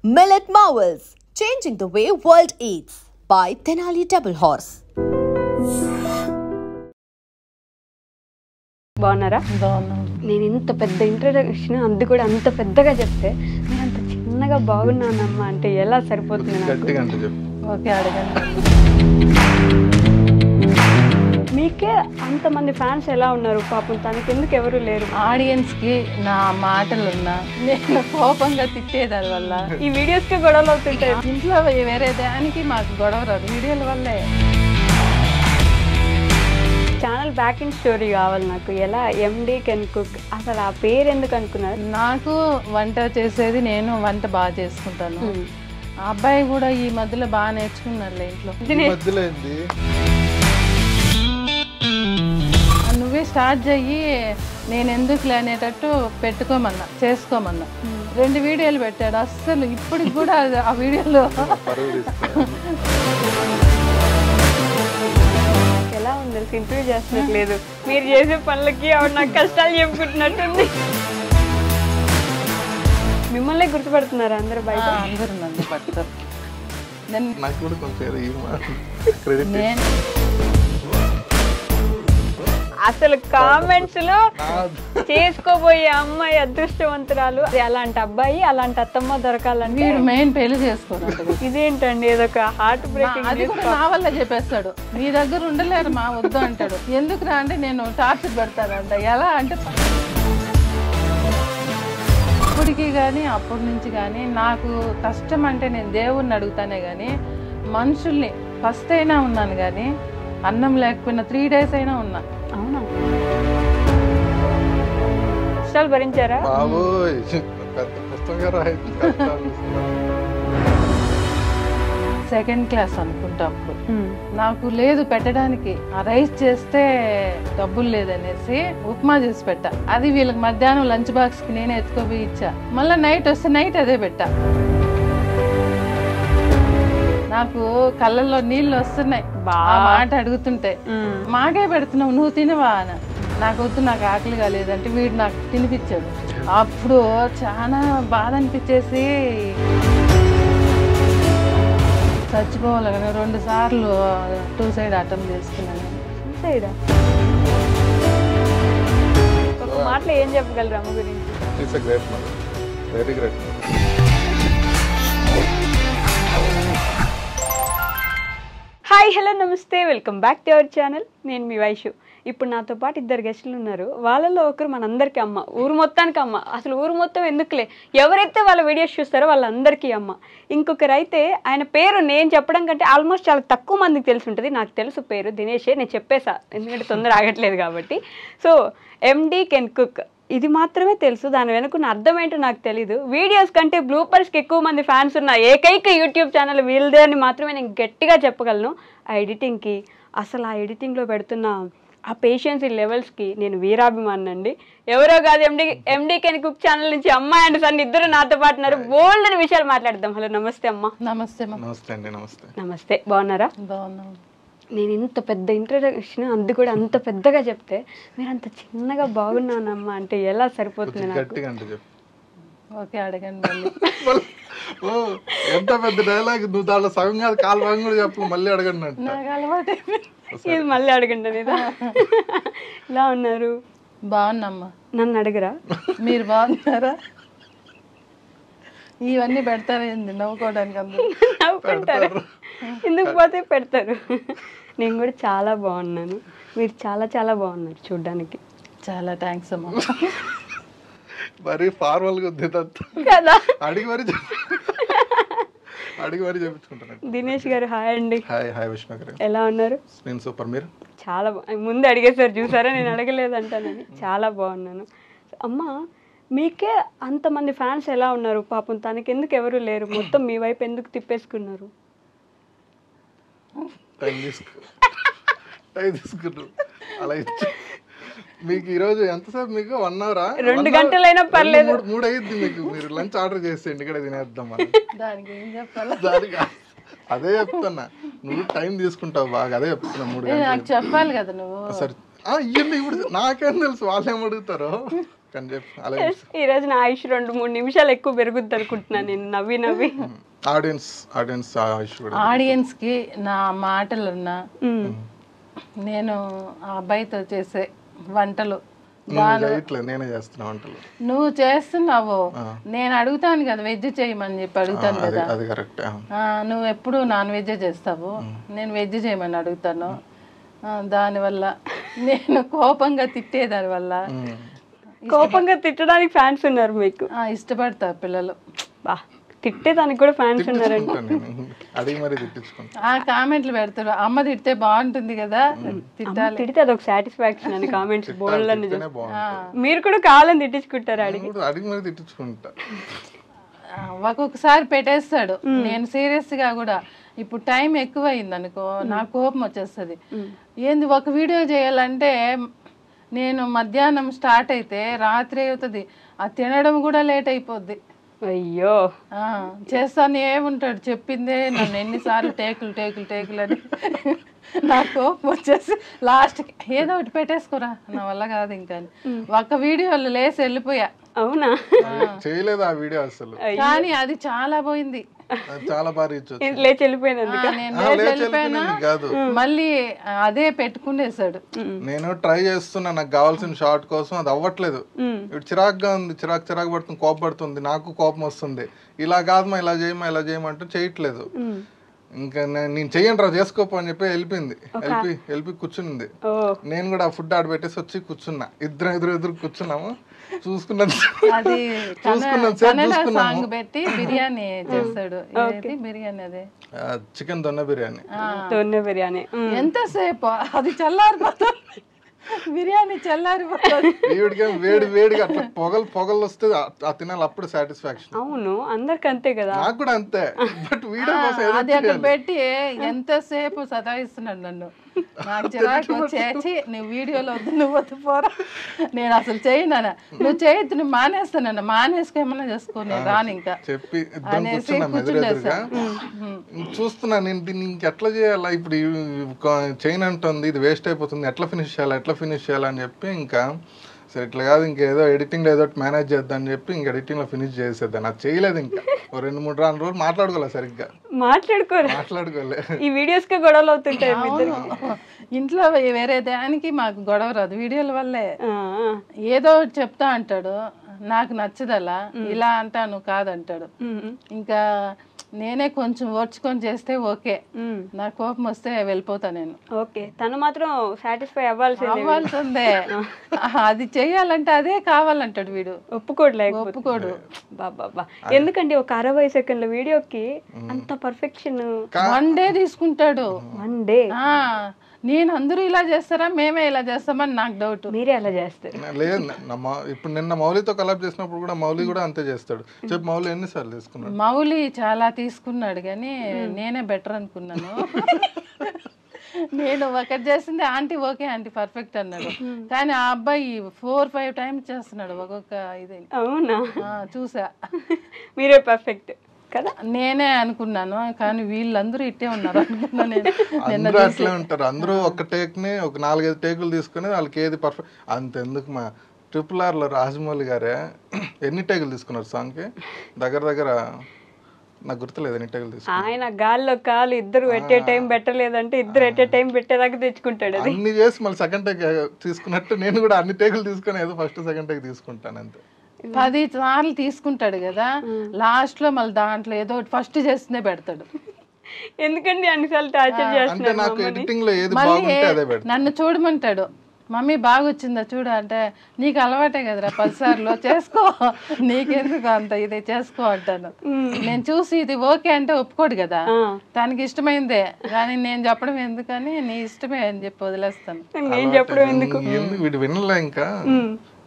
Millet Marvels, changing the way world eats by Tenali Double Horse. బాగున్నారా? నేను ఇంత పెద్ద ఇంట్రడక్షన్ అందు కూడా అంత పెద్దగా చెప్తే నేను అంత చిన్నగా బాగున్నానమ్మా అంటే ఎలా సరిపోతుంది నాకు? ఓకే, అడగండి. మీకే అంతమంది ఫ్యాన్స్ ఎలా ఉన్నారు? పాపం తనకి ఎందుకు ఎవరు లేరు? ఆడియన్స్కి నా మాటలున్నా నేను కోపంగా తిట్టేదాని వల్ల ఈ వీడియోస్కి గొడవలు అవుతుంటాయి. ఇంట్లో వేరే దానికి మాకు గొడవ రాదు, వీడియోల వల్లే. ఛానల్ బ్యాక్ ఇన్ స్టోరీ కావాలి నాకు. ఎలా ఎండి కెన్ కుక్, అసలు ఆ పేరు ఎందుకు అనుకున్నారు? నాకు వంట చేసేది, నేను వంట బాగా చేసుకుంటాను. ఆ అబ్బాయి కూడా ఈ మధ్యలో బాగా నేర్చుకున్నారులే ఇంట్లో. నువ్వే స్టార్ట్ చెయ్యి, నేను ఎందుకు లేనేటట్టు పెట్టుకోమన్నా, చేసుకోమన్నా. 2 వీడియోలు పెట్టాడు. అస్సలు ఇప్పటికి కూడా ఆ వీడియోలో ఎలా ఉంది ఇంటర్వ్యూ చేస్తున్నట్లేదు, మీరు చేసే పనులకి ఆవిడ నాకు కష్టాలు చెప్పుకుంటున్నట్టుంది. మిమ్మల్ని గుర్తుపడుతున్నారా అందరూ బయట? అందరూ నన్ను పడతారు. అసలు కామెంట్స్ లో చేసుకోబోయే అమ్మాయి అదృష్టవంతురాలు, అలాంటి అబ్బాయి అలాంటి అత్తమ్మ దొరకాలంటే మీరు మెయిన్ పెళ్లి చేసుకోవాలి. ఇదేంటండి ఏదొక హార్ట్ బ్రేకింగ్. అది కూడా నా వల్ల చెప్పేస్తాడు, మీ దగ్గర ఉండలేరు మా వద్దు అంటాడు. ఎందుకురా అంటే నేను టార్చర్ పెడతానంట. ఎలా అంటే ఇప్పటికీ కానీ అప్పటి నుంచి కానీ నాకు కష్టం అంటే నేను దేవుణ్ణి అడుగుతానే కానీ మనుషుల్ని ఫస్ట్ అయినా ఉన్నాను, కానీ అన్నం లేకపోయినా 3 days అయినా ఉన్నా. అవునా? కష్టాలు భరించారా? సెకండ్ క్లాస్ అనుకుంటా అప్పుడు. నాకు లేదు పెట్టడానికి. ఆ రైస్ చేస్తే డబ్బులు లేదనేసి ఉప్మా చేసి పెట్టా. అది వీళ్ళకి మధ్యాహ్నం లంచ్ బాక్స్ కి నేనే ఎత్తుకోపోయి ఇచ్చా. మళ్ళీ నైట్ వస్తే నైట్ అదే పెట్టా. నాకు కళ్ళల్లో నీళ్ళు వస్తున్నాయి ఆ మాట అడుగుతుంటే. మాకే పెడుతున్నావు, నువ్వు తినవా అని. నాకు వద్దు, నాకు ఆకలి కాలేదంటే వీడు నాకు తినిపించాడు. అప్పుడు చాలా బాధ అనిపించేసి చచ్చిపోవాలి. 2 సార్లు సూసైడ్ అటెంప్ట్ చేసుకున్నాను. సూసైడా? ఒక మాటలో ఏం చెప్పగలరు అమ్మ గురించి? హాయ్, హలో, నమస్తే, welcome back to our channel. నేను మీ వైషు. ఇప్పుడు నాతో పాటు 2 గెస్టులు ఉన్నారు. వాళ్ళలో ఒకరు మనందరికీ అమ్మ, ఊరు మొత్తానికి అమ్మ. అసలు ఊరు మొత్తం ఎందుకులే, ఎవరైతే వాళ్ళ వీడియోస్ చూస్తారో వాళ్ళందరికీ అమ్మ. ఇంకొకరు అయితే ఆయన పేరు నేను చెప్పడం కంటే ఆల్మోస్ట్ చాలా తక్కువ మందికి తెలిసి ఉంటుంది. నాకు తెలుసు పేరు దినేషే, నేను చెప్పేసా ఎందుకంటే తొందర ఆగట్లేదు కాబట్టి. సో ఎండి కెన్ కుక్ ఇది మాత్రమే తెలుసు, దాని వెనుకున్న అర్థం ఏంటో నాకు తెలీదు. వీడియోస్ కంటే బ్లూపర్స్కి ఎక్కువ మంది ఫ్యాన్స్ ఉన్న ఏకైక యూట్యూబ్ ఛానల్ వీళ్ళదే అని మాత్రమే నేను గట్టిగా చెప్పగలను. ఆ ఎడిటింగ్కి, అసలు ఆ ఎడిటింగ్లో పెడుతున్న ఆ పేషెన్సీ లెవెల్స్కి నేను వీరాభిమాని అండి. ఎవరో కాదు, ఎండి కెన్ కుక్ ఛానల్ నుంచి అమ్మాయి అండ్ సన్ ఇద్దరు నాతో పాటు ఉన్నారు. బోల్డ్ అని విషయాలు మాట్లాడదాం. హలో, నమస్తే అమ్మ. నమస్తే. నమస్తే, బాగున్నారా? బాగున్నాను. నేను ఇంత పెద్ద ఇంట్రడక్షన్ అందు కూడా అంత పెద్దగా చెప్తే మీరు అంత చిన్నగా బాగున్నానమ్మా అంటే ఎలా సరిపోతుంది నాకు? ఓకే, అడగండి. ఎంత పెద్ద డైలాగ్, నువ్వు దాంట్లో సగం కాదు కాలు భాగం కూడా చెప్పు, మళ్ళీ అడగండి అంటే. నాకు అలవాటు. ఇది మళ్ళీ అడగండి లేదా? ఎలా ఉన్నారు? బాగున్నామ్మా. నన్ను అడగరా? మీరు బాగున్నారా? ఇవన్నీ పెడతారేంది నవ్వుకోవడానికి? అందరూ నవ్వుకుంటారు, ఎందుకు పోతే పెడతారు. నేను కూడా చాలా బాగున్నాను, మీరు చాలా చాలా బాగున్నారు చూడ్డానికి. చాలా థ్యాంక్స్ అమ్మా. మరి ఫార్మల్గా ఉంది కదా, అడిగి మరి చెప్పించుకుంటాను. దినేష్ గారు హాయ్ అండి. హాయ్ విష్ణు గారు, ఎలా ఉన్నారు? నేను సూపర్. మీరు? చాలా ముందు అడిగేసారు చూసారా, నేను అడగలేదంటానని. చాలా బాగున్నాను. అమ్మ, మీకే అంతమంది ఫ్యాన్స్ ఎలా ఉన్నారు? పాపం తనకి ఎందుకు ఎవరు లేరు? మొత్తం మీ వైపు ఎందుకు తిప్పేసుకున్నారు? టైం తీసుకున్నారు అలా ఇచ్చి. మీకు ఈరోజు ఎంతసేపు? మీకు 1 hour, 2 గంటలైనా పర్లేదు, 3 అయ్యిద్ది మీకు. మీరు లంచ్ ఆర్డర్ చేసేయండి, ఇక్కడ తినేద్దాం. దానికి ఏం చెప్పాలి? దానికి అదే చెప్తున్నా, నువ్వు టైం తీసుకుంటావు బాగా, అదే చెప్తున్నా. 3 గంటలు నాకు చెప్పాలి కదా నువ్వు. సరే ఇవ్వండి. ఇప్పుడు నాకేం తెలుసు, వాళ్ళేం అడుగుతారో. కానీ చెప్పు అలా ఈ రోజు నా ఆయుష్ 2-3 నిమిషాలు ఎక్కువ పెరుగుద్ది అనుకుంటున్నాను నేను నవ్వి ఆడియన్స్ కి నా మాటలున్నా నేను ఆ అబ్బాయితో చేసే వంటలు నేనే చేస్తున్నా వంటలు. నువ్వు చేస్తున్నావు, నేను అడుగుతాను కదా వెజ్ చేయమని చెప్పి అడుగుతాను కదా. అది కరెక్ట్. నువ్వు ఎప్పుడు నాన్ వెజ్ చేస్తావు, నేను వెజ్ చేయమని అడుగుతాను. దానివల్ల నేను కోపంగా తిట్టేదాని వల్ల. కోపంగా తిట్టడానికి ఫ్యాన్స్ ఉన్నారు మీకు? ఇష్టపడతారు పిల్లలు. బా, తిట్టేదానికి కూడా ఫ్యాన్స్ ఉన్నారండి. అడిగి మరి తిట్టించుకుంటా. కామెంట్లు పెడతారు, అమ్మ తిడితే బాగుంటుంది కదా, తిట్టాలి, తిడితే అదొక సాటిస్ఫాక్షన్ అని కామెంట్స్ బోల్డ్ అని. మీరు కూడా కావాలని తిట్టించుకుంటారు? అడిగి మరి తిట్టించుకుంటా. ఒక్కొక్కసారి పెట్టేస్తాడు. నేను సీరియస్ గా కూడా ఇప్పుడు టైం ఎక్కువ అయింది అనుకో, నాకు కోపం వచ్చేస్తుంది. ఏంది ఒక వీడియో చేయాలంటే నేను మధ్యాహ్నం స్టార్ట్ అయితే రాత్రి అవుతుంది, అది తినడం కూడా లేట్ అయిపోద్ది. అయ్యో, చేస్తాను ఏముంటాడు, చెప్పిందే నన్ను ఎన్నిసార్లు టేకులు అని నాకు వచ్చేసి లాస్ట్కి ఏదో ఒకటి పెట్టేసుకోరా, నా వల్ల కాదు ఇంకా. ఒక్క వీడియోలో లేసి వెళ్ళిపోయా. అవునా? చేయలేదు ఆ వీడియో అసలు, కానీ అది చాలా పోయింది. చాలా బాగా లేచి వెళ్ళిపోయినా మళ్ళీ అదే పెట్టుకునేసాడు. నేను ట్రై చేస్తున్నా నాకు కావాల్సిన షార్ట్ కోసం, అది అవ్వట్లేదు. ఇప్పుడు చిరాకుగా ఉంది, చిరాకు పడుతుంది, కోపడుతుంది, నాకు కోపం వస్తుంది. ఇలా కాదమ్మా, ఇలా చేయమంటే చేయట్లేదు. ఇంకా నేను చెయ్యండి రా, చేసుకోపో అని చెప్పి వెళ్ళి కూర్చుంది. నేను కూడా ఫుడ్ ఆర్డర్ పెట్టేసి వచ్చి కూర్చున్నా. ఎదురు కూర్చున్నాము, చూసుకున్నాను. సాంగ్ పెట్టి బిర్యానీ చేస్తాడు. బిర్యానీ అదే చికెన్ దొన్న బిర్యానీ. ఎంతసేపు అది చల్లారిపోతుంది, బిర్యానీ చల్లారిపోతుంది. వేడిగా అట్లా పొగలు వస్తే తినాలి, అప్పుడు సాటిస్ఫాక్షన్. అవును, అందరికి అంతే కదా, నాకు కూడా అంతే. బట్ వీడియో అది అక్కడ పెట్టి ఎంతసేపు సతాయిస్తున్నాడు నన్ను. నాకు చిరాకు వచ్చేసి నువ్వు వీడియోలో వద్దు, నువ్వు వద్దు పోరా, నేను అసలు చేయను, నువ్వు చేయొద్దు, నువ్వు మానేస్తానన్న, మానేసుకేమన్నా చేసుకోను రాను ఇంకా చెప్పి చూస్తున్నా. నేను దీన్ని ఇంకెట్లా చేయాలా, ఇప్పుడు చైన్ అంటుంది, ఇది వేస్ట్ అయిపోతుంది, ఎట్లా ఫినిష్ చేయాలని చెప్పి ఇంకా సరే ఇట్లా కాదు, ఇంకేదో ఎడిటింగ్ ఏదో మేనేజ్ చేద్దామని చెప్పి ఇంక ఎడిటింగ్ లో ఫినిష్ చేసేద్దాం. అది చేయలేదు. ఇంకా 2-3 రోజులు మాట్లాడుకోలే, సరిగ్గా మాట్లాడుకోలే. ఈ వీడియోస్ కి గొడవలు అవుతుంటాయి ఇంట్లో. వేరే దానికి మాకు గొడవ రాదు, వీడియోల వల్లే. ఏదో చెప్తా అంటాడు, నాకు నచ్చదలా, ఇలా అంటాను కాదంటాడు. ఇంకా నేనే కొంచెం ఓర్చుకొని చేస్తే ఓకే, నా కోపం వస్తే వెళ్ళిపోతా నేను. ఓకే, తను మాత్రం సాటిస్ఫై అవ్వాల్సిందే. అది చెయ్యాలంటే అదే కావాలంటాడు వీడు. ఒప్పుకోడు. బాబా, ఎందుకంటే ఒక 60 సెకండ్ల వీడియోకి అంత పర్ఫెక్షన్ 1 డే తీసుకుంటాడు. 1 డే? నేను అందరూ ఇలా చేస్తారా, మేమే ఇలా చేస్తామని నాకు డౌట్. మీరే అలా చేస్తారు? లేదు, ఇప్పుడు నిన్న మౌలితో కలెక్ట్ చేసినప్పుడు కూడా మౌలి కూడా అంతే చేస్తాడు. చెప్పు, మౌలి ఎన్నిసార్లు తీసుకున్నాడు? మౌలి చాలా తీసుకున్నాడు, కానీ నేనే బెటర్ అనుకున్నాను. నేను ఒకటి చేసింది ఆంటీ ఓకే ఆంటీ పర్ఫెక్ట్ అన్నాడు, కానీ ఆ అబ్బాయి 4-5 టైమ్స్ చేస్తున్నాడు ఒక్కొక్క ఇది. అవునా? చూసా. మీరే పర్ఫెక్ట్ కదా నేనే అనుకున్నాను, కానీ వీళ్ళందరూ ఇట్టే ఉన్నారు అనుకున్నా. అందరూ అట్లే ఉంటారు. అందరూ ఒక టేక్ ని ఒక 4-5 టేకులు తీసుకుని వాళ్ళకి ఏది పర్ఫెక్ట్. అంతెందుకు, మా RRR లో రాజమౌళి గారే ఎన్ని టేకులు తీసుకున్నారు సాంగ్ కి? దగ్గర నాకు గుర్తులేదు ఎన్ని టేకులు తీసుకున్నారు. ఆయన గాల్లో కాలు ఇద్దరు ఎట్టే టైం పెట్టలేదంటే ఇద్దరు ఎట్టే టైం పెట్టేదాకా తెచ్చుకుంటాడు. అన్ని చేసి మళ్ళీ సెకండ్ టేక్ తీసుకున్నట్టు నేను కూడా అన్ని టేకులు తీసుకుని ఏదో ఫస్ట్ సెకండ్ టేక్ తీసుకుంటాను అంతే. 10 సార్లు తీసుకుంటాడు కదా, లాస్ట్ లో మళ్ళీ దాంట్లో ఏదో ఫస్ట్ చేస్తుందే పెడతాడు. ఎందుకండి అన్నిసార్లు టార్చర్ చేస్తున్నాడు? నన్ను చూడమంటాడు, మమ్మీ బాగా వచ్చిందా చూడ అంటే, నీకు అలవాటే కదరా 10 సార్లు చేసుకో, నీకెందుకు అంత ఇది చేసుకో అంటాను. నేను చూసి ఇది ఓకే అంటే ఒప్పుకోడు కదా, తనకి ఇష్టమైందే, కానీ నేను చెప్పడం ఎందుకని నీ ఇష్టమే అని చెప్పి వదిలేస్తాను. నేను చెప్పడం ఎందుకు, వీడు వినలే, ఇంకా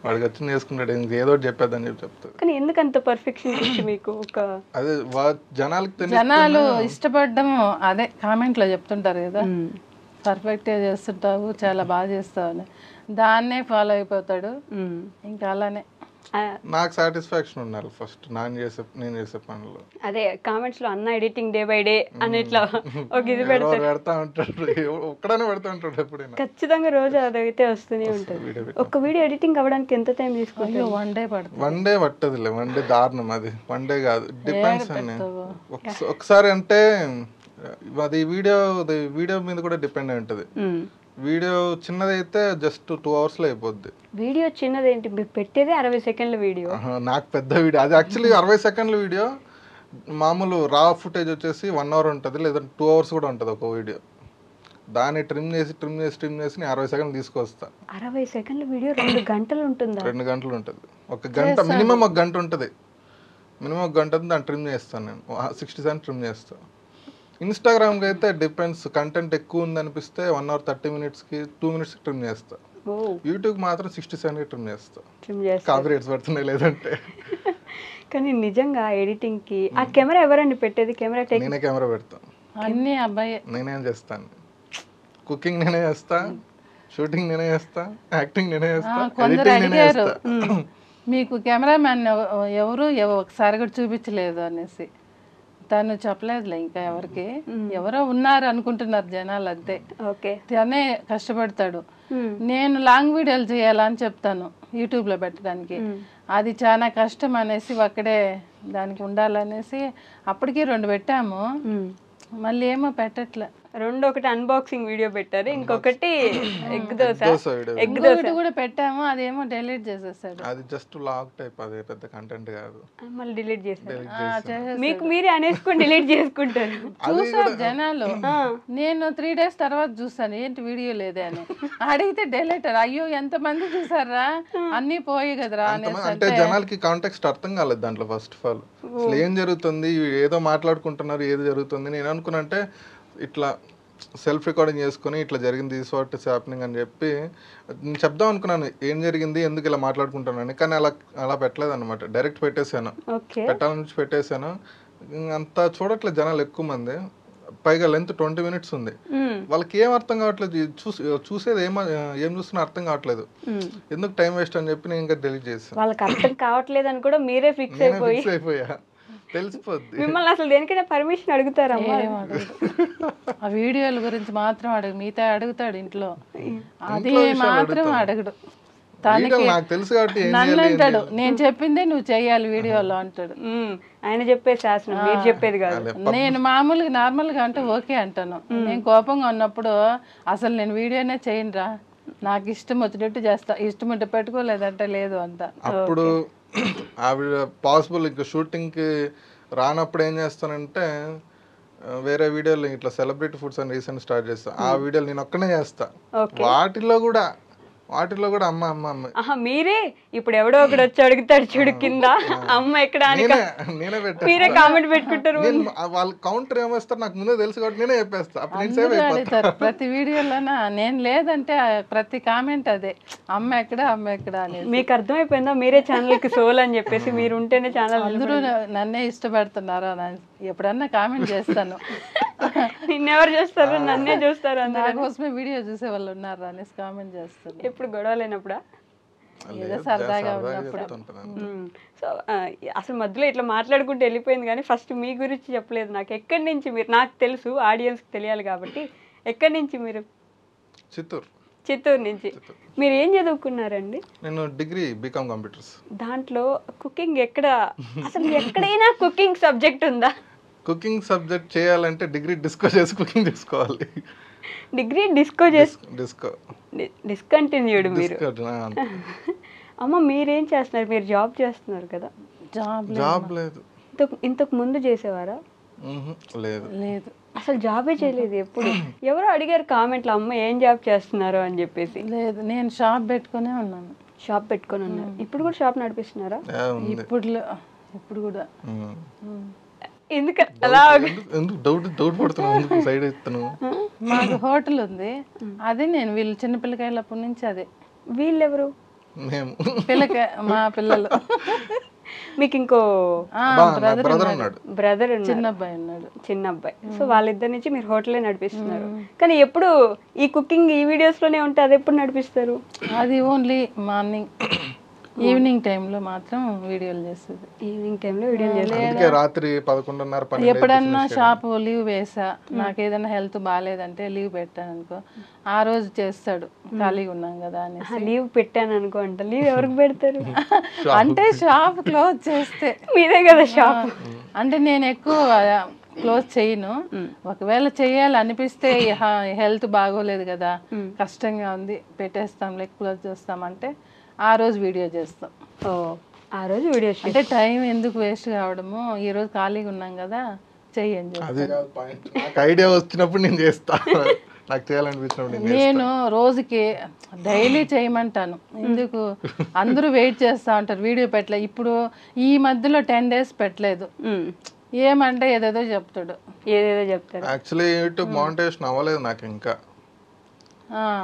వాడికి వచ్చి చేసుకుంటాడు, ఏదో చెప్పేదని చెప్తాడు. కానీ ఎందుకంత పర్ఫెక్షన్ మీకు? అదే జనాలు ఇష్టపడడం, అదే కామెంట్ లో చెప్తుంటారు కదా, పర్ఫెక్ట్ చేస్తుంటావు, చాలా బాగా చేస్తావు అని, దాన్నే ఫాలో అయిపోతాడు. ఇంకా అలానే నాకు సాటిస్ఫాక్షన్ ఉండాలి ఫస్ట్ నేను చేసే పనులు. అదే కామెంట్స్ లో అన్న ఎడిటింగ్ డే బై డే అని ఇట్లా ఒక ఇది ఎవరో పెడతా ఉంటాడు, ఒక్కడనే పెడతా ఉంటాడు ఎప్పుడైనా. ఖచ్చితంగా రోజు అదైతే వస్తూనే ఉంటుంది. ఒక వీడియో ఎడిటింగ్ అవ్వడానికి ఎంత టైం తీసుకుంటుంది? వన్ డే పట్టదులే, వన్ డే దారుణం. అది వన్ డే కాదు, డిపెండ్స్ అండి. ఒకసారి అంటే అది వీడియో మీద కూడా డిపెండ్ అయి ఉంటుంది. వీడియో చిన్నదైతే జస్ట్ 2 hours లో అయిపోద్ది. వీడియో చిన్నదేంటి, మీరు పెట్టేదే 60 సెకండ్ల వీడియో. నాకు పెద్ద వీడియో అది యాక్చువల్లీ 60 సెకండ్ల వీడియో. మామూలు రా ఫుటేజ్ వచ్చేసి 1 hour ఉంటుంది, లేదా 2 hours కూడా ఉంటుంది ఒక వీడియో. దాన్ని ట్రిమ్ చేసి 60 సెకండ్లు తీసుకొస్తా. 60 సెకండ్ల వీడియో 2 గంటలు ఉంటుందా? 2 గంటలు ఉంటుంది. ఒక గంట మినిమం, ఒక గంట ఉంటుంది మినిమం, ఒక గంట దాన్ని ట్రిమ్ చేస్తాను నేను. 60 సెకండ్స్ ట్రిమ్ చేస్తాను. ఇన్స్టాగ్రామ్కి అయితే డిపెండ్స్, కంటెంట్ ఎక్కువ ఉంది అనిపిస్తే 1 hour 30 minutesకి 2 minutes ట్రిమ్ చేస్తా. యూట్యూబ్ మాత్రం 60 seconds ట్రిమ్ చేస్తా, కాపీరైట్స్ పడుతున్నాయి లేదంటే. కానీ నిజంగా ఎడిటింగ్ కి ఆ కెమెరా ఎవరండి పెట్టేది? నేనే కెమెరా పెడతాను, అన్ని అబ్బాయి నేనేం చేస్తాను. కుకింగ్ నేనే చేస్తా, షూటింగ్ నేనే చేస్తా, యాక్టింగ్ నేనే చేస్తా, ఎడిటింగ్ నేనే చేస్తా. మీకు కెమెరామ్యాన్ ఎవరు ఒకసారి కూడా చూపించలేదు అనేసి తను చెప్పలేదులే ఇంకా ఎవరికి. ఎవరో ఉన్నారు అనుకుంటున్నారు జనాలు, అంతే. తనే కష్టపడతాడు. నేను లాంగ్ వీడియోలు చేయాలని చెప్తాను యూట్యూబ్లో పెట్టడానికి. అది చాలా కష్టం అనేసి అక్కడే దానికి ఉండాలనేసి అప్పటికి 2 పెట్టాము. మళ్ళీ ఏమో పెట్టట్లే. 2 ఒకటి అన్బాక్సింగ్ వీడియో పెట్టారు, ఇంకొకటి ఎగ్ దోశ కూడా పెట్టాము. అదేమో డిలీట్ చేసేసాడు. అది జస్ట్ లాగ్ టైప్, అదే పెద్ద కంటెంట్ కాదు. మళ్ళీ డిలీట్ చేశారు. మీకు మీరే అనేసుకొని డిలీట్ చేసుకుంటారు. చూసారు జనాలు. నేను 3 days తర్వాత చూసాను, ఏంటి వీడియో లేదే అని అడిగితే డిలీట్. అయ్యో ఎంత మంది చూసారా, అన్ని పోయి కదరా అనేసి. అంటే జనాలకి కాంటెక్స్ట్ అర్థం కాలేదు దాంట్లో. ఫస్ట్ ఆఫ్ ఆల్ అసలు ఏం జరుగుతుంది, ఏదో మాట్లాడుకుంటున్నారు, ఏది జరుగుతుంది. నేను అనుకున్నంటే ఇట్లా సెల్ఫ్ రికార్డింగ్ చేసుకుని ఇట్లా జరిగింది, దిస్ వాట్ ఇస్ హ్యాపెనింగ్ అని చెప్పి నేను చెప్దాం అనుకున్నాను, ఏం జరిగింది, ఎందుకు ఇలా మాట్లాడుకుంటున్నాను. కానీ అలా పెట్టలేదు అనమాట. డైరెక్ట్ పెట్టేశాను, పెట్టాలని పెట్టేశాను. అంతా చూడట్లేదు జనాలు ఎక్కువ మంది. పైగా లెంత్ 20 minutes ఉంది. వాళ్ళకి ఏం అర్థం కావట్లేదు, చూసేది ఏం చూస్తున్నా అర్థం కావట్లేదు. ఎందుకు టైం వేస్ట్ అని చెప్పి నేను ఇంకా డిలీట్ చేశాను. వాళ్ళకి అర్థం కావట్లేదు అని కూడా మీరే ఫిక్స్ అయిపోయా. తెలిసిపోద్ది. మిమ్మల్ని అసలు దేనికైనా పర్మిషన్ అడుగుతారా? ఆ వీడియోల గురించి మాత్రం అడుగు, మిగతా అడుగుతాడు ఇంట్లో, అది మాత్రం అడగడు. నన్ను అంటాడు, నేను చెప్పిందే నువ్వు చెయ్యాలి వీడియోలో అంటాడు. ఆయన చెప్పే శాసనం, మీరు చెప్పేది కాదు. నేను మామూలుగా నార్మల్గా అంటే ఓకే అంటాను. నేను కోపంగా ఉన్నప్పుడు అసలు నేను వీడియోనే చేయనురా, నాకు ఇష్టం వచ్చినట్టు చేస్తా, ఇష్టం ఉంటే పెట్టుకోలేదంటే లేదు అంట. అప్పుడు ఆవిడ పాసిబుల్ ఇంకా షూటింగ్కి రానప్పుడు ఏం చేస్తానంటే వేరే వీడియోలు ఇట్లా సెలబ్రిటీ ఫుడ్స్ అని రీసెంట్ స్టార్ట్ చేస్తా. ఆ వీడియోలు నేను ఒక్కనే చేస్తా. వాటిలో కూడా అమ్మ మీరే ఇప్పుడు ఎవడో ఒకడు వచ్చి అడుగుతాడు చూడు కింద అమ్మ ఎక్కడ మీరే కామెంట్ పెట్టుకుంటారు. వాళ్ళు కౌంటర్ ఏమేస్తారు నాకు ముందే తెలుసు కాబట్టి నేనే చెప్పేస్తా. ప్రతి వీడియోలోనా నేను లేదంటే ప్రతి కామెంట్ అదే, అమ్మ ఎక్కడ అనేది. మీకు అర్థమైపోయిందా మీరే ఛానల్ కి సోల్ అని చెప్పేసి? మీరు ఉంటేనే ఛానల్. అందరూ నన్నే ఇష్టపడుతున్నారా, ఎప్పుడన్నా కామెంట్ చేస్తాను. నిన్నెవరు చూస్తారు? నన్నే చూస్తారు. అందుకోసమే వీడియో చూసే వాళ్ళు ఉన్నారా అనేసి కామెంట్ చేస్తారు. ఎప్పుడు గొడవ లేనప్పుడా? ఏదో సరదాగా ఉన్నప్పుడు. సో అసలు మధ్యలో ఇట్లా మాట్లాడుకుంటూ వెళ్ళిపోయింది, కానీ ఫస్ట్ మీ గురించి చెప్పలేదు నాకు. ఎక్కడి నుంచి మీరు? నాకు తెలుసు, ఆడియన్స్కి తెలియాలి కాబట్టి. ఎక్కడి నుంచి మీరు? చిత్తూరు నుంచి. మీరు ఏం చదువుకున్నారండి? నేను డిగ్రీ బీకామ్ కంప్యూటర్స్. దాంట్లో కుకింగ్ ఎక్కడ, అసలు ఎక్కడైనా కుకింగ్ సబ్జెక్ట్ ఉందా? కుకింగ్ సబ్జెక్ట్ చేయాలంటే డిగ్రీ డిస్కో చేసి కుకింగ్ చేసుకోవాలి. డిగ్రీ డిస్కంటిన్యూడ్ మీరు. అమ్మ మీరేం చేస్తున్నారు? మీరు జాబ్ చేస్తున్నారు కదా? జాబ్ లేదు. ఇంతకు ముందు చేసేవారా? లేదు, అసలు జాబే చేయలేదు ఎప్పుడు. ఎవరో అడిగారు కామెంట్లో, అమ్మ ఏం జాబ్ చేస్తున్నారు అని చెప్పేసి. లేదు, నేను షాప్ పెట్టుకునే ఉన్నాను. షాప్ పెట్టుకొని ఉన్నారు. ఇప్పుడు కూడా షాప్ నడిపిస్తున్నారా? ఇప్పుడు కూడా. ఎందుకు అలా డౌట్ పడుతున్నాను సైడ్ ఇస్తాను. మాకు హోటల్ ఉంది, అదే నేను వీళ్ళు చిన్నపిల్లకాయలప్పటి నుంచి అదే. వీళ్ళెవరు? మేము మా పిల్లలు. మీకు ఇంకో బ్రదర్ చిన్న అబ్బాయి. సో వాళ్ళిద్దరి నుంచి మీరు హోటలే నడిపిస్తున్నారు. కానీ ఎప్పుడు ఈ కుకింగ్ ఈ వీడియోస్ లోనే ఉంటే అది ఎప్పుడు నడిపిస్తారు? అది ఓన్లీ మార్నింగ్ ఈవినింగ్ టైంలో మాత్రం వీడియోలు చేస్తుంది. ఈవినింగ్ టైంలో వీడియోలు చేస్తారు. అందుకే రాత్రి 11:30 12 ఎప్పుడన్నా షాప్ లీవ్ వేసా, నాకు ఏదైనా హెల్త్ బాగాలేదంటే లీవ్ పెట్టాను అనుకో, ఆ రోజు చేస్తాడు, ఖాళీగా ఉన్నాం కదా అని. లీవ్ పెట్టాను అనుకో అంట. లీవ్ ఎవరికి పెడతారు? అంటే షాప్ క్లోజ్ చేస్తే. మీరే కదా షాప్. అంటే నేను ఎక్కువ క్లోజ్ చేయను. ఒకవేళ చెయ్యాలి అనిపిస్తే హెల్త్ బాగోలేదు కదా, కష్టంగా ఉంది, పెట్టేస్తాం, క్లోజ్ చేస్తామంటే ఆ రోజు వీడియో చేస్తాం. ఓ, ఆ రోజు వీడియో అంటే టైం ఎందుకు వేస్ట్ కావడము, ఈ రోజు ఖాళీగా ఉన్నాం కదా చెయ్యండి. అది కాదు పాయింట్. నాకు ఐడియా వచ్చినప్పుడు నేను చేస్తా, నాకు చేయాలనిపించినప్పుడు నేను రోజుకి డైలీ చేయమంటాను. ఎందుకు అందరూ వెయిట్ చేస్తా ఉంటారు వీడియో పెట్టలే. ఇప్పుడు ఈ మధ్యలో 10 days పెట్టలేదు. ఏమంటే ఏదేదో చెప్తాడు. యాక్చువల్లీ యూట్యూబ్ మానిటైజేషన్ అవ్వలేదు నాకు ఇంకా.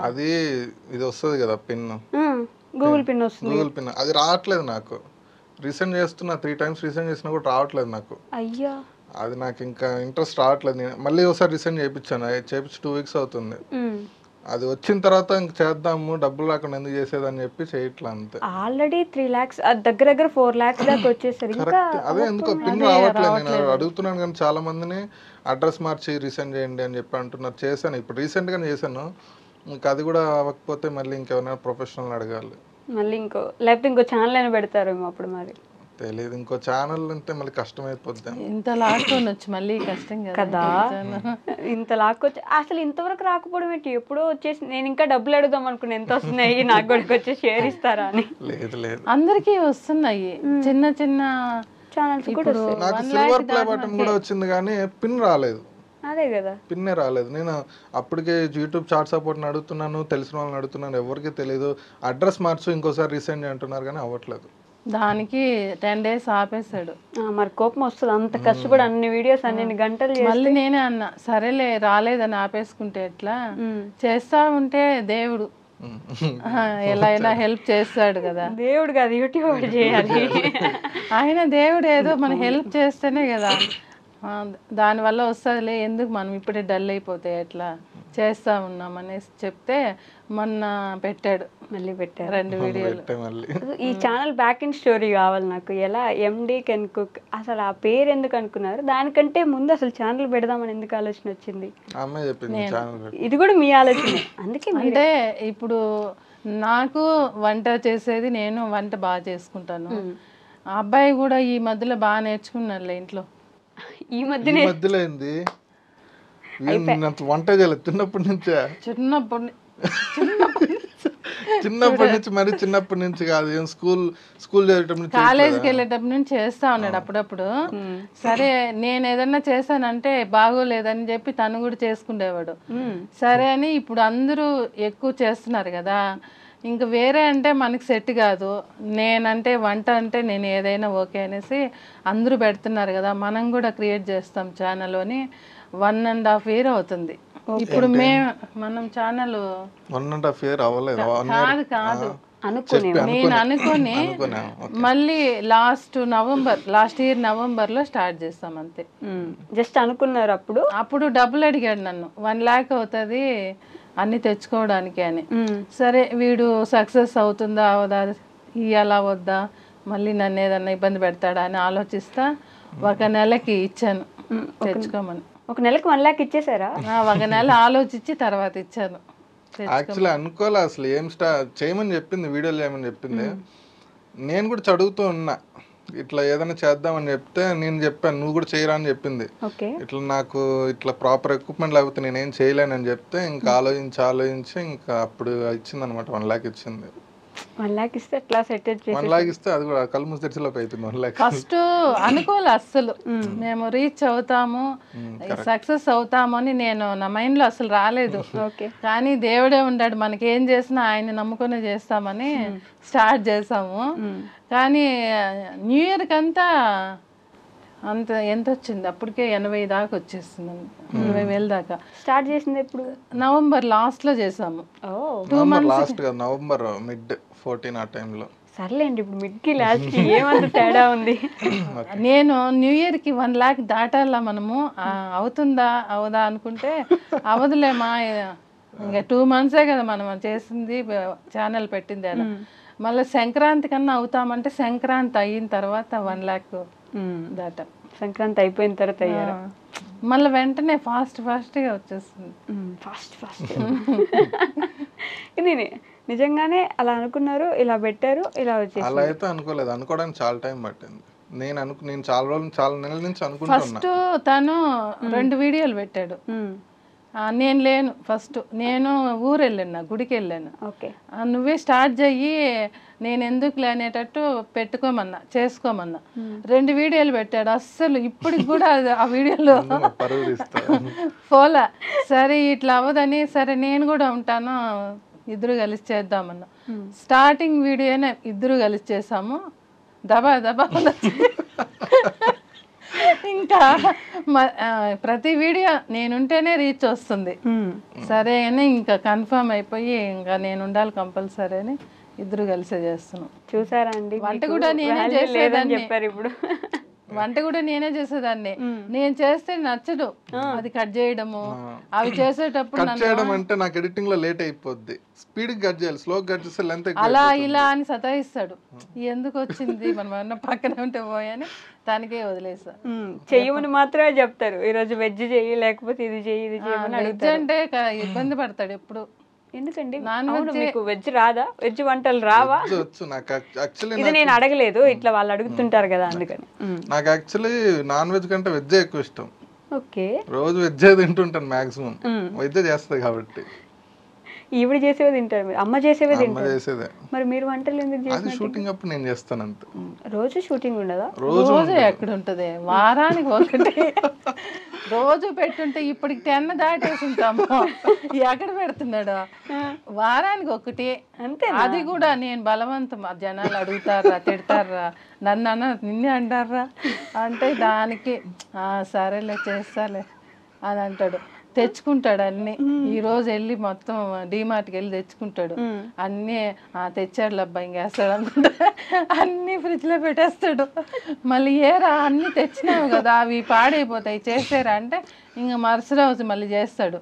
అది ఇది వస్తుంది కదా పిన్, గూగుల్ పిన్ వస్తుంది. గూగుల్ పిన్ అది రావట్లేదు నాకు. రీసెంట్ చేస్తున్నా, 3 times రీసెంట్ చేసినా కూడా రావట్లేదు నాకు. అయ్యా, అది నాకు ఇంకా ఇంట్రెస్ట్ రావట్లేదు. నేను మళ్ళీ ఒకసారి రీసెంట్ చేయించాను, చేయించి 2 weeks అవుతుంది. అది వచ్చిన తర్వాత ఇంక చేద్దాము, డబ్బులు రాకుండా ఎందుకు చేసేదని చెప్పి చేయట్లే అంతే. ఆల్రెడీ 3 lakhs దగ్గర 4 lakhs దాకా వచ్చేసరి. అదే ఎందుకో పిన్ రావట్లేదు. నేను అడుగుతున్నాను కానీ చాలా మందిని అడ్రస్ మార్చి రీసెంట్ చేయండి అని చెప్పి అంటున్నారు. చేశాను, ఇప్పుడు రీసెంట్ గానే చేశాను. ఇంకా అది కూడా అవ్వకపోతే మళ్ళీ ఇంకెవరైనా ప్రొఫెషనల్ అడగాలి. మళ్ళీ లేకపోతే ఇంకో ఛానల్ అయినా పెడతారేమో అప్పుడు. మరి తెలియదు, ఇంకో ఛానల్ అంటే మళ్ళీ కష్టమైపోద్ది. ఇంత లాక్కొనొచ్చు మళ్ళీ కష్టం కదా. ఇంత లాక్కొచ్చి అసలు ఇంతవరకు రాకపోవడం ఏంటి? ఎప్పుడో వచ్చేసి నేను ఇంకా డబ్బులు అడుగుదాం అనుకున్నా, ఎంత వస్తున్నాయి, నాకు కూడా వచ్చి షేర్ ఇస్తారా అని. లేదు లేదు, అందరికీ వస్తున్నాయి చిన్న చిన్న ఛానల్స్ కూడా. నాకు సిల్వర్ ప్లే బటన్ కూడా వచ్చింది కానీ పిన్ రాలేదు. అదే కదా, పిన్నే రాలేదు. నేను అప్పటికే యూట్యూబ్ చాట్ సపోర్ట్ని అడుగుతున్నాను, తెలిసిన వాళ్ళని అడుగుతున్నాను, ఎవరికి తెలియదు. అడ్రస్ మార్చు ఇంకోసారి రీసెంట్ అంటున్నారు కానీ అవ్వట్లేదు. దానికి 10 days ఆపేశాడు. మరి కోపం వస్తుంది, అంత కష్టపడి అన్ని వీడియోస్ అన్ని గంటలు. మళ్ళీ నేనే అన్నా, సరేలే రాలేదని ఆపేసుకుంటే ఎట్లా, చేస్తా ఉంటే దేవుడు ఎలా అయినా హెల్ప్ చేస్తాడు కదా. దేవుడు కాదు, యూట్యూబ్ చేయాలి. ఆయన దేవుడు ఏదో మన హెల్ప్ చేస్తేనే కదా, దానివల్ల వస్తుందిలే, ఎందుకు మనం ఇప్పుడే డల్ అయిపోతే ఎట్లా, చేస్తా ఉన్నాం అనేసి చెప్తే మొన్న పెట్టాడు. మళ్ళీ పెట్టాడు 2 వీడియోలు. ఈ ఛానల్ బ్యాక్ అండ్ స్టోరీ కావాలి నాకు. ఎలా ఎండి కెన్ కుక్, అసలు ఆ పేరు ఎందుకు అనుకున్నారు? దానికంటే ముందు అసలు ఛానల్ పెడదామని ఎందుకు ఆలోచన వచ్చింది? ఇది కూడా మీ ఆలోచనే? అందుకే అంటే ఇప్పుడు నాకు వంట చేసేది, నేను వంట బాగా చేసుకుంటాను. ఆ అబ్బాయి కూడా ఈ మధ్యలో బాగా నేర్చుకున్నారులే ఇంట్లో. ఈ మధ్యలో వంట చేయలేదు చిన్నప్పటి నుంచే. చిన్నప్పటి నుంచి మరి చిన్నప్పటి నుంచి కాదు, స్కూల్ కాలేజీకి వెళ్ళేటప్పటి నుంచి చేస్తా ఉన్నాడు అప్పుడప్పుడు. సరే నేను ఏదన్నా చేశానంటే బాగోలేదని చెప్పి తను కూడా చేసుకునేవాడు. సరే అని ఇప్పుడు అందరూ ఎక్కువ చేస్తున్నారు కదా, ఇంకా వేరే అంటే మనకి సెట్ కాదు. నేనంటే వంట అంటే నేను ఏదైనా ఓకే అనేసి అందరూ పెడుతున్నారు కదా, మనం కూడా క్రియేట్ చేస్తాం ఛానల్ అని. 1.5 year అవుతుంది ఇప్పుడు. మనం ఛానల్ 1.5 year అవ్వలేదు. కాదు నేను అనుకుని మళ్ళీ లాస్ట్ ఇయర్ నవంబర్లో స్టార్ట్ చేస్తాం అంతే. జస్ట్ అనుకున్నారు. అప్పుడు డబ్బులు అడిగాడు నన్ను, 1 lakh అవుతుంది అన్ని తెచ్చుకోవడానికి అని. సరే వీడు సక్సెస్ అవుతుందా అవదా, ఇయ్యాలా వద్దా, మళ్ళీ నన్ను ఏదన్నా ఇబ్బంది పెడతాడా అని ఆలోచిస్తా 1 నెలకి ఇచ్చాను తెచ్చుకోమని. 1 నెలకి 1 lakh ఇచ్చేసారా? 1 నెల ఆలోచించి తర్వాత ఇచ్చాను. యాక్చువల్లీ అనుకోలే అసలు, ఏం చేయమని చెప్పింది, వీడియోలు చేయమని చెప్పింది. నేను కూడా చదువుతూ ఉన్నా, ఇట్లా ఏదైనా చేద్దామని చెప్తే నేను చెప్పాను, నువ్వు కూడా చేయరా అని చెప్పింది. ఇట్లా నాకు ఇట్లా ప్రాపర్ ఎక్విప్మెంట్ లేకపోతే నేనేం చేయలేనని చెప్తే ఇంకా ఆలోచించి ఇంకా అప్పుడు ఇచ్చింది అనమాట. 1 lakh ఇచ్చింది. 1 lakh ఇస్తే ఎట్లా సెట్ చేసి 1 lakh ఇస్తే అది కూడా కళ్ళు మూసి తెరిచేలోపు అయిపోయింది 1 lakh. ఫస్ట్ అనుకోలే అస్సలు మేము రీచ్ అవుతాము, సక్సెస్ అవుతాము అని నేను నా మైండ్ లో అసలు రాలేదు. కానీ దేవుడే ఉన్నాడు, మనకి ఏం చేసినా ఆయన నమ్ముకునే చేస్తామని స్టార్ట్ చేసాము. కానీ న్యూ ఇయర్ కంతా అంత ఎంత వచ్చింది అప్పటికే 80 దాకా వచ్చేస్తుంది, 20,000 దాకా. స్టార్ట్ చేసింది ఎప్పుడు? నవంబర్ లాస్ట్ లో చేసాము. నవంబర్ మిడ్ 14 ఆ టైంలో. సర్లేండి, ఇప్పుడు మిడ్ కి లాస్ట్ కి ఏమంత తేడా ఉంది? నేను న్యూ ఇయర్ కి 1 lakh దాటాలా మనము, అవుతుందా అవదా అనుకుంటే అవదులేమా, ఇంకా 2 months కదా మనం చేసింది, ఛానల్ పెట్టింది అని. మళ్ళీ సంక్రాంతి కన్నా అవుతామంటే సంక్రాంతి అయిన తర్వాత 1 lakh దాట. సంక్రాంతి అయిపోయిన తర్వాత అయ్యారు. మళ్ళీ వెంటనే ఫాస్ట్గా వచ్చేస్తుంది. ఫాస్ట్ ఇది నిజంగానే అలా అనుకున్నారు, ఇలా పెట్టారు, ఇలా వచ్చేసి. అలా అయితే అనుకోలేదు, అనుకోవడానికి చాలా టైం పట్టింది. నేను చాలా నెలల నుంచి అనుకుంటున్నా. ఫస్ట్ తను 2 వీడియోలు పెట్టాడు, నేను లేను. ఫస్ట్ నేను ఊరు వెళ్ళాను, గుడికి వెళ్ళాను. నువ్వే స్టార్ట్ చెయ్యి, నేను ఎందుకు లేనేటట్టు పెట్టుకోమన్నా, చేసుకోమన్నా. 2 వీడియోలు పెట్టాడు. అస్సలు ఇప్పటికి కూడా ఆ వీడియోలో పోలా. సరే ఇట్లా అవ్వదని, సరే నేను కూడా ఉంటాను, ఇద్దరు కలిసి చేద్దామన్నా. స్టార్టింగ్ వీడియోనే ఇద్దరు కలిసి చేసాము. దబా ఇంకా ప్రతి వీడియో నేనుంటేనే రీచ్ వస్తుంది. సరే అని ఇంకా కన్ఫర్మ్ అయిపోయి ఇంకా నేను ఉండాలి కంపల్సరీ అని ఇద్దరు కలిసే చేస్తున్నాం. చూసారా అండి, వంట కూడా నేనే చేసేదాన్ని. చెప్పారు ఇప్పుడు వంట కూడా నేనే చేసేదాన్ని. నేను చేస్తే నచ్చదు అది కట్ చేయడము, అవి చేసేటప్పుడు కట్ చేయడం అంటే నాకు ఎడిటింగ్ లో లేట్ అయిపోద్ది. స్పీడ్ కట్ చేయాలి, స్లో కట్ చేస్తే లెంత్ అలా ఇలా అని సతాయిస్తాడు. ఎందుకు వచ్చింది మనం పక్కన ఉంటే పోయని దానికే వదిలేస్తా. చెయ్యమని మాత్రమే చెప్తారు, ఈ రోజు వెజ్ చెయ్యి, లేకపోతే ఇది చెయ్యి, ఇది చెయ్యి. వెజ్ అంటే ఇబ్బంది పడతాడు ఎప్పుడు. ఎందుకండి మీకు వెజ్ రాదా? వెజ్ వంటలు రావా? ఇది నేను అడగలేదు, ఇట్లా వాళ్ళు అడుగుతుంటారు కదా, అందుకని. నాకు యాక్చువల్లీ నాన్ వెజ్ కంటే వెజ్ ఎక్కువ ఇష్టం. ఓకే, రోజు వెజ్ తింటుంటాను మాక్సిమం, వెజ్ చేస్తుంది కాబట్టి. ఈవిడ చేసేవి తింటారు, మీరు అమ్మ చేసేవే తింటారు. చేసేదే. మరి మీరు వంటలు ఎందుకు చేస్తారు? షూటింగ్ అప్పుడు నేను చేస్తాను అంతే. రోజు షూటింగ్ ఉండదా? రోజు ఎక్కడ ఉంటది, వారానికి ఒకటి. రోజు పెట్టుంటే ఇప్పటికి 10 దాటేసి ఉంటాము. ఎక్కడ పెడుతున్నాడు? వారానికి ఒకటి అంతే. అది కూడా నేను బలవంతం, జనాలు అడుగుతారా, తిడతారా, నన్ను నిన్నే అంటారా అంటే దానికి సరేలే చేస్తాలే అని అంటాడు. తెచ్చుకుంటాడు అన్ని. ఈ రోజు వెళ్ళి మొత్తం డిమార్ట్కి వెళ్ళి తెచ్చుకుంటాడు అన్ని. తెచ్చాడు అబ్బాయి ఇంకేస్తాడు అనుకుంటా, అన్ని ఫ్రిడ్జ్ లో పెట్టేస్తాడు. మళ్ళీ ఏరా అన్ని తెచ్చినావు కదా, అవి పాడైపోతాయి చేసారా అంటే ఇంకా మరుసటి రోజు మళ్ళీ చేస్తాడు.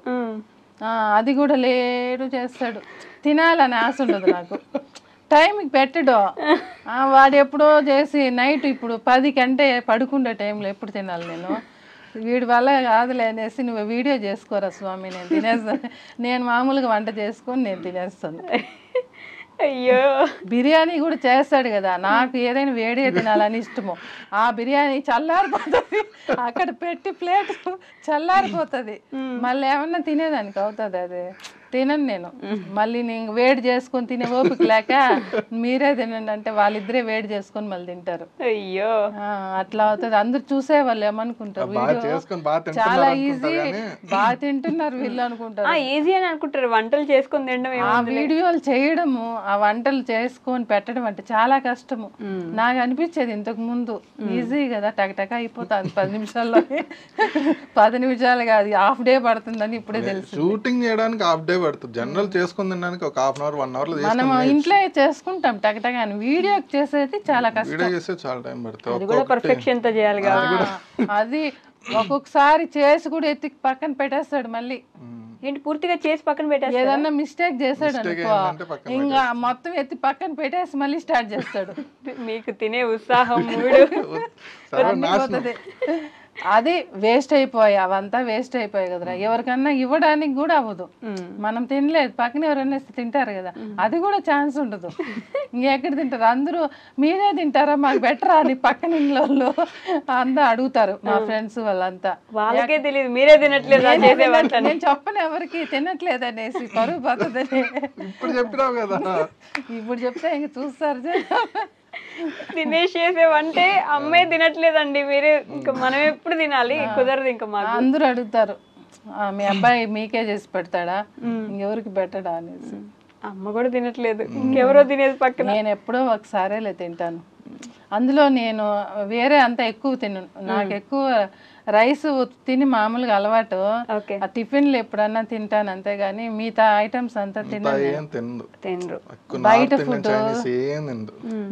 అది కూడా లేటు చేస్తాడు. తినాలని ఆశ ఉండదు నాకు, టైంకి పెట్టడు. వాడు ఎప్పుడో చేసి నైట్, ఇప్పుడు 10 కంటే పడుకుండే టైంలో ఎప్పుడు తినాలి నేను? వీడి వల్ల కాదులే అనేసి నువ్వు వీడియో చేసుకోరా స్వామి, నేను తినేస్తాను. నేను మామూలుగా వంట చేసుకొని నేను తినేస్తాను. అయ్యో, బిర్యానీ కూడా చేస్తాడు కదా, నాకు ఏదైనా వేడిగా తినాలని ఇష్టము. ఆ బిర్యానీ చల్లారిపోతుంది, అక్కడ పెట్టి ప్లేట్ చల్లారిపోతుంది. మళ్ళీ ఏమన్నా తినేదానికి అవుతుంది? అది తినను నేను. మళ్ళీ నేను వేడి చేసుకొని తినే ఓపిక లేక మీరే తినండి అంటే వాళ్ళిద్దరే వేడి చేసుకొని మళ్ళీ తింటారు. అయ్యో, అట్లా అవుతుంది. అందరు చూసే వాళ్ళు ఏమనుకుంటారు, చాలా ఈజీ, బాగా తింటున్నారు వీళ్ళు అనుకుంటారు. ఈజీ అని అనుకుంటారు వంటలు చేసుకొని తినడం. ఆ వీడియోలు చేయడము, ఆ వంటలు చేసుకొని పెట్టడం అంటే చాలా కష్టము. నాకు అనిపించేది ఇంతకు ముందు ఈజీ కదా, టకటక అయిపోతుంది 10 నిమిషాల్లో. 10 నిమిషాలు కాదు, హాఫ్ డే పడుతుందని ఇప్పుడే తెలుసు. షూటింగ్ చేయడానికి హాఫ్ డే పడుతుంది, జనరల్ చేసుకుని తినడానికి ఒక హాఫ్ అన్ అవర్ 1 అవర్. మనం ఇంట్లో చేసుకుంటాం టకటక, వీడియో చేసేది చాలా కష్టం. వీడియో చేస్తే చాలా టైం పడుతుంది, అది కూడా పర్ఫెక్షన్ తో చేయాలి కదా. అది ఒక్కొక్కసారి చేసి కూడా ఎత్తి పక్కన పెట్టేస్తాడు. మళ్ళీ ఏంటి, పూర్తిగా చేసి పక్కన పెట్టేస్తాడు? ఏదన్నా మిస్టేక్ చేసాడు అనుకో, ఇంకా మొత్తం ఎత్తి పక్కన పెట్టేసి మళ్ళీ స్టార్ట్ చేస్తాడు. మీకు తినే ఉత్సాహం పోతుంది. అది వేస్ట్ అయిపోయాయి, అవంతా వేస్ట్ అయిపోయాయి కదరా. ఎవరికన్నా ఇవ్వడానికి కూడా అవ్వదు. మనం తినలేదు, పక్కన ఎవరైనా తింటారు కదా, అది కూడా ఛాన్స్ ఉండదు. ఇంకెక్కడ తింటారు? అందరూ మీరే తింటారా, మాకు బెటరా అని పక్కన ఇళ్ళలో అంతా అడుగుతారు. మా ఫ్రెండ్స్ వాళ్ళంతా, వాళ్ళకే తెలియదు మీరే తినట్లేదు. నేను చెప్పను ఎవరికి తినట్లేదు అనేసి, పరువు పోతుందని. ఇప్పుడు చెప్పినావు కదా, ఇప్పుడు చెప్తే ఇంక చూస్తారు. దినేష్ చేసేవంటే అమ్మాయి తినట్లేదండి, మీరే, ఇంకా మనం ఎప్పుడు తినాలి, కుదరదు ఇంకా మాకు. అందరూ అడుగుతారు, మీ అబ్బాయి మీకే చేసి పెడతాడా, ఇంకెవరికి పెట్టడా అనేసి. అమ్మ కూడా తినట్లేదు, ఇంకెవరో తినేది పక్కన. నేను ఎప్పుడో ఒకసారేలే తింటాను. అందులో నేను వేరే అంత ఎక్కువ తినను. నాకు ఎక్కువ రైస్ తిని మామూలుగా అలవాటు. ఆ టిఫిన్లు ఎప్పుడన్నా తింటాను అంతేగాని మిగతా ఐటమ్స్ అంతా తినరు.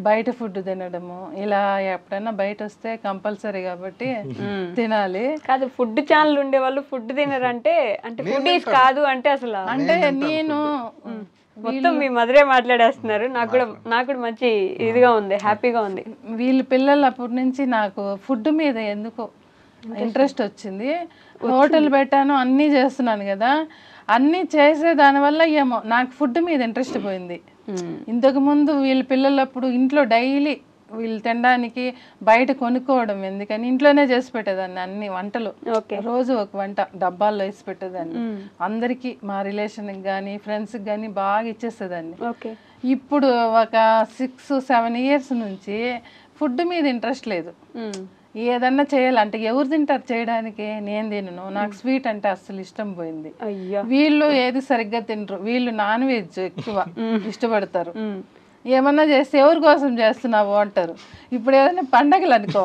బయట ఫుడ్ తినడము ఇలా ఎప్పుడన్నా బయట వస్తే కంపల్సరీ కాబట్టి తినాలి. కాదు, ఫుడ్ ఛానల్ ఉండే వాళ్ళు ఫుడ్ తినరంటే, అంటే ఫుడ్ కాదు అంటే అసలు, అంటే నేను మొత్తం మీ మదరే మాట్లాడేస్తున్నారు. నాకు కూడా మంచి ఇదిగా ఉంది, హ్యాపీగా ఉంది. వీళ్ళ పిల్లలు అప్పటి నుంచి నాకు ఫుడ్ మీద ఎందుకో ఇంట్రెస్ట్ వచ్చింది. హోటల్ పెట్టాను, అన్నీ చేస్తున్నాను కదా, అన్నీ చేసే దానివల్ల ఏమో నాకు ఫుడ్ మీద ఇంట్రెస్ట్ పోయింది. ఇంతకు ముందు వీళ్ళ పిల్లలప్పుడు ఇంట్లో డైలీ వీళ్ళు తినడానికి బయట కొనుక్కోవడం ఎందుకని ఇంట్లోనే చేసి పెట్టేదాన్ని అన్ని వంటలు. రోజు ఒక వంట డబ్బాల్లో వేసి పెట్టేదాన్ని అందరికి, మా రిలేషన్కి కానీ ఫ్రెండ్స్కి కానీ బాగా ఇచ్చేసేదాన్ని. ఇప్పుడు ఒక 6-7 years నుంచి ఫుడ్ మీద ఇంట్రెస్ట్ లేదు. ఏదన్నా చేయాలంటే ఎవరు తింటారు చేయడానికి, నేను తినను. నాకు స్వీట్ అంటే అస్సలు ఇష్టం పోయింది. వీళ్ళు ఏది సరిగ్గా తినరు, వీళ్ళు నాన్ వెజ్ ఎక్కువ ఇష్టపడతారు. ఏమన్నా చేస్తే ఎవరి కోసం చేస్తున్నావు అంటారు. ఇప్పుడు ఏదైనా పండగలు అనుకో,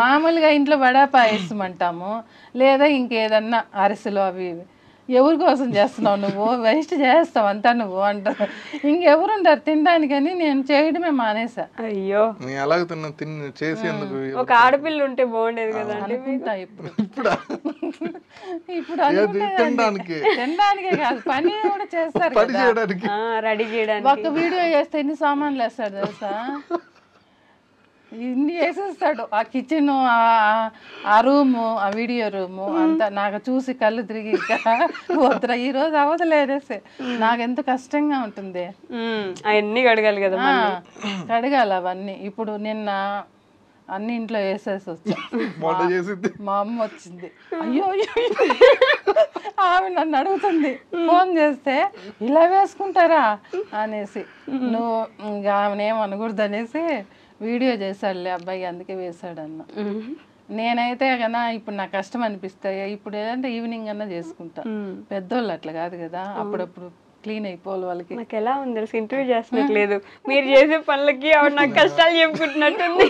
మామూలుగా ఇంట్లో వడా పాయసం అంటాము, లేదా ఇంకేదన్నా అరిసెలు అవి ఇవి. ఎవరి కోసం చేస్తున్నావు నువ్వు, వేస్ట్ చేస్తావు అంతా నువ్వు అంటారు. ఇంకెవరుంటారు తినడానికని నేను చేయడమే మానేసా. అయ్యో, ఒక ఆడపిల్ల ఉంటే బాగుండేది కదా అనుకుంటా. ఇప్పుడు తినడానికే కాదు, పని కూడా చేస్తారు రెడీ చేయడానికి. ఒక వీడియో చేస్తే ఎన్ని సామాన్లు వేస్తాడు తెలుసా, ఇన్ని వేసేస్తాడు. ఆ కిచెన్, ఆ రూము, ఆ వీడియో రూము అంతా నాకు చూసి కళ్ళు తిరిగి వద్దురా ఈ రోజు అవదలేదేసే. నాకు ఎంత కష్టంగా ఉంటుంది. అవన్నీ కడగాలి కదా, కడగాలి అవన్నీ. ఇప్పుడు నిన్న అన్ని ఇంట్లో వేసేసి వచ్చా. మా అమ్మ వచ్చింది, అయ్యో ఆమె నన్ను అడుగుతుంది ఫోన్ చేస్తే, ఇలా వేసుకుంటారా అనేసి. నువ్వు ఇంకా ఆమెనేం అనకూడదు అనేసి వీడియో చేశాడులే అబ్బాయి, అందుకే వేసాడన్న. నేనైతే కన్నా ఇప్పుడు నాకు కష్టం అనిపిస్తాయి. ఇప్పుడు ఏదంటే ఈవినింగ్ అన్నా చేసుకుంటా. పెద్దోళ్ళు అట్లా కాదు కదా, అప్పుడప్పుడు క్లీన్ అయిపోవాలి వాళ్ళకి. నాకు ఎలా ఉంది తెలుసు, ఇంటర్వ్యూ చేస్తున్నట్లేదు, మీరు చేసే పనులకి ఆవిడ నాకు కష్టాలు చెప్పుకుంటున్నట్టుంది.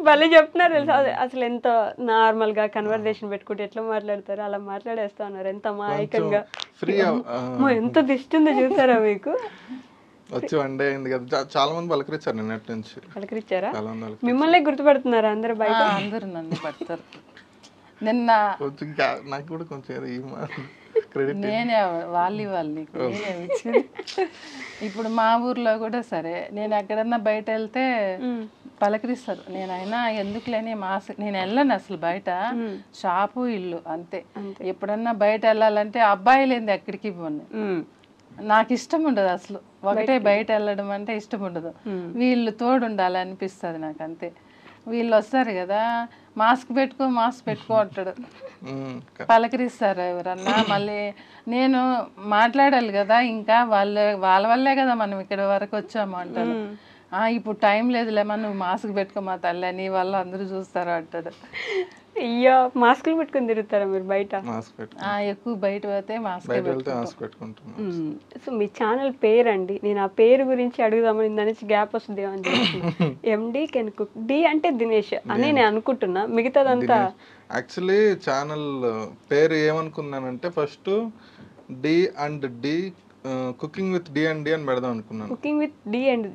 భలే చెప్తున్నారు తెలుసు. అసలు ఎంత నార్మల్ గా కన్వర్సేషన్ పెట్టుకుంటే ఎట్లా మాట్లాడతారు అలా మాట్లాడేస్తా ఉన్నారు. ఎంత అమాయకంగా, ఎంత దిష్టిందో చూసారా మీకు. వచ్చి వన్ డే అయింది కదా, చాలా మంది పలకరించారు నిన్నటి నుంచి. పలకరించారా? మిమ్మల్ని గుర్తుపడుతున్నారా అందరు బయట? అందరూ నన్ను పడతారు. నిన్న నాకు కూడా కొంచెం నేనే వాళ్ళని ఇప్పుడు మా ఊర్లో కూడా సరే, నేను ఎక్కడన్నా బయట వెళ్తే పలకరిస్తారు. నేనైనా ఎందుకులేని నేను వెళ్ళను అసలు బయట, షాపు ఇల్లు అంతే. ఎప్పుడన్నా బయట వెళ్ళాలంటే అబ్బాయిలు ఏంది ఎక్కడికి పోను, నాకు ఇష్టం ఉండదు అసలు. ఒకటే బయట వెళ్ళడం అంటే ఇష్టం ఉండదు. వీళ్ళు తోడు ఉండాలి అనిపిస్తుంది నాకు అంతే. వీళ్ళు వస్తారు కదా, మాస్క్ పెట్టుకో అంటాడు, పలకరిస్తారు ఎవరన్నా. మళ్ళీ నేను మాట్లాడాలి కదా, ఇంకా వాళ్ళ వల్లే కదా మనం ఇక్కడ వరకు వచ్చాము అంటాడు. ఇప్పుడు టైం లేదులేమా, నువ్వు మాస్క్ పెట్టుకోమా తల్లి, నీ వల్ల అందరూ చూస్తారు అంటాడు. అయ్యో, మాస్కులు పెట్టుకుని తిరుగుతారా మీరు బయట? ఎక్కువ బయట పోతే మాస్క్ పెట్టుకుంటాను. సో మీ ఛానల్ పేరు అండి, నేను ఆ పేరు గురించి అడుగుదామని దాని నుంచి గ్యాప్ వస్తుంది అని చెప్పి ఎండి కెన్ కుక్. డి అంటే దినేష్ అని నేను అనుకుంటున్నా, మిగతాదంతా యాక్చువల్లీ ఛానల్ పేరు ఏమనుకున్నానంటే first D and D, cooking with D and D అని పెడదాం అనుకున్నాను. Cooking with D and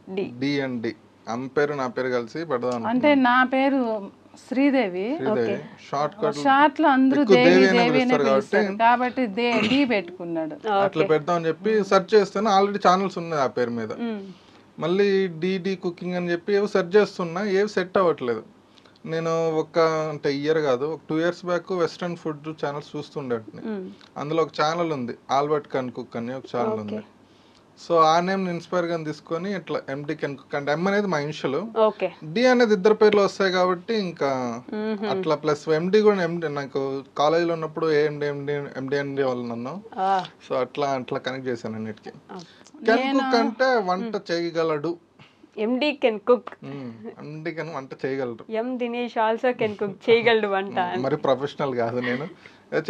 D అమ్మ పేరు నా పేరు కలిసి పెడదాం. అంటే నా పేరు శ్రీదేవి, షార్ట్ లో అందరూ దేవి కాబట్టి డి పెట్టుకున్నాడు. అట్లా పెడదాం అని చెప్పి సెర్చ్ చేస్తాను. ఆల్రెడీ ఛానల్స్ ఉన్నాయి ఆ పేరు మీద. మళ్ళీ డి కుకింగ్ అని చెప్పి ఏవో సెర్చ్ చేస్తున్నా, ఏవి సెట్ అవ్వట్లేదు. నేను అంటే ఇయర్ కాదు, ఒక 2 years back western food channels చూస్తుండే. అందులో ఒక ఛానల్ ఉంది, ఆల్బర్ట్ కెన్ కుక్ అని ఒక ఛానల్ ఉంది. సో ఆ నేమ్ ఇన్స్పైర్ గా తీసుకొని ఇట్లా ఎండి కెన్ కుక్ అంటే ఎం అనేది మా ఇనిషియల్, డి అనేది ఇద్దరు పేర్లు వస్తాయి కాబట్టి ఇంకా అట్లా. ప్లస్ ఎండి కూడా ఎండి, నాకు కాలేజ్ లో ఉన్నప్పుడు ఎండి వాళ్ళు నన్ను, సో అట్లా కనెక్ట్ చేశాను అన్నిటికి. కెన్ కుక్ అంటే వంట చేయగలడు, ఎండి కెన్ కుక్, ఎండి కెన్ వంట చేయగలరు. ఎం దినేష్ ఆల్సో కెన్ కుక్, చేయగలడు వంట. మరి ప్రొఫెషనల్ కాదు, నేను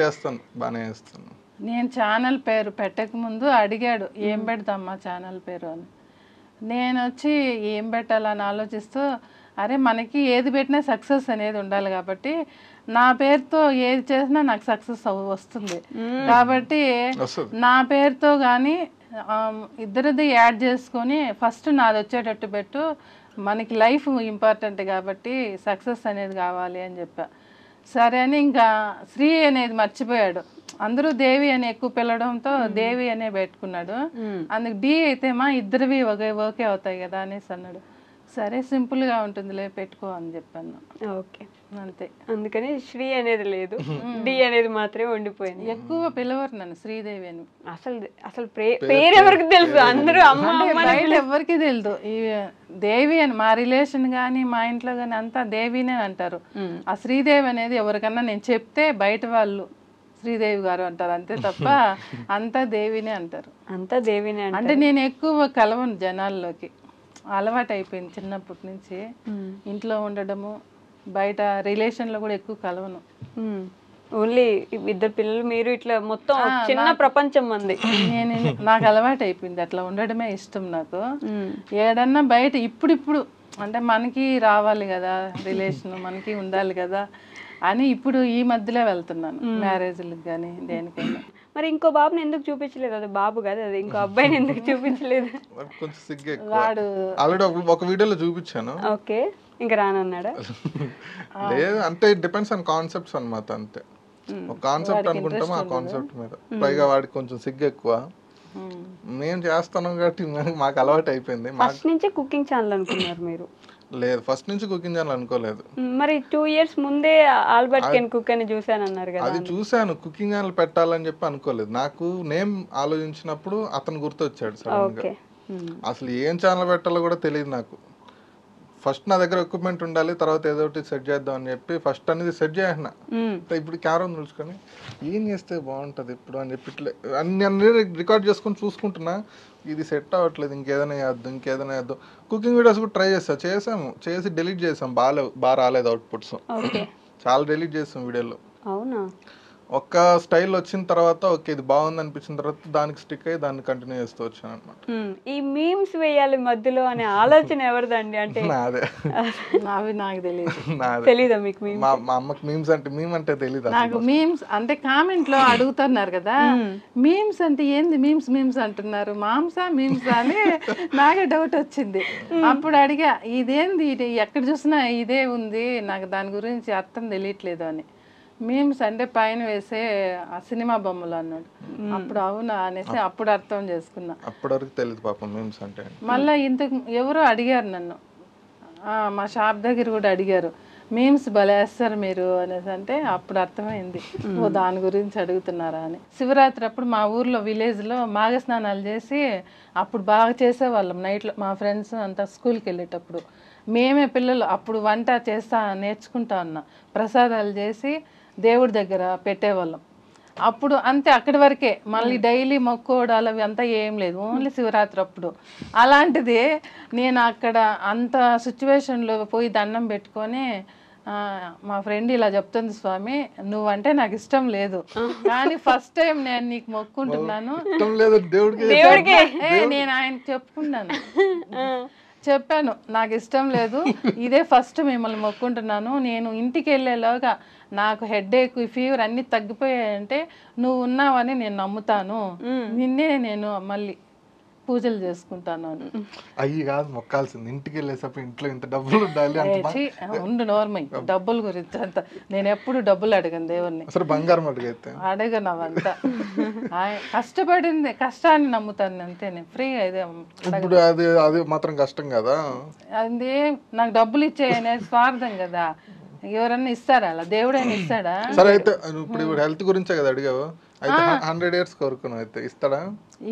చేస్తాను, బాగానే చేస్తాను. నేను ఛానల్ పేరు పెట్టక ముందు అడిగాడు ఏం పెడతామ్మా ఛానల్ పేరు అని. నేను వచ్చి ఏం పెట్టాలని ఆలోచిస్తూ, అరే మనకి ఏది పెట్టినా సక్సెస్ అనేది ఉండాలి కాబట్టి నా పేరుతో ఏది చేసినా నాకు సక్సెస్ వస్తుంది కాబట్టి నా పేరుతో కానీ ఇద్దరిది యాడ్ చేసుకొని ఫస్ట్ నాది వచ్చేటట్టు పెట్టు, మనకి లైఫ్ ఇంపార్టెంట్ కాబట్టి సక్సెస్ అనేది కావాలి అని చెప్పా. సరే అని ఇంకా శ్రీ అనేది మర్చిపోయాడు. అందరూ దేవి అని ఎక్కువ పిలవడంతో దేవి అనే పెట్టుకున్నాడు. అందుకు డి అయితే మా ఇద్దరివి ఓకే అవుతాయి కదా అనేసి అన్నాడు. సరే సింపుల్గా ఉంటుందిలే పెట్టుకో అని చెప్పాను. ఓకే, అంతే. అందుకని శ్రీ అనేది లేదు, డి అనేది మాత్రమే ఉండిపోయింది. ఎక్కువ పిలవరు నన్ను శ్రీదేవి అని. అసలు పేరు ఎవరికి తెలుసు? అందరూ అమ్మ బయట ఎవరికి తెలుసు. ఈ దేవి అని మా రిలేషన్ గానీ మా ఇంట్లో గానీ అంతా దేవినే అంటారు. ఆ శ్రీదేవి అనేది ఎవరికన్నా నేను చెప్తే బయట వాళ్ళు శ్రీదేవి గారు అంటారు అంతే తప్ప అంతా దేవినే అంటారు. అంతా దేవినే అంటే నేను ఎక్కువ కలవను జనాల్లోకి, అలవాటు అయిపోయింది చిన్నప్పటి నుంచి. ఇంట్లో ఉండడము, బయట రిలేషన్లో కూడా ఎక్కువ కలవను. ఓన్లీ ఇద్దరు పిల్లలు, మీరు ఇట్లా మొత్తం చిన్న ప్రపంచం మంది. నాకు అలవాటు అయిపోయింది అట్లా ఉండడమే ఇష్టం నాకు. ఏడన్నా బయట ఇప్పుడు అంటే మనకి రావాలి కదా రిలేషన్, మనకి ఉండాలి కదా అని ఇప్పుడు ఈ మధ్యలో వెళ్తున్నాను మ్యారేజ్లకు కానీ దేనికైనా. మరి ఇంకో బాబుని ఎందుకు చూపించలేదు? అది బాబు కదా, అది ఇంకో అబ్బాయిని ఎందుకు చూపించలేదు? కొంచెం సిగ్గు వాడు ఆల్రెడీ ఒక వీడియోలో చూపించాను. ఓకే, ఇంకా రానన్నాడా? లేదు, అంటే డిపెండ్స్ ఆన్ కాన్సెప్ట్స్ అన్నమాట. అంతే, ఒక కాన్సెప్ట్ అనుకుంటాం, ఆ కాన్సెప్ట్ మీద. పైగా వాడికి కొంచెం సిగ్గు ఎక్కువ. మేము చేస్తున్నాం కాబట్టి మాకు అలవాటు అయిపోయింది. ఫస్ట్ నుంచి కుకింగ్ ఛానల్ అనుకున్నారు మీరు? లేదు, ఫస్ట్ నుంచి కుకింగ్ ఛానల్ అనుకోలేదు. మరి 2 years ముందే ఆల్బర్ట్ కెన్ కుక్ అని చూసాను అన్నారు కదా. అది చూసాను, కుకింగ్ ఛానల్ పెట్టాలని చెప్పి అనుకోలేదు. నాకు నేమ్ ఆలోచించినప్పుడు అతను గుర్తొచ్చాడు సడన్ గా. అసలు ఏం ఛానల్ పెట్టాలో కూడా తెలియదు నాకు. ఫస్ట్ నా దగ్గర ఎక్విప్మెంట్ ఉండాలి, తర్వాత ఏదో ఒకటి సెట్ చేద్దాం అని చెప్పి ఫస్ట్ అనేది సెట్ చేసిన. ఇప్పుడు కెమెరా నిలుచుకొని ఏం చేస్తే బాగుంటది ఇప్పుడు అని చెప్పి ఇట్లా అన్ని రికార్డ్ చేసుకొని చూసుకుంటున్నా. ఇది సెట్ అవ్వట్లేదు, ఇంకేదైనా చేద్దాం. కుకింగ్ వీడియోస్ కూడా ట్రై చేసి డిలీట్ చేసాం. బాగా రాలేదు అవుట్పుట్స్, చాలా డిలీట్ చేసాం వీడియోలో. అవునా? ఒక్క స్టైల్ వచ్చిన తర్వాత ఓకే ఇది బాగుంది అనిపించిన తర్వాత దానికి స్టిక్ అయ్యి దాన్ని కంటిన్యూ చేస్తూ వచ్చాను అనమాట. ఈ మీమ్స్ వేయాలి మధ్యలో అనే ఆలోచన ఎవరిదండి? అంటే నాదే. అవి నాకు తెలీదా మీకు? మా అమ్మకి మీమ్స్ అంటే అంటే తెలీదు నాకు. మీమ్స్ అంటే కామెంట్ లో అడుగుతున్నారు కదా, మీమ్స్ అంటే ఏంది, మీమ్స్ అంటున్నారు, మాంసా మీమ్సా అని నాకే డౌట్ వచ్చింది. అప్పుడు అడిగా ఇదేంది, ఇది ఎక్కడ చూసినా ఇదే ఉంది, నాకు దాని గురించి అర్థం తెలియట్లేదు అని. మీమ్స్ అంటే పైన వేసే ఆ సినిమా బొమ్మలు అన్నాడు. అప్పుడు అవునా అనేసి అప్పుడు అర్థం చేసుకున్నా. అప్పటి వరకు తెలియదు పాపం మీమ్స్ అంటే. మళ్ళీ ఇంతకు ఎవరో అడిగారు నన్ను, మా షాప్ దగ్గర కూడా అడిగారు, మీమ్స్ భలేస్తారు మీరు అనేసి. అంటే అప్పుడు అర్థమైంది, ఓ దాని గురించి అడుగుతున్నారా అని. శివరాత్రి అప్పుడు మా ఊర్లో విలేజ్లో మాఘ స్నానాలు చేసి అప్పుడు బాగా చేసేవాళ్ళం నైట్లో. మా ఫ్రెండ్స్ అంతా స్కూల్కి వెళ్ళేటప్పుడు మేమే పిల్లలు అప్పుడు వంట నేర్చుకుంటా ఉన్నా. ప్రసాదాలు చేసి దేవుడి దగ్గర పెట్టేవాళ్ళం. అప్పుడు అంతే, అక్కడి వరకే. మళ్ళీ డైలీ మొక్కోడాలు అవి అంతా ఏం లేదు, ఓన్లీ శివరాత్రి అప్పుడు. అలాంటిది నేను అక్కడ అంత సిచ్యువేషన్లో పోయి దండం పెట్టుకొని మా ఫ్రెండ్ ఇలా చెప్తుంది, స్వామి నువ్వంటే నాకు ఇష్టం లేదు, కానీ ఫస్ట్ టైం నేను నీకు మొక్కుంటున్నాను. నేను ఆయనకు చెప్పాను నాకు ఇష్టం లేదు, ఇదే ఫస్ట్ మిమ్మల్ని మొక్కుంటున్నాను. నేను ఇంటికి వెళ్ళేలాగా నాకు హెడేక్, ఫీవర్ అన్ని తగ్గిపోయాయంటే నువ్వు ఉన్నావని నేను నమ్ముతాను, నిన్నే నేను మళ్ళీ పూజలు చేసుకుంటాను అని. అయ్యి కాదు మొక్కాల్సింది, ఇంటికి వెళ్ళేసప్పుడు ఇంట్లో ఇంత డబ్బులు ఉండాలి. ఉండు నోర్మై, డబ్బుల గురించి అంత నేను ఎప్పుడు డబ్బులు అడగను దేవుణ్ణి. అసలు బంగారం అడగను అవంతా. కష్టపడింది, కష్టాన్ని నమ్ముతాను అంతే. నేను ఫ్రీగా ఇప్పుడు అది మాత్రం కష్టం కదా. అది నాకు డబ్బులు ఇచ్చేయనేది స్వార్థం కదా. ఎవరన్నా ఇస్తారా అలా? దేవుడైనా ఇస్తాడా? సరే అయితే ఇప్పుడు హెల్త్ గురించే కదా అడిగావు, అయితే 100 years కోరుకున్నావు, అయితే ఇస్తాడా?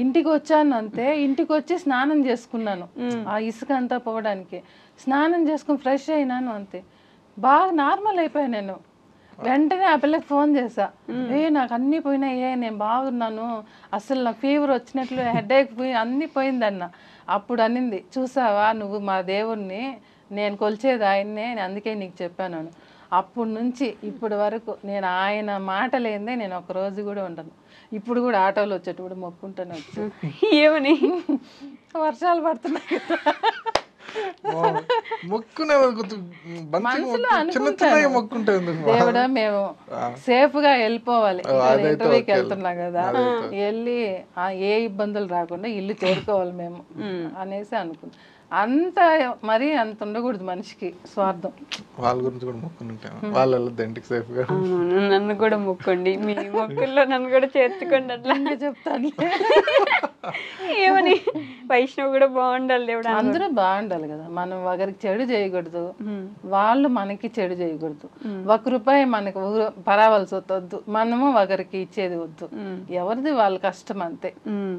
ఇంటికి వచ్చాను అంతే, ఇంటికి వచ్చి స్నానం చేసుకున్నాను ఆ ఇసుక అంతా పోవడానికి. స్నానం చేసుకుని ఫ్రెష్ అయినాను అంతే, బాగా నార్మల్ అయిపోయాను. నేను వెంటనే ఆ పిల్లకి ఫోన్ చేసా, నాకు అన్నీ పోయినాయే, నేను బాగున్నాను, అసలు నాకు ఫీవర్ వచ్చినట్లు హెడేక్ పోయి అన్నీ పోయిందన్న. అప్పుడు అనింది, చూసావా నువ్వు మా దేవుణ్ణి, నేను కొలిచేది ఆయన్నే, అందుకే నీకు చెప్పాను. అప్పటి నుంచి ఇప్పటి వరకు నేను ఆయన మాట లేదే నేను ఒక రోజు కూడా ఉండను. ఇప్పుడు కూడా ఆటోలో వచ్చేటప్పుడు మొక్కుంటాను వచ్చి. ఏమని? వర్షాలు పడుతున్నాయి దేవుడా మేము సేఫ్ గా వెళ్ళిపోవాలి, ఇంటర్వ్యూకి వెళ్తున్నాం కదా, వెళ్ళి ఏ ఇబ్బందులు రాకుండా ఇల్లు చేరుకోవాలి మేము అనేసి అనుకున్నాం. అంత మరీ అంత ఉండకూడదు మనిషికి స్వార్థం. వాళ్ళ గురించి కూడా మొక్కునుంటాం, వాళ్ళు వెళ్ళొద్దు ఇంటికి సేఫ్ గా. నన్ను కూడా మొక్కండి, మీ మొక్కుల్లో నన్ను కూడా చేర్చుకోండి. అట్లా చెప్తాను ఏమని వైష్ణవ్ కూడా బాగుండాలి దేవుడు. అందరూ బాగుండాలి కదా, మనం ఒకరికి చెడు చేయకూడదు, వాళ్ళు మనకి చెడు చేయకూడదు. ₹1 మనకి పరావలసి వద్దు, మనము ఒకరికి ఇచ్చేది వద్దు. ఎవరిది వాళ్ళ కష్టం అంతే.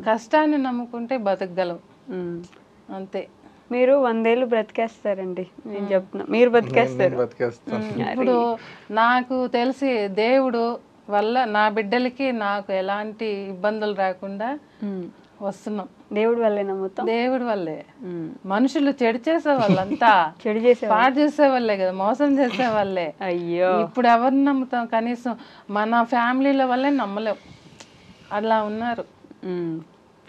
కష్టాన్ని నమ్ముకుంటే బతకగలం అంతే. మీరు 100 ఏళ్ళు బ్రతికేస్తారండి, నేను చెప్తున్నా. మీరు బతికేస్తారు. ఇప్పుడు నాకు తెలిసి దేవుడు వల్ల నా బిడ్డలకి నాకు ఎలాంటి ఇబ్బందులు రాకుండా వస్తున్నాం. దేవుడి వల్లే నమ్ముతాం. దేవుడి వల్లే. మనుషులు చెడు చేసే వాళ్ళంతా చెడు చేసే పాడు చేసే వాళ్ళే కదా, మోసం చేసే వాళ్ళే. అయ్యో, ఇప్పుడు ఎవరిని నమ్ముతాం? కనీసం మన ఫ్యామిలీల వల్లే నమ్మలేం, అలా ఉన్నారు.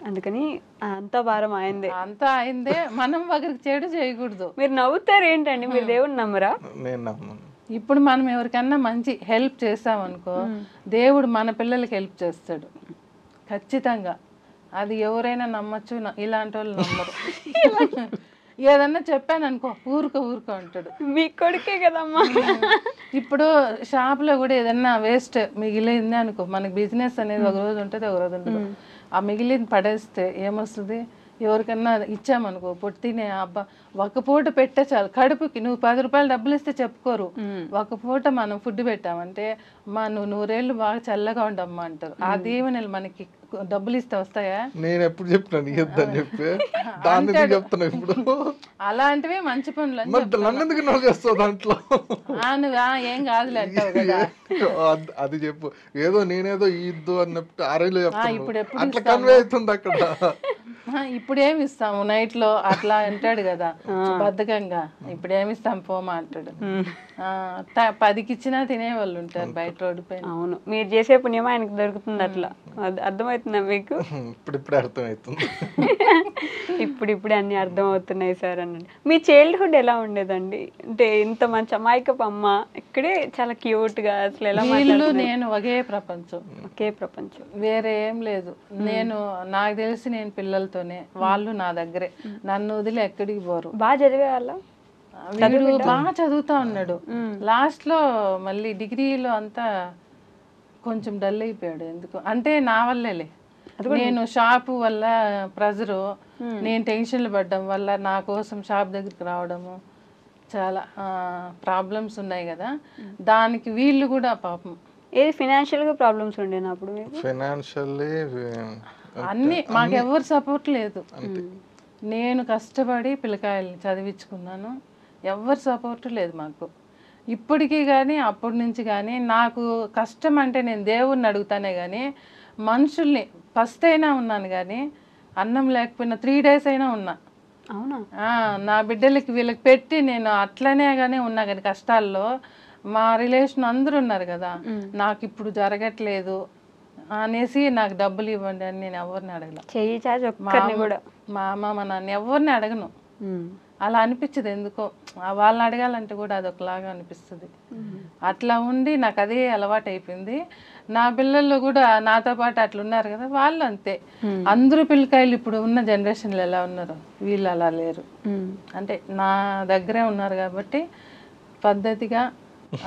అందుకని అంతా భారం అయిందే. అంతా అయిందే, మనం ఒకరికి చెడు చేయకూడదు. మీరు నవ్వుతారు ఏంటండి? మీరు దేవుడిని నమ్మరా? నేను నమ్మను. ఇప్పుడు మనం ఎవరికన్నా మంచి హెల్ప్ చేసామనుకో, దేవుడు మన పిల్లలకి హెల్ప్ చేస్తాడు ఖచ్చితంగా. అది ఎవరైనా నమ్మచ్చు, ఇలాంటి వాళ్ళు నమ్మరు. ఏదన్నా చెప్పాను అనుకో, ఊరుకో అంటాడు. మీ కొడుకే కదమ్మా. ఇప్పుడు షాప్లో కూడా ఏదన్నా వేస్ట్ మిగిలింది అనుకో, మనకి బిజినెస్ అనేది ఒక రోజు ఉంటుంది, ఒక రోజు ఉంటుంది. ఆ మిగిలిన పడేస్తే ఏమొస్తుంది? ఎవరికన్నా ఇచ్చామనుకో, పొట్టినే అబ్బా ఒక పూట పెట్టే చాలు కడుపుకి. నువ్వు ₹10 డబ్బులు ఇస్తే చెప్పుకోరు. ఒక పూట మనం ఫుడ్ పెట్టామంటే, నువ్వు 100 ఏళ్ళు బాగా చల్లగా ఉండమ్మా అంటారు. ఆ దీవెనలు మనకి డబ్బులు ఇస్తే వస్తాయా? నేను ఎప్పుడు చెప్పినాను ఇద్దని చెప్పి, దాన్ని చెప్తున్నా ఇప్పుడు. అలాంటివి మంచి పనులు నన్ను చేస్తావు దాంట్లో. నువ్వు ఏం కాదులే అంటావు కదా. అది చెప్పు, ఏదో నేనేదో ఇద్దు అన్నట్టు ఆరేళ్ళు చెప్తాను. ఇప్పుడు అట్లా కన్వే అవుతుంది అక్కడ. ఇప్పుడు ఏమి ఇస్తాము నైట్ లో అట్లా అంటాడు కదా బద్ధకంగా. ఇప్పుడు ఏమి ఇస్తాం పోమా అంటాడు. 10కి ఇచ్చినా తినేవాళ్ళు ఉంటారు బయట రోడ్డు పైన. అవును, మీరు చేసే పుణ్యం ఆయనకు దొరుకుతుంది. అట్లా అర్థమవుతుందా మీకు? ఇప్పుడిప్పుడే అర్థమవుతుంది. ఇప్పుడిప్పుడే అన్ని అర్థమవుతున్నాయి సార్ అన్నది. మీ చైల్డ్హుడ్ ఎలా ఉండేదండి? అంటే ఇంత మంచి అమాయకపు అమ్మ, ఇక్కడే చాలా క్యూట్ గా అసలు ఎలా నేను ఒకే ప్రపంచం, ఒకే ప్రపంచం, వేరే ఏం లేదు. నాకు తెలిసి నేను పిల్లలతోనే, వాళ్ళు నా దగ్గరే, నన్ను వదిలి ఎక్కడికి పోరు. బాగా చదివే వాళ్ళ? వీడు బాగా చదువుతా ఉన్నాడు. లాస్ట్ లో మళ్ళీ డిగ్రీలో అంతా కొంచెం డల్ అయిపోయాడు. ఎందుకు అంటే నా వల్లేలే. నేను షాపు వల్ల ప్రెజరు, నేను టెన్షన్లు పడ్డం వల్ల నా కోసం షాప్ దగ్గరికి రావడము, చాలా ప్రాబ్లమ్స్ ఉన్నాయి కదా. దానికి వీళ్ళు కూడా పాపం ఏది ఫైనాన్షియల్ గా ప్రాబ్లమ్స్ ఉండేనా అప్పుడు? ఫైనాన్షియల్లీ అన్ని మాకెవరు సపోర్ట్ లేదు. నేను కష్టపడి పిల్లకాయల్ని చదివించుకున్నాను, ఎవరు సపోర్ట్ లేదు మాకు ఇప్పటికీ. కానీ అప్పటి నుంచి కానీ నాకు కష్టం అంటే నేను దేవుణ్ణి అడుగుతానే కానీ మనుషుల్ని ఫస్ట్ అయినా ఉన్నాను. కానీ అన్నం లేకపోయినా 3 days అయినా ఉన్నా. అవునా? నా బిడ్డలకి వీళ్ళకి పెట్టి నేను అట్లనే కానీ ఉన్నా. కానీ కష్టాల్లో మా రిలేషన్ అందరూ ఉన్నారు కదా, నాకు ఇప్పుడు జరగట్లేదు అనేసి నాకు డబ్బులు ఇవ్వండి అని నేను ఎవరిని అడగల. మా అమ్మ మా నాన్న ఎవరిని అడగను. అలా అనిపించదు ఎందుకో. వాళ్ళని అడగాలంటే కూడా అదొకలాగా అనిపిస్తుంది. అట్లా ఉండి నాకు అదే అలవాటు అయిపోయింది. నా పిల్లల్లో కూడా నాతో పాటు అట్లా ఉన్నారు కదా, వాళ్ళు అంతే. అందరూ పిల్లకాయలు ఇప్పుడు ఉన్న జనరేషన్లో ఎలా ఉన్నారు, వీళ్ళు అలా లేరు. అంటే నా దగ్గరే ఉన్నారు కాబట్టి పద్ధతిగా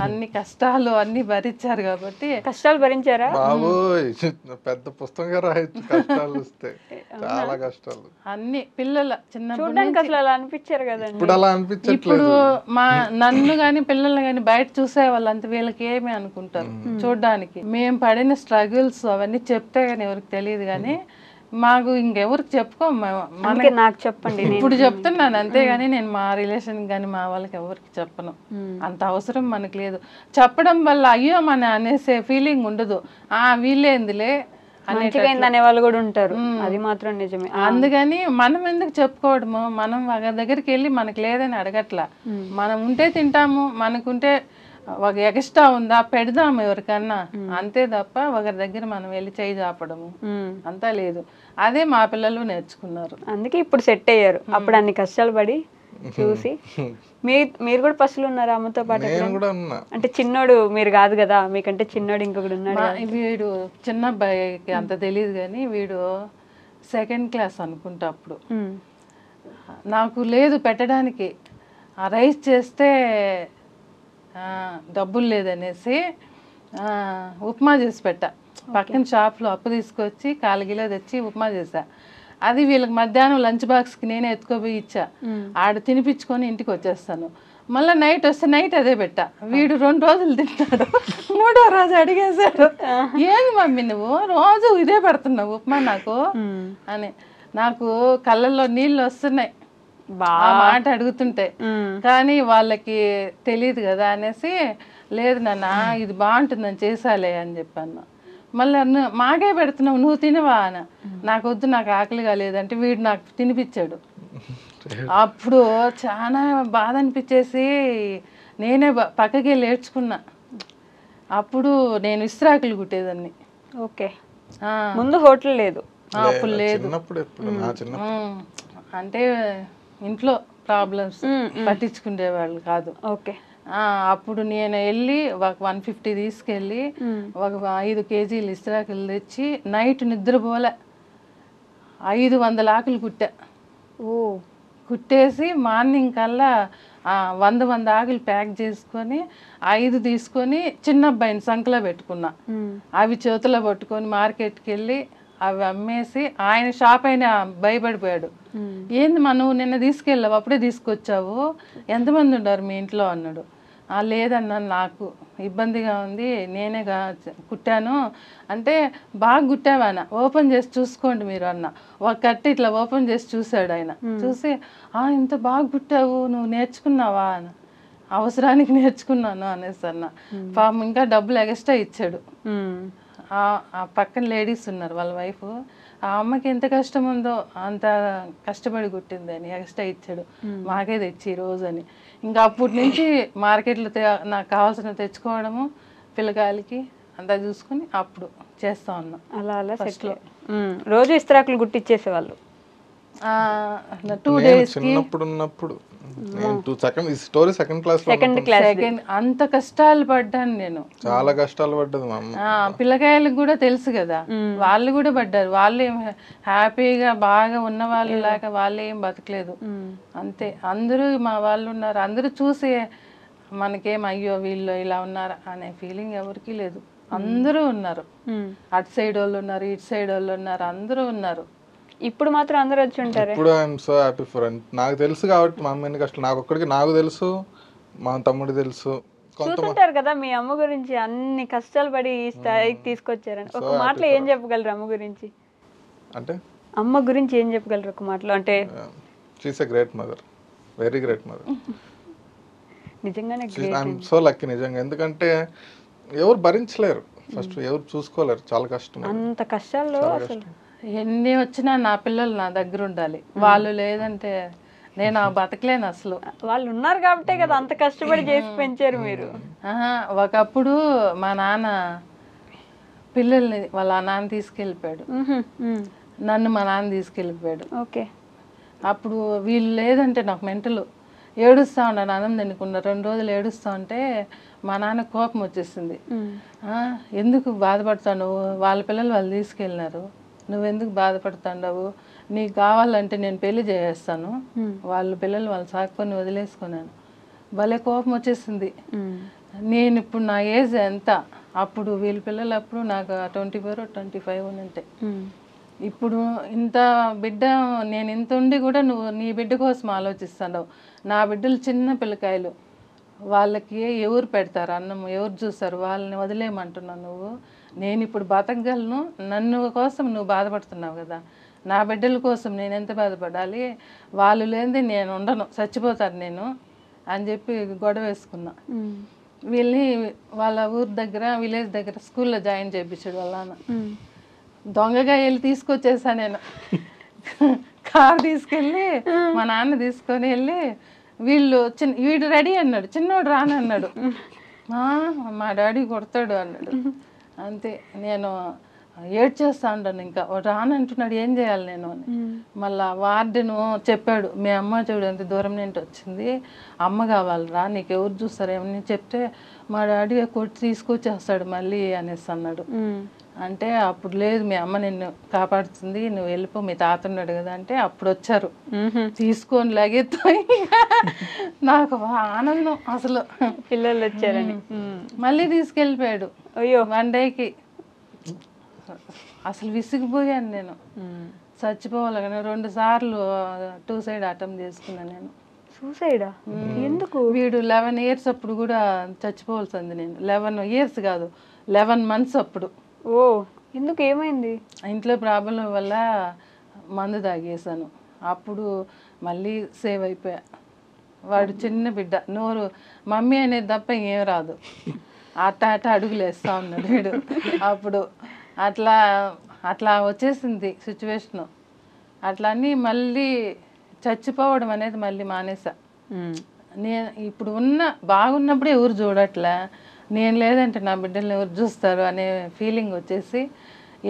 అన్ని కష్టాలు అన్ని భరించారు కాబట్టి. కష్టాలు భరించారా? బాబోయ్, పెద్ద పుస్తకంగా రాయొచ్చు కష్టాలు వస్తే, చాలా కష్టాలు. అన్ని పిల్లల చూడడానికి అసలు అలా అనిపించారు కదండి. ఇప్పుడు అలా అనిపించట్లేదు. ఇప్పుడు నన్ను గాని పిల్లల్ని గాని బయట చూసే వాళ్ళంతా వీళ్ళకి ఏమి అనుకుంటారు చూడడానికి. మేము పడిన స్ట్రగుల్స్ అవన్నీ చెప్తే గానీ ఎవరికి తెలియదు. కానీ మాకు ఇంకెవరికి చెప్పుకోము. నాకు చెప్పండి, ఇప్పుడు చెప్తున్నాను అంతేగాని నేను మా రిలేషన్ కానీ మా వాళ్ళకి ఎవరికి చెప్పను. అంత అవసరం మనకు లేదు. చెప్పడం వల్ల అయ్యో మన అనేసే ఫీలింగ్ ఉండదు. వీళ్ళేందులే అనే వాళ్ళు కూడా ఉంటారు, అది మాత్రం నిజమే. అందుకని మనం ఎందుకు చెప్పుకోవడము, మనం ఒకరి దగ్గరికి వెళ్ళి మనకు లేదని అడగట్లా. మనం ఉంటే తింటాము, మనకుంటే ఒక ఎక్స్ట్రా ఉందా పెడదాము ఎవరికన్నా, అంతే తప్ప ఒకరి దగ్గర మనం వెళ్ళి చేయి చాపడము అంతా లేదు. అదే మా పిల్లలు నేర్చుకున్నారు. అందుకే ఇప్పుడు సెట్ అయ్యారు. అప్పుడు అన్ని కష్టాలు పడి చూసి మీరు కూడా పసులు ఉన్నారు అమ్మతో పాటు? అంటే చిన్నోడు మీరు కాదు కదా, మీకంటే చిన్నోడు ఇంకొకడు ఉన్నాడు. వీడు చిన్న అబ్బాయికి అంత తెలియదు కానీ వీడు 2nd class అనుకుంటా. అప్పుడు నాకు లేదు పెట్టడానికి. ఆ రైస్ చేస్తే డబ్బులు లేదనేసి ఉప్మా చేసి పెట్టా. పక్కన షాప్లో అప్పు తీసుకొచ్చి 1/4 కిలో తెచ్చి ఉప్మా చేసా. అది వీళ్ళకి మధ్యాహ్నం లంచ్ బాక్స్కి నేనే ఎత్తుకోపోయి ఇచ్చా. ఆడ తినిపించుకొని ఇంటికి వచ్చేస్తాను. మళ్ళీ నైట్ వస్తే నైట్ అదే పెట్టా. వీడు 2 రోజులు తింటాడు. 3వ రోజు అడిగేశాడు, ఏంది మమ్మీ నువ్వు రోజు ఇదే పెడుతున్నావు ఉప్మా నాకు అని. నాకు కళ్ళల్లో నీళ్ళు వస్తున్నాయి ఆ మాట అడుగుతుంటే. కానీ వాళ్ళకి తెలియదు కదా అనేసి, లేదు నాన్న ఇది బాగుంటుందని చేసాలే అని చెప్పాను. మళ్ళీ మాకే పెడుతున్నావు నువ్వు తినవా అని. నాకు వద్దు, నాకు ఆకలిగా లేదంటే వీడు నాకు తినిపించాడు. అప్పుడు చాలా బాధ అనిపించేసి నేనే పక్కకి వెళ్ళి ఏడ్చుకున్నా. అప్పుడు నేను ఇస్త్రాకులు కుట్టేదాన్ని. ఓకే, ముందు హోటల్ లేదు అప్పుడు లేదు. అంటే ఇంట్లో ప్రాబ్లమ్స్ పట్టించుకునేవాళ్ళు కాదు. ఓకే, అప్పుడు నేను వెళ్ళి ఒక 150 తీసుకెళ్ళి ఒక 5 కేజీలు ఇస్త్రాకులు తెచ్చి నైట్ నిద్రపోలే 500 ఆకులు కుట్టా. కుట్టేసి మార్నింగ్ కల్లా 100 ఆకులు ప్యాక్ చేసుకొని 5 తీసుకొని చిన్న అబ్బాయిని సంకలో పెట్టుకున్నా. అవి చేతిలో పట్టుకొని మార్కెట్కి వెళ్ళి అవి అమ్మేసి ఆయన షాప్ అయినా భయపడిపోయాడు. ఏంది మా నువ్వు నిన్న తీసుకెళ్ళావు, అప్పుడే తీసుకొచ్చావు, ఎంతమంది ఉన్నారు మీ ఇంట్లో అన్నాడు. లేదన్నా నాకు ఇబ్బందిగా ఉంది, నేనే కుట్టాను అంటే. బాగా కుట్టావాయన, ఓపెన్ చేసి చూసుకోండి మీరు అన్న. ఒక కట్టి ఇట్లా ఓపెన్ చేసి చూశాడు ఆయన. చూసి ఇంత బాగా కుట్టావు, నువ్వు నేర్చుకున్నావా అని. అవసరానికి నేర్చుకున్నాను అనేసి అన్న. పాపం ఇంకా డబ్బులు ఎక్స్ట్రా ఇచ్చాడు. ఆ పక్కన లేడీస్ ఉన్నారు, వాళ్ళ వైఫ్. ఆ అమ్మకి ఎంత కష్టం ఉందో అంత కష్టపడి కుట్టింది అని ఎక్స్ట్రా ఇచ్చాడు. మాకే తెచ్చి రోజు అని. ఇంకా అప్పటి నుంచి మార్కెట్లో నాకు కావాల్సిన తెచ్చుకోవడము, పిల్లకాయలకి అంతా చూసుకుని అప్పుడు చేస్తా ఉన్నాం. అలా అలా ఫస్ట్లో రోజు ఇస్త్రాకులు గుట్టిచ్చేసేవాళ్ళు. 2 days చిన్నప్పుడు సెకండ్ క్లాస్ అంత కష్టాలు పడ్డాను నేను. చాలా కష్టాలు పడ్డది మా అమ్మ. పిల్లకాయలకు కూడా తెలుసు కదా, వాళ్ళు కూడా పడ్డారు. వాళ్ళు ఏం హ్యాపీగా బాగా ఉన్న వాళ్ళు లాగా వాళ్ళు ఏం బతకలేదు. అంతే, అందరూ మా వాళ్ళు ఉన్నారు. అందరూ చూసి మనకేం అయ్యో వీళ్ళు ఇలా ఉన్నారు అనే ఫీలింగ్ ఎవరికి లేదు. అందరూ ఉన్నారు. అటు సైడ్ వాళ్ళు ఉన్నారు, ఇటు సైడ్ వాళ్ళు ఉన్నారు, అందరూ ఉన్నారు. ఇప్పుడు మాత్రం అందరూ వచ్చి ఉంటారు. ఇప్పుడు ఐఎమ్ సో హ్యాపీ ఫర్. నాకు తెలుసు కాబట్టి మా అమ్మ ఎన్ని కష్టాలు, నాకు ఒక్కడికి నాకు తెలుసు, మా తమ్ముడు తెలుసు. చూస్తుంటారు కదా మీ అమ్మ గురించి, అన్ని కష్టాలు పడి ఈ స్థాయికి తీసుకొచ్చారని. ఒక మాటలో ఏం చెప్పగలరు అమ్మ గురించి? అంటే అమ్మ గురించి ఏం చెప్పగలరు ఒక మాటలో? అంటే she's a great mother, very great mother. నిజంగానే ఐఎమ్ సో లక్కీ నిజంగా. ఎందుకంటే ఎవరు భరించలేరు, ఫస్ట్ ఎవరు చూసుకోలేరు, చాలా కష్టం. అంత కష్టాల్లో అసలు ఎన్ని వచ్చినా నా పిల్లలు నా దగ్గర ఉండాలి. వాళ్ళు లేదంటే నేను బతకలేను అసలు. వాళ్ళు ఉన్నారు కాబట్టే కదా అంత కష్టపడి చేసి పెంచారు మీరు. ఒకప్పుడు మా నాన్న పిల్లల్ని వాళ్ళ నాన్న తీసుకెళ్ళిపోయాడు, నన్ను మా నాన్న తీసుకెళ్ళిపోయాడు. ఓకే, అప్పుడు వీళ్ళు లేదంటే నాకు మెంటలు. ఏడుస్తూ ఉన్నాను, అన్నం తినకుండా 2 రోజులు ఏడుస్తూ ఉంటే మా నాన్న కోపం వచ్చేసింది. ఎందుకు బాధపడతావు, వాళ్ళ పిల్లలు వాళ్ళు తీసుకెళ్ళినారు, నువ్వెందుకు బాధపడుతున్నావు, నీకు కావాలంటే నేను పెళ్లి చేసేస్తాను, వాళ్ళ పిల్లలు వాళ్ళు సాకుకొని వదిలేసుకున్నాను. భలే కోపం వచ్చేసింది. నేను ఇప్పుడు నా ఏజ్ ఎంత, అప్పుడు వీళ్ళ పిల్లలు అప్పుడు నాకు 24 or 25 ఉంటే. ఇప్పుడు ఇంత బిడ్డ నేను ఇంత ఉండి కూడా నువ్వు నీ బిడ్డ కోసం ఆలోచిస్తున్నావు. నా బిడ్డలు చిన్న పిల్లకాయలు, వాళ్ళకి ఎవరు పెడతారు అన్నం, ఎవరు చూస్తారు, వాళ్ళని వదిలేయమంటున్నావు నువ్వు. నేను ఇప్పుడు బతకగలను, నన్ను కోసం నువ్వు బాధపడుతున్నావు కదా, నా బిడ్డల కోసం నేను ఎంత బాధపడాలి, వాళ్ళు లేనిది నేను ఉండను, చచ్చిపోతాను నేను అని చెప్పి గొడవ వేసుకున్నా. వీళ్ళని వాళ్ళ ఊరు దగ్గర విలేజ్ దగ్గర స్కూల్లో జాయిన్ చేయించాడు వాళ్ళ నాన్న. దొంగగా వెళ్ళి తీసుకొచ్చేసా నేను. కారు తీసుకెళ్ళి మా నాన్న తీసుకొని వెళ్ళి వీళ్ళు వీడు రెడీ అన్నాడు, చిన్నోడు రాని అన్నాడు. మా డాడీ కొడతాడు అన్నాడు. అంతే, నేను ఏడ్చేస్తా ఉంటాను. ఇంకా రానంటున్నాడు, ఏం చేయాలి నేను అని. మళ్ళా వార్డెను చెప్పాడు, మీ అమ్మ చూడు ఎంత దూరం నుండి వచ్చింది, అమ్మ కావాలరా, నీకు ఎవరు చూస్తారు ఏమని చెప్తే మా డాడీ కొట్టి తీసుకొచ్చేస్తాడు మళ్ళీ అనేసి అన్నాడు. అంటే అప్పుడు లేదు, మీ అమ్మ నిన్ను కాపాడుతుంది, నువ్వు వెళ్ళిపో, మీ తాత ఉన్నాడు కదా అంటే అప్పుడు వచ్చారు తీసుకొని లగెత్తో. నాకు ఆనందం అసలు, పిల్లలు వచ్చారని. మళ్ళీ తీసుకెళ్ళిపోయాడు. అయ్యో 1 డేకి. అసలు విసిగిపోయాను నేను, చచ్చిపోవాలి కానీ 2 సార్లు సూసైడ్ అటెంప్ట్ చేసుకున్నాను నేను. సూసైడా? ఎందుకు? వీడు 11 ఇయర్స్ అప్పుడు కూడా చచ్చిపోవాల్సింది నేను. 11 ఇయర్స్ కాదు, 11 months అప్పుడు. ఓ, ఎందుకు, ఏమైంది? ఇంట్లో ప్రాబ్లం వల్ల మందు తాగేసాను. అప్పుడు మళ్ళీ సేవ్ అయిపోయా. వాడు చిన్న బిడ్డ, నోరు మమ్మీ అనేది తప్ప ఏం రాదు, అట్ట అడుగులు వేస్తూ ఉన్నాడు వీడు. అప్పుడు అట్లా అట్లా వచ్చేసింది సిచ్యువేషను. అట్లా అని మళ్ళీ చచ్చిపోవడం అనేది మళ్ళీ మానేసా. నేను ఇప్పుడు బాగున్నప్పుడే ఎవరు చూడట్లే, నేను లేదంటే నా బిడ్డల్ని ఎవరు చూస్తారు అనే ఫీలింగ్ వచ్చేసి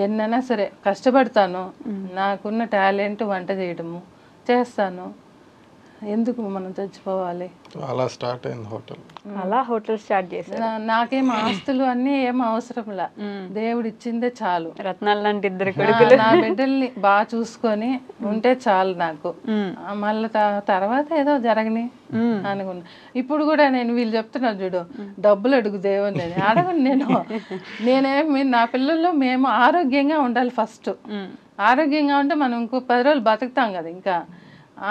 ఎన్నైనా సరే కష్టపడతాను. నాకున్న టాలెంట్ వంట చేయడము చేస్తాను, ఎందుకు మనం చచ్చిపోవాలి. అలా స్టార్ట్ అయింది హోటల్. అలా హోటల్ స్టార్ట్ చేశారు. నాకేం ఆస్తులు అన్నీ ఏం అవసరంలా, దేవుడు ఇచ్చిందే చాలు. రత్నాలు లాంటి 2 కొడుకులు. నా బిడ్డల్ని బాగా చూసుకొని ఉంటే చాలు నాకు. మళ్ళీ తర్వాత ఏదో జరగని అనుకున్నా. ఇప్పుడు కూడా నేను వీళ్ళు చెప్తున్నారు చూడు, డబ్బులు అడుగు దేవుని అని అడగను నేను. నేనేమి నా పిల్లల్లో మేము ఆరోగ్యంగా ఉండాలి ఫస్ట్. ఆరోగ్యంగా ఉంటే మనం ఇంకో 10 రోజులు బతుకుతాం కదా. ఇంకా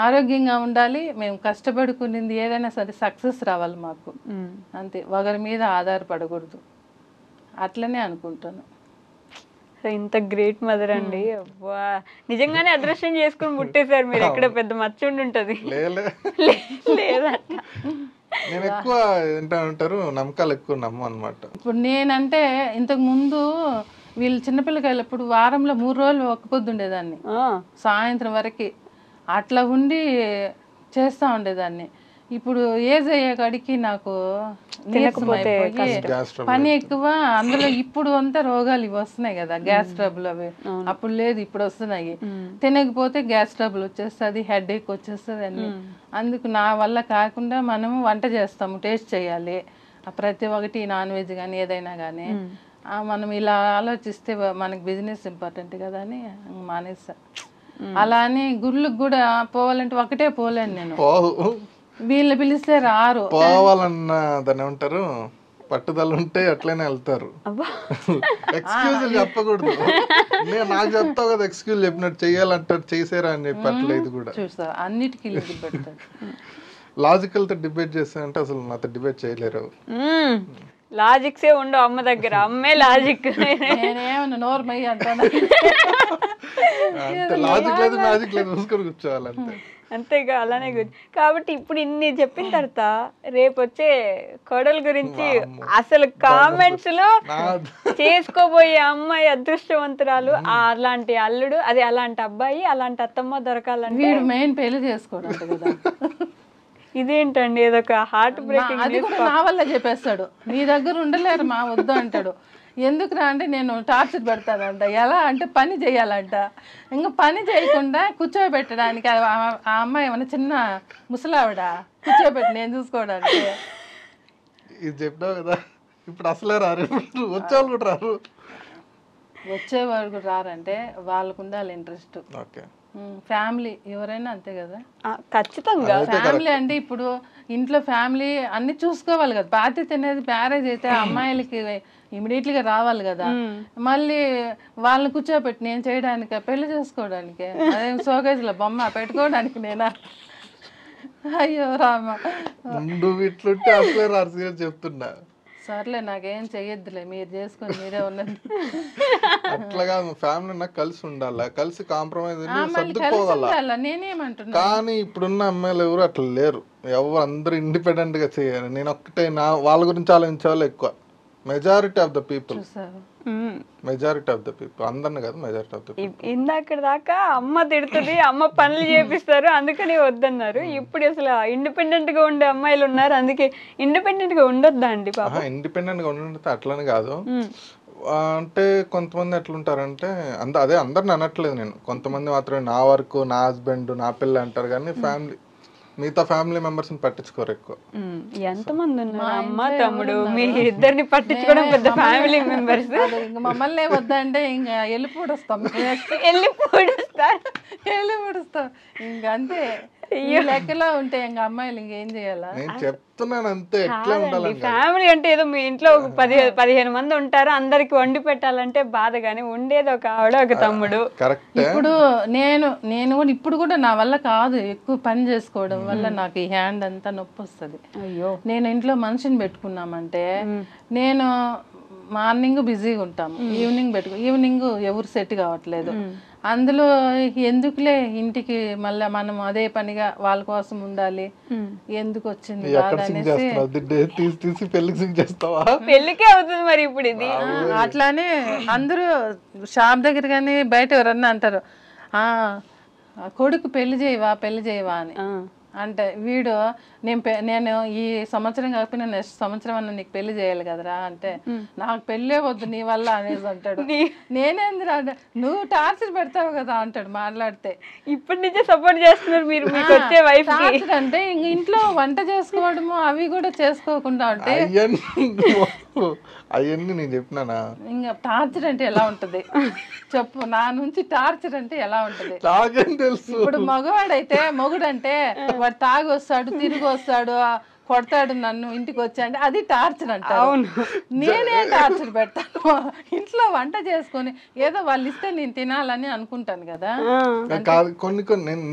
ఆరోగ్యంగా ఉండాలి, మేము కష్టపడుకునింది ఏదైనా సరే సక్సెస్ రావాలి మాకు, అంతే. ఒకరి మీద ఆధారపడకూడదు, అట్లనే అనుకుంటాను. ఇంత గ్రేట్ మదర్ అండి. అబ్బా, నిజంగానే అదృష్టం చేసుకుని పుట్టేశారు మీరు. ఎక్కడ పెద్ద మచ్చ ఉండి ఉంటది. లేదంట. నేను ఎక్కువ ఏంటంటారు, నమ్మకాలు ఎక్కువ నమ్మ అనమాట. ఇప్పుడు నేనంటే ఇంతకు ముందు వీళ్ళు చిన్నపిల్లకాయలు అప్పుడు వారంలో 3 రోజులు ఒక్క పొద్దు ఉండేదాన్ని, సాయంత్రం వరకు అట్లా ఉండి చేస్తూ ఉండేదాన్ని. ఇప్పుడు ఏజ్ అయ్యే కాడికి నాకు పని ఎక్కువ, అందులో ఇప్పుడు అంతా రోగాలు ఇవి వస్తున్నాయి కదా, గ్యాస్ ట్రబుల్ అవి. అప్పుడు లేదు, ఇప్పుడు వస్తున్నాయి. తినకపోతే గ్యాస్ ట్రబుల్ వచ్చేస్తుంది, హెడ్ ఏక్ వచ్చేస్తుంది అన్ని. అందుకు నా వల్ల కాకుండా మనము వంట చేస్తాము, టేస్ట్ చేయాలి ప్రతి ఒక్కటి, నాన్ వెజ్ కానీ ఏదైనా కానీ. మనం ఇలా ఆలోచిస్తే మనకి బిజినెస్ ఇంపార్టెంట్ కదా అని మానేసా. అలా అని గుళ్ళకి కూడా పోవాలంటే ఒకటే పోలేను నేను, వీళ్ళు పిలిస్తే రారు. పోవాలన్న దాన్ని ఏమంటారు, పట్టుదల ఉంటే అట్లనే వెళ్తారు. ఎక్స్క్యూజ్ చెప్పకూడదు. నేను నాకు చెప్తావు కదా, ఎక్స్క్యూజ్ చెప్పినట్టు చెయ్యాలంటారు, చేసారా అని చెప్పి అట్లా. ఇది కూడా చూస్తా, అన్నిటికీ పెడతారు. లాజికల్ తో డిబేట్ చేస్తానంటే అసలు నాతో డిబేట్ చేయలేరు. లాజిక్సే ఉండవు అమ్మ దగ్గర, అమ్మే లాజిక్. నేనేమన్నా నోర్మయ్యి అంటాను, లాజిక్ లేదు మ్యాజిక్ లేదు, చూసుకొని కూర్చోవాలంతే. అంతేగా, అలానే కాబట్టి ఇప్పుడు ఇన్ని చెప్పిన తర్వాత రేపు వచ్చే కోడల గురించి అసలు కామెంట్స్ లో చేసుకోబోయే అమ్మాయి అదృష్టవంతురాలు, అలాంటి అల్లుడు, అది అలాంటి అబ్బాయి, అలాంటి అత్తమ్మ దొరకాలంటే వీడు మెయిన్ పెళ్లి చేసుకోవడం కదా. ఇదేంటండి, ఏదొక హార్ట్ బ్రేకింగ్. అది కూడా నా వల్ల చెప్పేస్తాడు, నీ దగ్గర ఉండలేరు మా వద్దు అంటాడు. ఎందుకురా అంటే నేను టార్చర్ పెడతానంట. ఎలా అంటే పని చేయాలంట, ఇంకా పని చేయకుండా కూర్చోబెట్టడానికి. ఆ అమ్మాయి ఏమన్నా చిన్న ముసలావిడ కూర్చోబెట్టి నేను చూసుకోవడానికి. ఇది చెప్పినావు కదా, ఇప్పుడు అసలే రారు, వచ్చేవాళ్ళు కూడా రారు. వచ్చేవాళ్ళు కూడా రారంటే వాళ్ళకు ఉండాలి ఇంట్రెస్ట్. ఫ్యామిలీ ఎవరైనా అంతే కదా, ఖచ్చితంగా. ఫ్యామిలీ అంటే ఇప్పుడు ఇంట్లో ఫ్యామిలీ అన్ని చూసుకోవాలి కదా. బాధ్యత అనేది మ్యారేజ్ అయితే అమ్మాయిలకి ఇమీడియట్లీగా రావాలి కదా. మళ్ళీ వాళ్ళని కూర్చోబెట్టి నేను చేయడానికి, పెళ్లి చేసుకోవడానికి, అదే షోకేజ్లో బొమ్మ పెట్టుకోవడానికి నేనా? అయ్యో రామ, ఇట్లుంటే అసలే రారు చెప్తున్నా. సర్లే, నాకేం చెయ్యొద్దులే, మీరు చేసుకొని మీరే ఉన్నది. అట్లా కాదు, ఫ్యామిలీ నాకు కలిసి ఉండాలి, కలిసి కాంప్రమైజ్ సర్దుకోవాలా. నేనేమంటున్నా, కానీ ఇప్పుడున్న అమ్మాయిలు ఎవరు అట్లా లేరు. ఎవరు అందరూ ఇండిపెండెంట్ గా చేయాలి. నేను ఒక్కటే వాళ్ళ గురించి ఆలోచించే వాళ్ళు ఎక్కువ. Majority of the people, majority of the people, అందరిని కాదు, మెజారిటీ ఆఫ్ ద పీపుల్. ఇందాక దాకా అమ్మ తిడుతుంది, అమ్మ పనులు చేపిస్తారు అందుకని వద్దన్నారు. ఇప్పుడు అసలు ఇండిపెండెంట్ గా ఉండే అమ్మాయిలు ఉన్నారు, అందుకే ఇండిపెండెంట్ గా ఉండొద్దా అండి? ఇండిపెండెంట్ గా ఉండడం అట్లని కాదు. అంటే కొంతమంది ఎట్లుంటారంటే, అందరిని అనట్లేదు నేను, కొంతమంది మాత్రమే నా వరకు, నా హస్బెండ్, నా పిల్ల అంటారు. కానీ ఫ్యామిలీ మిగతా ఫ్యామిలీ మెంబర్స్ ని పట్టించుకోరు ఎక్కువ. ఎంతమంది ఉన్నారు? అమ్మ తమ్ముడు మీ ఇద్దరిని పట్టించుకోవడం పెద్ద ఫ్యామిలీ మెంబర్స్. ఇంక మమ్మల్ని వద్దంటే ఇంకా వెళ్ళి పూడుస్తాం వెళ్ళి పూడుస్తారు. ఇంకా అంతే. ఈ లెక్కలో ఉంటే ఇంకా అమ్మాయిలు ఇంకేం చేయాలా? నేను చెప్తున్నాను అంతే, ఎట్లా ఉండాలి. ఫ్యామిలీ అంటే ఏదో మీ ఇంట్లో ఒక 15 మంది ఉంటారు, అందరికి వండి పెట్టాలంటే బాధ, కానీ ఉండేది ఒక ఆవిడ ఒక తమ్ముడు. కరెక్ట్. ఇప్పుడు నేను కూడా ఇప్పుడు కూడా నా వల్ల కాదు, ఎక్కువ పని చేసుకోవడం వల్ల నాకు ఈ హ్యాండ్ అంతా నొప్పి వస్తుంది. అయ్యో, నేను ఇంట్లో మనిషిని పెట్టుకున్నామంటే నేను మార్నింగ్ బిజీగా ఉంటాము, ఈవినింగ్ ఎవరు సెట్ కావట్లేదు. అందులో ఎందుకులే ఇంటికి మళ్ళీ మనం అదే పనిగా వాళ్ళ కోసం ఉండాలి, ఎందుకు వచ్చింది పెళ్లికే అవుతుంది మరి ఇప్పుడు ఇది. అట్లానే అందరూ షాప్ దగ్గర కానీ బయట ఎవరన్నా అంటారు, కొడుకు పెళ్లి చేయవా అని. అంటే వీడు నేను ఈ సంవత్సరం కాకపోయినా నెక్స్ట్ సంవత్సరం అన్న నీకు పెళ్లి చేయాలి కదరా అంటే, నాకు పెళ్ళే వద్దు నీ వల్ల అనేసి అంటాడు. నేనేందిరా అంటే, నువ్వు టార్చర్ పెడతావు కదా అంటాడు మాట్లాడితే. ఇప్పటి నుంచే సపోర్ట్ చేస్తున్నారు మీరు మీకు వచ్చే వైఫ్ అంటే ఇంక ఇంట్లో వంట చేసుకోవడము అవి కూడా చేసుకోకుండా ఉంటే అవన్నీ నేను చెప్పినానా? ఇంకా టార్చర్ అంటే ఎలా ఉంటది చెప్పు, నా నుంచి టార్చర్ అంటే ఎలా ఉంటది? తెలుసు. ఇప్పుడు మగవాడైతే మొగుడంటే వాడు తాగి వస్తాడు, తిరిగి వస్తాడు, కొడతాడు నన్ను ఇంటికి వచ్చా అంటే అది టార్చర్ అంటారు. నేనేం టార్చర్ పెడతాను? ఇంట్లో వంట చేసుకొని ఏదో వాళ్ళు ఇస్తే నేను తినాలని అనుకుంటాను కదా. కాదు, కొన్ని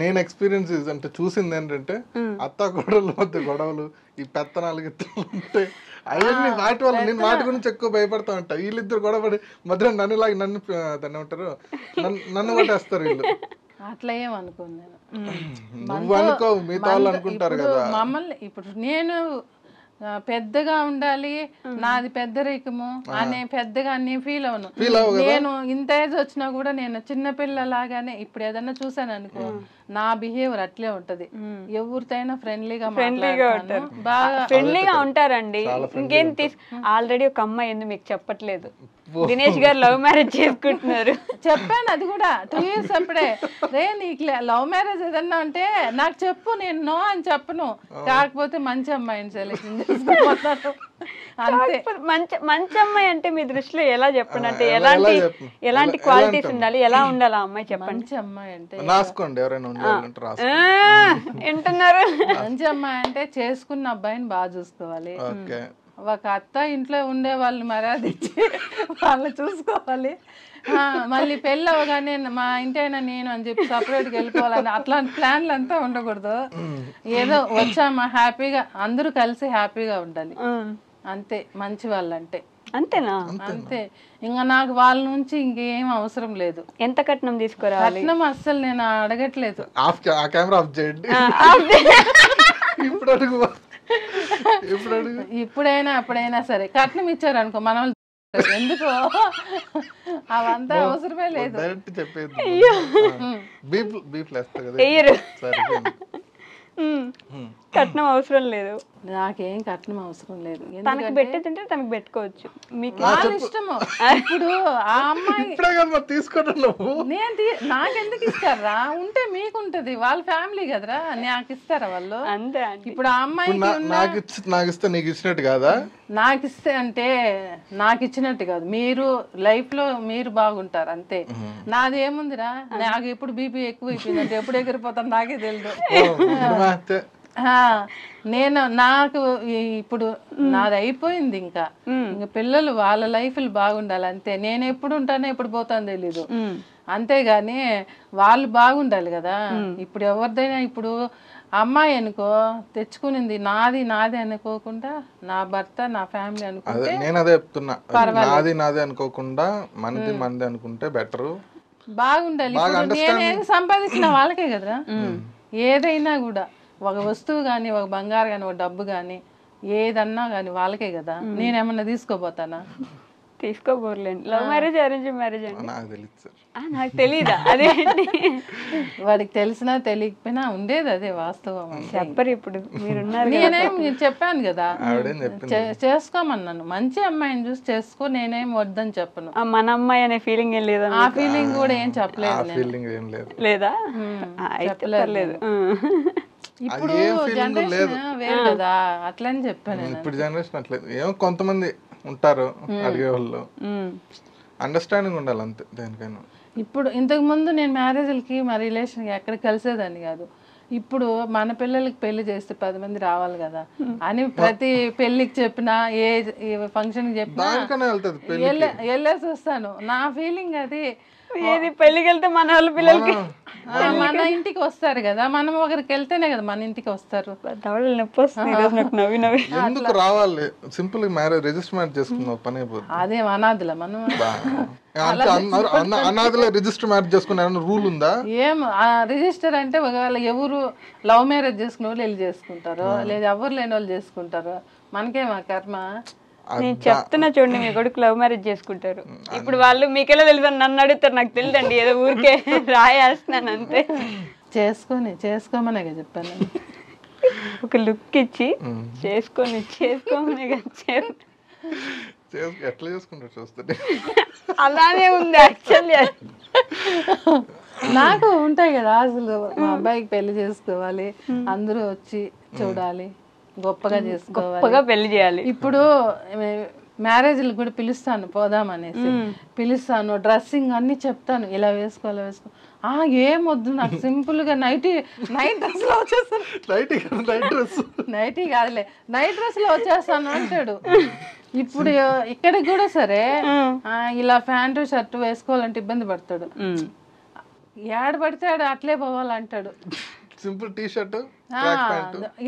నేను ఎక్స్పీరియన్స్ అంటే చూసింది ఏంటంటే, అత్త గొడవల మధ్య గొడవలు, ఈ పెత్తనాలు ఉంటాయి అవన్నీ వాటి వల్ల నేను వాటి గురించి ఎక్కువ భయపడతా ఉంటా. వీళ్ళిద్దరు గొడవపడి మధ్యలో నన్ను దాన్ని ఏమంటారు, నన్ను పట్టేస్తారు వీళ్ళు. అట్లా ఏమనుకోను నేను. నువ్వు అనుకో, మిగతా వాళ్ళు అనుకుంటారు కదా. మమ్మల్ని ఇప్పుడు నేను పెద్దగా ఉండాలి, నాది పెద్దరికము అనే పెద్దగా నేను ఫీల్ అవును. నేను ఇంత ఏజ్ వచ్చినా కూడా నేను చిన్నపిల్లలాగానే ఇప్పుడు ఏదన్నా చూసాను అనుకో, నా బిహేవియర్ అట్లే ఉంటది. ఎవరితోనైనా ఫ్రెండ్లీగా బాగా ఫ్రెండ్లీగా ఉంటారండి. ఇంకేం ఆల్రెడీ ఒక అమ్మాయి ఏంది మీకు చెప్పట్లేదు, దినేష్ గారు లవ్ మ్యారేజ్ చేసుకుంటున్నారు. చెప్పాను అది కూడా 2 years అప్పుడే. రే నీకు లవ్ మ్యారేజ్ ఏదన్నా అంటే నాకు చెప్పు, నేను నో అని చెప్పను, కాకపోతే మంచి అమ్మాయిని సెలెక్షన్ చేసుకుంటాను అంతే. మంచి అమ్మాయి అంటే మీ దృష్టిలో ఎలా చెప్పండి, అంటే ఎలాంటి క్వాలిటీస్ ఉండాలి, ఎలా ఉండాలి ఆ అమ్మాయి చెప్పండి. మంచి అమ్మాయి అంటే వింటున్నారు, మంచి అమ్మాయి అంటే చేసుకున్న అబ్బాయిని బాగా చూసుకోవాలి. ఒక అత్త ఇంట్లో ఉండే వాళ్ళని మర్యాద ఇచ్చి వాళ్ళని చూసుకోవాలి. మళ్ళీ పెళ్ళి అవగానే మా ఇంటైనా నేను అని చెప్పి సపరేట్గా వెళ్ళిపోవాలని అట్లాంటి ప్లాన్లు అంతా ఉండకూడదు. ఏదో వచ్చామా హ్యాపీగా అందరూ కలిసి హ్యాపీగా ఉండాలి అంతే మంచి వాళ్ళంటే. అంతేనా? అంతే. ఇంకా నాకు వాళ్ళ నుంచి ఇంకేం అవసరం లేదు. ఎంత కట్నం తీసుకురావాలి? కట్నం అస్సలు నేను అడగట్లేదు. ఇప్పుడైనా అప్పుడైనా సరే కట్నం ఇచ్చారనుకో మనం ఎందుకు అవంతా అవసరమే లేదు. కట్నం అవసరం లేదు, నాకేం కట్నం అవసరం లేదు. తనకి పెట్టేదంటే తనకి పెట్టుకోవచ్చు, మీకు వాళ్ళ ఇష్టము. ఇప్పుడు ఆ అమ్మాయి నాకెందుకు ఇస్తారా? ఉంటే మీకుంటది, వాళ్ళ ఫ్యామిలీ కదరా, నాకు ఇస్తారా వాళ్ళు? అంతే. ఇప్పుడు ఆ అమ్మాయి నాకు ఇస్తే నీకు ఇచ్చినట్టు కాదా? నాకు ఇస్తే అంటే నాకు ఇచ్చినట్టు కాదు, మీరు లైఫ్ లో మీరు బాగుంటారు అంతే. నాది ఏముందిరా, నాకు ఎప్పుడు బీపీ ఎక్కువ అయిపోయిందంటే ఎప్పుడు ఎగిరిపోతాను నాకే తెలియదు. నాకు ఇప్పుడు నాది అయిపోయింది, ఇంకా పిల్లలు వాళ్ళ లైఫ్లు బాగుండాలి అంతే. నేను ఎప్పుడు ఉంటానో ఎప్పుడు పోతానో తెలీదు, అంతేగాని వాళ్ళు బాగుండాలి కదా. ఇప్పుడు ఎవరిదైనా ఇప్పుడు అమ్మాయి అనుకో తెచ్చుకునింది నాది అనుకోకుండా నా భర్త నా ఫ్యామిలీ అనుకుంటే, నేను అదే చెప్తున్నా, నాది అనుకోకుండా మనది అనుకుంటే బెటర్, బాగుండాలి. ఇప్పుడు నేనేది సంపాదించిన వాళ్ళకే కదరా. ఏదైనా కూడా ఒక వస్తువు కానీ ఒక బంగారు కానీ ఒక డబ్బు కానీ ఏదన్నా కానీ వాళ్ళకే కదా. నేనేమన్నా తీసుకోపోతానా? తీసుకోబోర్లేండి. లవ్ మ్యారేజ్ అరేంజ్ మ్యారేజ్ అండి నాకు తెలీదా? అదే వాడికి తెలిసినా తెలియకపోయినా ఉండేది అదే వాస్తవం. చెప్పరు ఇప్పుడు మీరున్నారు. నేను చెప్పాను కదా చేసుకోమన్నాను, మంచి అమ్మాయిని చూసి చేసుకో, నేనేం వద్దని చెప్పను. మన అమ్మాయి అనే ఫీలింగ్ ఏం లేదా? ఆ ఫీలింగ్ కూడా ఏం చెప్పలేదు. లేదా? చెప్పలేదు. ఇప్పుడు జనరేషన్ వేరు కదా, అట్లని చెప్పాను. ఇప్పుడు జనరేషన్ అట్లేదు. ఏమో కొంతమంది ఉంటారు అడిగే వాళ్ళు, అండర్స్టాండింగ్ ఉండాలి అంతే దేనికైనా. ఇప్పుడు ఇంతకు ముందు నేను మ్యారేజ్లకి మా రిలేషన్కి ఎక్కడ కలిసేదాన్ని కాదు. ఇప్పుడు మన పిల్లలకి పెళ్లి చేస్తే 10 మంది రావాలి కదా అని ప్రతి పెళ్లికి చెప్పినా, ఏ ఫంక్షన్కి చెప్పినా వెళ్ళేసి వస్తాను. నా ఫీలింగ్ అది. ఏది పెళ్లికి వెళ్తే మన వాళ్ళ పిల్లలకి మన ఇంటికి వస్తారు కదా, మనం ఒకరికి వెళ్తేనే కదా మన ఇంటికి వస్తారు. నొప్పి వస్తుంది నవ్వి నవ్వి. ఎందుకు రావాలి, సింపుల్ గా మ్యారేజ్ రిజిస్టర్ మ్యారేజ్ చేసుకున్నాం పని అయిపోతుంది. అదే అనాథుల మనం అనాథలే రిజిస్టర్ మ్యారేజ్ చేసుకున్న రూల్ ఉందా? ఏం రిజిస్టర్ అంటే ఒకవేళ ఎవరు లవ్ మ్యారేజ్ చేసుకునే వాళ్ళు వెళ్ళి చేసుకుంటారు, లేదా ఎవరు లేని వాళ్ళు చేసుకుంటారు. మనకేమా కర్మ. నేను చెప్తున్నా చూడండి, మీ కొడుకు లవ్ మ్యారేజ్ చేసుకుంటారు. ఇప్పుడు వాళ్ళు మీకెలా తెలుసు నన్ను అడుగుతారు, నాకు తెలియదండి, ఏదో ఊరికే రాయేస్తున్నాను అంతే. చేసుకోమనే చెప్పాను. ఒక లుక్ ఇచ్చి చేసుకోమనే ఎట్లా చేసుకుంటారు చూస్తే అలానే ఉంది యాక్చువల్లీ. నాకు ఉంటాయి కదా ఆశలు, మా అబ్బాయికి పెళ్లి చేసుకోవాలి, అందరూ వచ్చి చూడాలి, గొప్పగా చేసుకోవాలి, గొప్పగా పెళ్లి చేయాలి. ఇప్పుడు మ్యారేజ్లకు కూడా పిలుస్తాను, పోదామనేసి పిలుస్తాను, డ్రెస్సింగ్ అన్ని చెప్తాను, ఇలా వేసుకో అలా వేసుకో. ఏమొద్దు నాకు సింపుల్ గా నైట్ డ్రెస్ లో వచ్చేస్తాను. నైటీ కాదులే, నైట్ డ్రెస్ లో వచ్చేస్తాను అంటాడు. ఇప్పుడు ఇక్కడికి కూడా సరే ఇలా ప్యాంటు షర్ట్ వేసుకోవాలంటే ఇబ్బంది పడతాడు. ఏడ పడితే ఆడ అట్లే పోవాలంటాడు. Simple T shirt.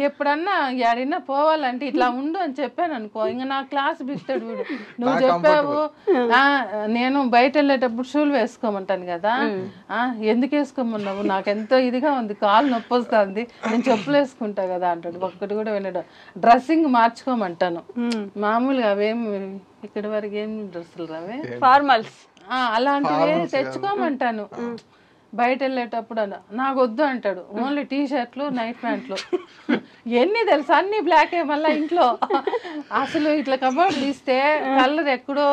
ఎప్పుడన్నా ఎడైనా పోవాలంటే ఇట్లా ఉండు అని చెప్పాను అనుకో, ఇంకా నా క్లాస్ బిస్తాడు వీడు. నువ్వు చెప్పావు, నేను బయట వెళ్ళేటప్పుడు షూలు వేసుకోమంటాను కదా, ఎందుకు వేసుకోమన్నావు, నాకెంతో ఇదిగా ఉంది, కాలు నొప్పి వస్తుంది, నేను చెప్పులు వేసుకుంటా కదా అంటాడు. ఒక్కటి కూడా వినడు. డ్రెస్సింగ్ మార్చుకోమంటాను, మామూలుగా అవేమి ఇక్కడి వరకు ఏం డ్రెస్సులు రావే, ఫార్మల్స్ అలాంటివి తెచ్చుకోమంటాను. బయట వెళ్ళేటప్పుడు నాకు వద్దు అంటాడు. ఓన్లీ టీ షర్ట్లు, నైట్ ప్యాంట్లు. ఎన్ని తెలుసు, అన్ని బ్లాకే. మళ్ళీ ఇంట్లో అసలు ఇట్లా కబోర్డ్ తీస్తే కలర్ ఎక్కడో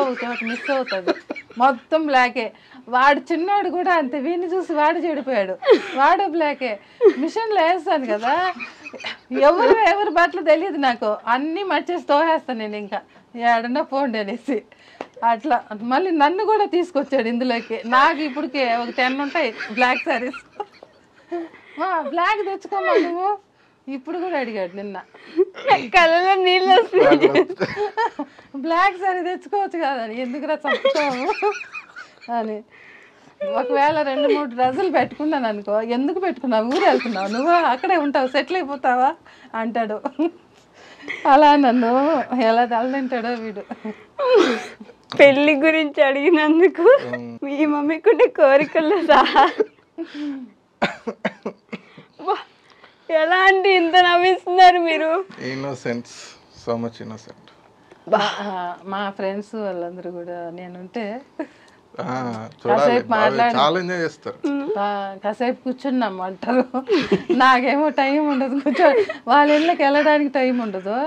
మిస్ అవుతుంది, మొత్తం బ్లాకే. వాడు చిన్నవాడు కూడా అంతే, వీడిని చూసి వాడు చెడిపోయాడు, వాడు బ్లాకే. మిషన్లో వేస్తాను కదా, ఎవరు బట్టలు తెలియదు నాకు, అన్నీ మర్చేసి తోహేస్తాను నేను. ఇంకా ఏడన్నా పోండి అనేసి అట్లా. మళ్ళీ నన్ను కూడా తీసుకొచ్చాడు ఇందులోకి. నాకు ఇప్పటికే ఒక 10 ఉంటాయి బ్లాక్ శారీస్. బ్లాక్ తెచ్చుకోమా నువ్వు, ఇప్పుడు కూడా అడిగాడు నిన్న. కళ్ళలో నీళ్ళు వస్తున్నాయి, బ్లాక్ శారీ తెచ్చుకోవచ్చు కదని. ఎందుకురా చంపుతావు అని. ఒకవేళ 2-3 డ్రెస్సులు పెట్టుకున్నాను అనుకో, ఎందుకు పెట్టుకున్నావు, ఊరు వెళ్తున్నావు, నువ్వు అక్కడే ఉంటావు, సెటిల్ అయిపోతావా అంటాడు. అలా నన్ను ఎలా తలదింటాడో వీడు. పెళ్లి గురించి అడిగినందుకు మీ మమ్మీకుండే కోరికల్లో సహా ఎలా అంటే ఇంత నవ్విస్తున్నారు మీరు. Innocence, so much innocent. మా ఫ్రెండ్స్ వాళ్ళందరూ కూడా నేనుంటే కాసేపు కూర్చున్నాం అంటారు. నాకేమో టైం ఉండదు, వాళ్ళ ఇళ్ళకి వెళ్ళడానికి టైం ఉండదు.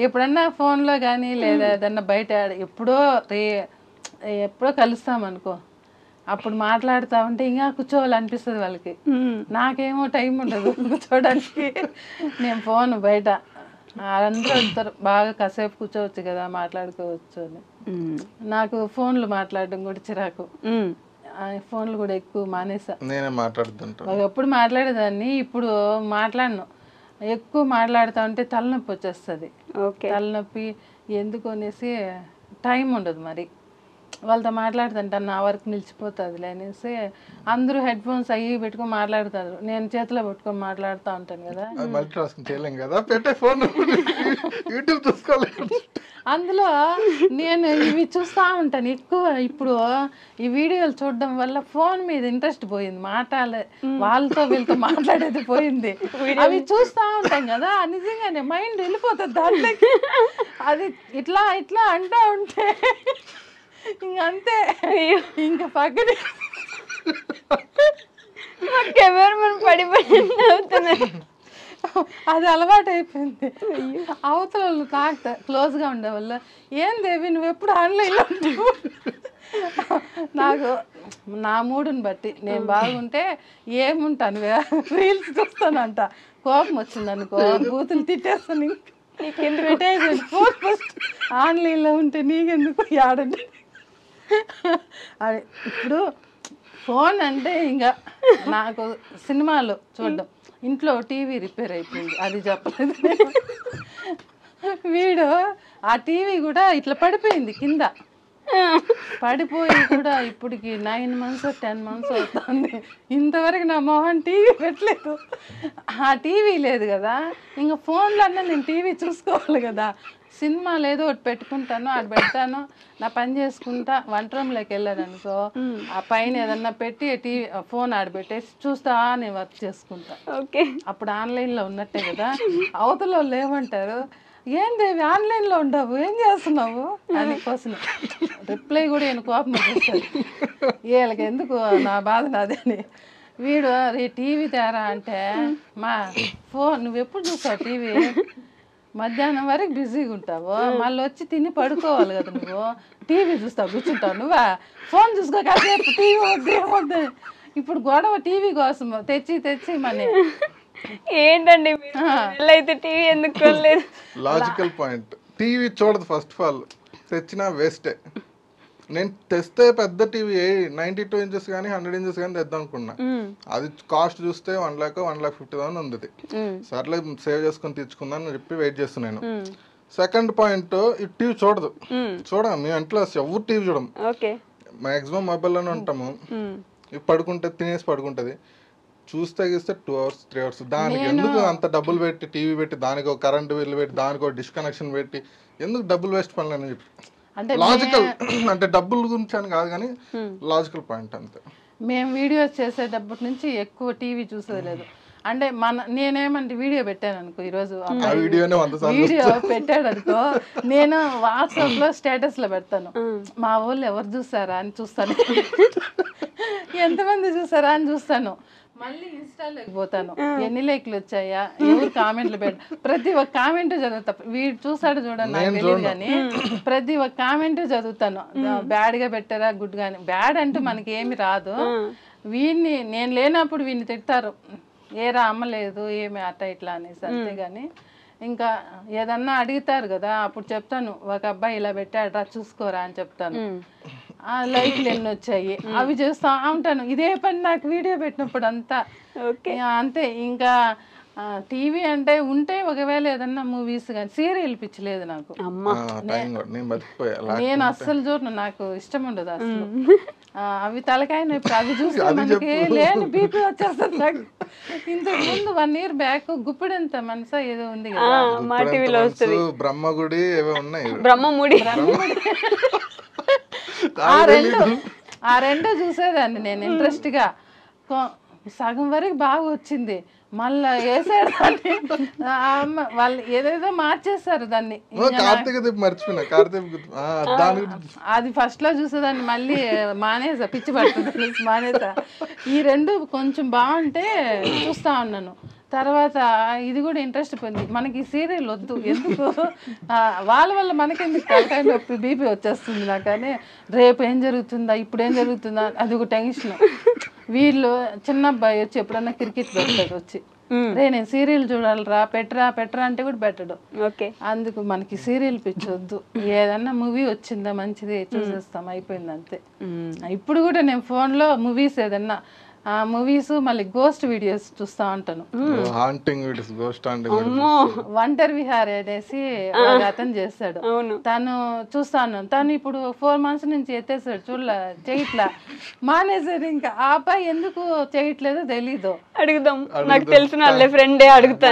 ఎప్పుడన్నా ఫోన్లో కానీ లేదా ఏదన్నా బయట ఎప్పుడో కలుస్తామనుకో, అప్పుడు మాట్లాడుతూ ఉంటే ఇంకా కూర్చోవాలనిపిస్తుంది వాళ్ళకి. నాకేమో టైం ఉండదు కూర్చోడానికి. నేను ఫోన్ బయట అందరూ వస్తారు, బాగా కాసేపు కూర్చోవచ్చు కదా, మాట్లాడుకోవచ్చు అని. నాకు ఫోన్లు మాట్లాడడం కూడా చిరాకు. ఫోన్లు కూడా ఎక్కువ మానేసా. నేనే మాట్లాడుతుంటా. ఎప్పుడు మాట్లాడేదాన్ని, ఇప్పుడు మాట్లాడను. ఎక్కువ మాట్లాడుతూ ఉంటే తలనొప్పి వచ్చేస్తుంది. తలనొప్పి ఎందుకు అనేసి టైం ఉండదు. మరి వాళ్ళతో మాట్లాడుతుంటాను, నా వర్క్ నిలిచిపోతుంది అనేసి అందరూ హెడ్ ఫోన్స్ అయ్యి పెట్టుకొని మాట్లాడతారు, నేను చేతిలో పెట్టుకొని మాట్లాడుతూ ఉంటాను కదా. అందులో నేను ఇవి చూస్తూ ఉంటాను ఎక్కువ. ఇప్పుడు ఈ వీడియోలు చూడడం వల్ల ఫోన్ మీద ఇంట్రెస్ట్ పోయింది, వాళ్ళతో వీళ్ళతో మాట్లాడేది పోయింది. అవి చూస్తూ ఉంటాం కదా, నిజంగానే మైండ్ వెళ్ళిపోతుంది దాంట్లోకి. అది ఇట్లా ఇట్లా అంటూ ఉంటే ఇంకంతే, ఇంకా పక్కన అది అలవాటు అయిపోయింది. అవతల వాళ్ళు నాకు క్లోజ్గా ఉండే వల్ల, ఏం దేవి నువ్వు ఎప్పుడు ఆన్లైన్లో ఉంటావు, నాకు నా మూడుని బట్టి నేను బాగుంటే ఏముంటాను రీల్స్ చూస్తానంట, కోపం వచ్చింది అనుకో బూతులు తిట్టేస్తాను. నీకెందుకు పెట్టేసి ఫోన్ ఫస్ట్ ఆన్లైన్లో ఉంటే నీకెందుకు ఆడండి. అది ఇప్పుడు ఫోన్ అంటే ఇంకా నాకు సినిమాలు చూడడం, ఇంట్లో టీవీ రిపేర్ అయిపోయింది అది చెప్పలేదు. వీడు ఆ టీవీ కూడా ఇట్లా పడిపోయింది కింద, పడిపోయి కూడా ఇప్పటికి 9 months 10 months అవుతుంది, ఇంతవరకు నా మొహం టీవీ పెట్టలేదు. ఆ టీవీ లేదు కదా, ఇంకా ఫోన్లో అన్నా నేను టీవీ చూసుకోవాలి కదా. సినిమాలు ఏదో ఒకటి పెట్టుకుంటాను, ఆడ పెడతాను, నా పని చేసుకుంటా. వంట రూమ్లోకి వెళ్ళాను అనుకో, ఆ పైన ఏదన్నా పెట్టి టీవీ ఫోన్ ఆడబెట్టేసి చూస్తా నేను వర్క్ చేసుకుంటా. ఓకే, అప్పుడు ఆన్లైన్లో ఉన్నట్టే కదా. అవతల వాళ్ళు ఏమంటారు, ఏందేవి ఆన్లైన్లో ఉండవు, ఏం చేస్తున్నావు అని క్వశ్చన్. రిప్లై కూడా నేను కోపం వచ్చేస్తుంది, వీళ్ళకి ఎందుకు నా బాధ నాదని. వీడు టీవీ తేరా అంటే, మా ఫోన్ నువ్వు ఎప్పుడు చూస్తావు టీవీ, మధ్యాహ్నం వరకు బిజీగా ఉంటావు, మళ్ళీ వచ్చి తిని పడుకోవాలి కదా, నువ్వు టీవీ చూస్తావు కూర్చుంటావు, నువ్వా ఫోన్ చూసుకో కాసేపు, టీవీ వద్దు ఏమొద్దు. ఇప్పుడు గొడవ టీవీ కోసం తెచ్చి మనీ. ఏంటండి అయితే టీవీ ఎందుకు కొనలేదు? లాజికల్ పాయింట్, టీవీ చూడదు ఫస్ట్ ఆఫ్ ఆల్, తెచ్చినా వేస్టే. నేను తెస్తే పెద్ద టీవీ 92 inches కానీ 100 inches కానీ తెద్దాం అనుకున్నా, అది కాస్ట్ చూస్తే 1,50,000 ఉంది. సర్లే సేవ్ చేసుకుని తెచ్చుకుందాం అని చెప్పి వెయిట్ చేస్తున్నాను. సెకండ్ పాయింట్, ఈ టీవీ చూడదు. మేము ఇంట్లో ఎవరు టీవీ చూడం, మాక్సిమం మొబైల్లోనే ఉంటాము. పడుకుంటే తినేసి పడుకుంటది, చూస్తే గీస్తే 2 hours 3 hours. దానికి ఎందుకు అంత డబ్బులు పెట్టి టీవీ పెట్టి, దానికి ఒక కరెంట్ బిల్లు పెట్టి, దానికి ఒక డిస్కనెక్షన్ పెట్టి, ఎందుకు డబ్బులు వేస్ట్ పనులని చెప్పి. లాజికల్ అంటే డబ్బుల గురించి అని కాదు కానీ లాజికల్ పాయింట్ అంతే. మేము వీడియోస్ చేసేటప్పటి నుంచి ఎక్కువ టీవీ చూసేది లేదు. అంటే నేనేమంటే వీడియో పెట్టాను అనుకో, ఈరోజు వీడియో పెట్టాడు అనుకో, నేను వాట్సాప్లో స్టేటస్లో పెడతాను, మా వాళ్ళు ఎవరు చూస్తారా అని చూస్తాను, ఎంతమంది చూస్తారా అని చూస్తాను. మళ్ళీ ఇన్స్టాలోకి పోతాను, ఎన్ని లైక్లు వచ్చాయా, ఎవరు కామెంట్లు ప్రతి ఒక్క కామెంట్ చదువుతా. వీడు చూసాడు చూడండి నాకు తెలియదు కానీ ప్రతి ఒక్క కామెంట్ చదువుతాను. బ్యాడ్ గా పెట్టారా గుడ్ గాని, బ్యాడ్ అంటూ మనకి ఏమి రాదు. వీడిని నేను లేనప్పుడు వీడిని తిడతారు, ఏరా అమ్మలేదు ఏమి అట్ట ఇట్లా అనేసి, అంతేగాని ఇంకా ఏదన్నా అడుగుతారు కదా అప్పుడు చెప్తాను, ఒక అబ్బాయి ఇలా పెట్టాడరా చూసుకోరా అని చెప్తాను. లైక్లు ఎన్ని వచ్చాయి అవి చూస్తా ఉంటాను, ఇదే పని నాకు వీడియో పెట్టినప్పుడు అంతా. అంతే. ఇంకా టీవీ అంటే ఉంటే ఒకవేళ ఏదన్నా మూవీస్ కానీ, సీరియల్ పిచ్చలేదు నాకు. నేను అస్సలు చూడను, నాకు ఇష్టం ఉండదు అసలు. అవి తలకాయ నొప్పి, అవి చూస్తే మనకి లేని బీపీ వచ్చేస్తుంది నాకు. ఇంతకు ముందు 1 year బ్యాక్ గుప్పిడంత మనసా ఏదో ఉంది కదా, మా టీవీలో వస్తుంది, బ్రహ్మగుడి ఏవో ఉన్నాయి, బ్రహ్మముడి. ఆ రెండు చూసేదాన్ని నేను ఇంట్రెస్ట్ గా. సగం వరకు బాగా వచ్చింది, మళ్ళా వేసాడు దాన్ని. వాళ్ళు ఏదేదో మార్చేస్తారు దాన్ని. అది ఫస్ట్ లో చూసేదాన్ని, మళ్ళీ మానేసా, పిచ్చి పడుతుంది మానేసా. ఈ రెండు కొంచెం బాగుంటే చూస్తా ఉన్నాను. తర్వాత ఇది కూడా ఇంట్రెస్ట్ పోయింది, మనకి సీరియల్ వద్దు ఎందుకు, వాళ్ళ వల్ల మనకెందుకు తలకాయ నొప్పి బీపీ వచ్చేస్తుంది నాకు. కానీ రేపు ఏం జరుగుతుందా, ఇప్పుడు ఏం జరుగుతుందా అది ఒక టెన్షన్. వీళ్ళు చిన్న అబ్బాయి వచ్చి ఎప్పుడన్నా క్రికెట్ పెడతాడు వచ్చి, రే నేను సీరియల్ చూడాలిరా పెట్టరా అంటే కూడా పెట్టడు. అందుకు మనకి సీరియల్ పిచ్చొద్దు, ఏదన్నా మూవీ వచ్చిందా మంచిది చూసేస్తాం, అయిపోయింది అంతే. ఇప్పుడు కూడా నేను ఫోన్లో మూవీస్ ఏదన్నా మూవీస్ మళ్ళీ గోస్ట్ వీడియోస్ చూస్తా ఉంటాను. వంటర్ విహార్ అనేసి అతను చేస్తాడు, తను చూస్తాను. తను ఇప్పుడు 4 months నుంచి ఎత్తేసాడు, చేయట్లా, మానేసాడు. ఇంకా ఆ అబ్బాయి ఎందుకు చేయట్లేదో తెలీదు, అడుగుదాం, నాకు తెలిసిన ఫ్రెండే అడుగుతా.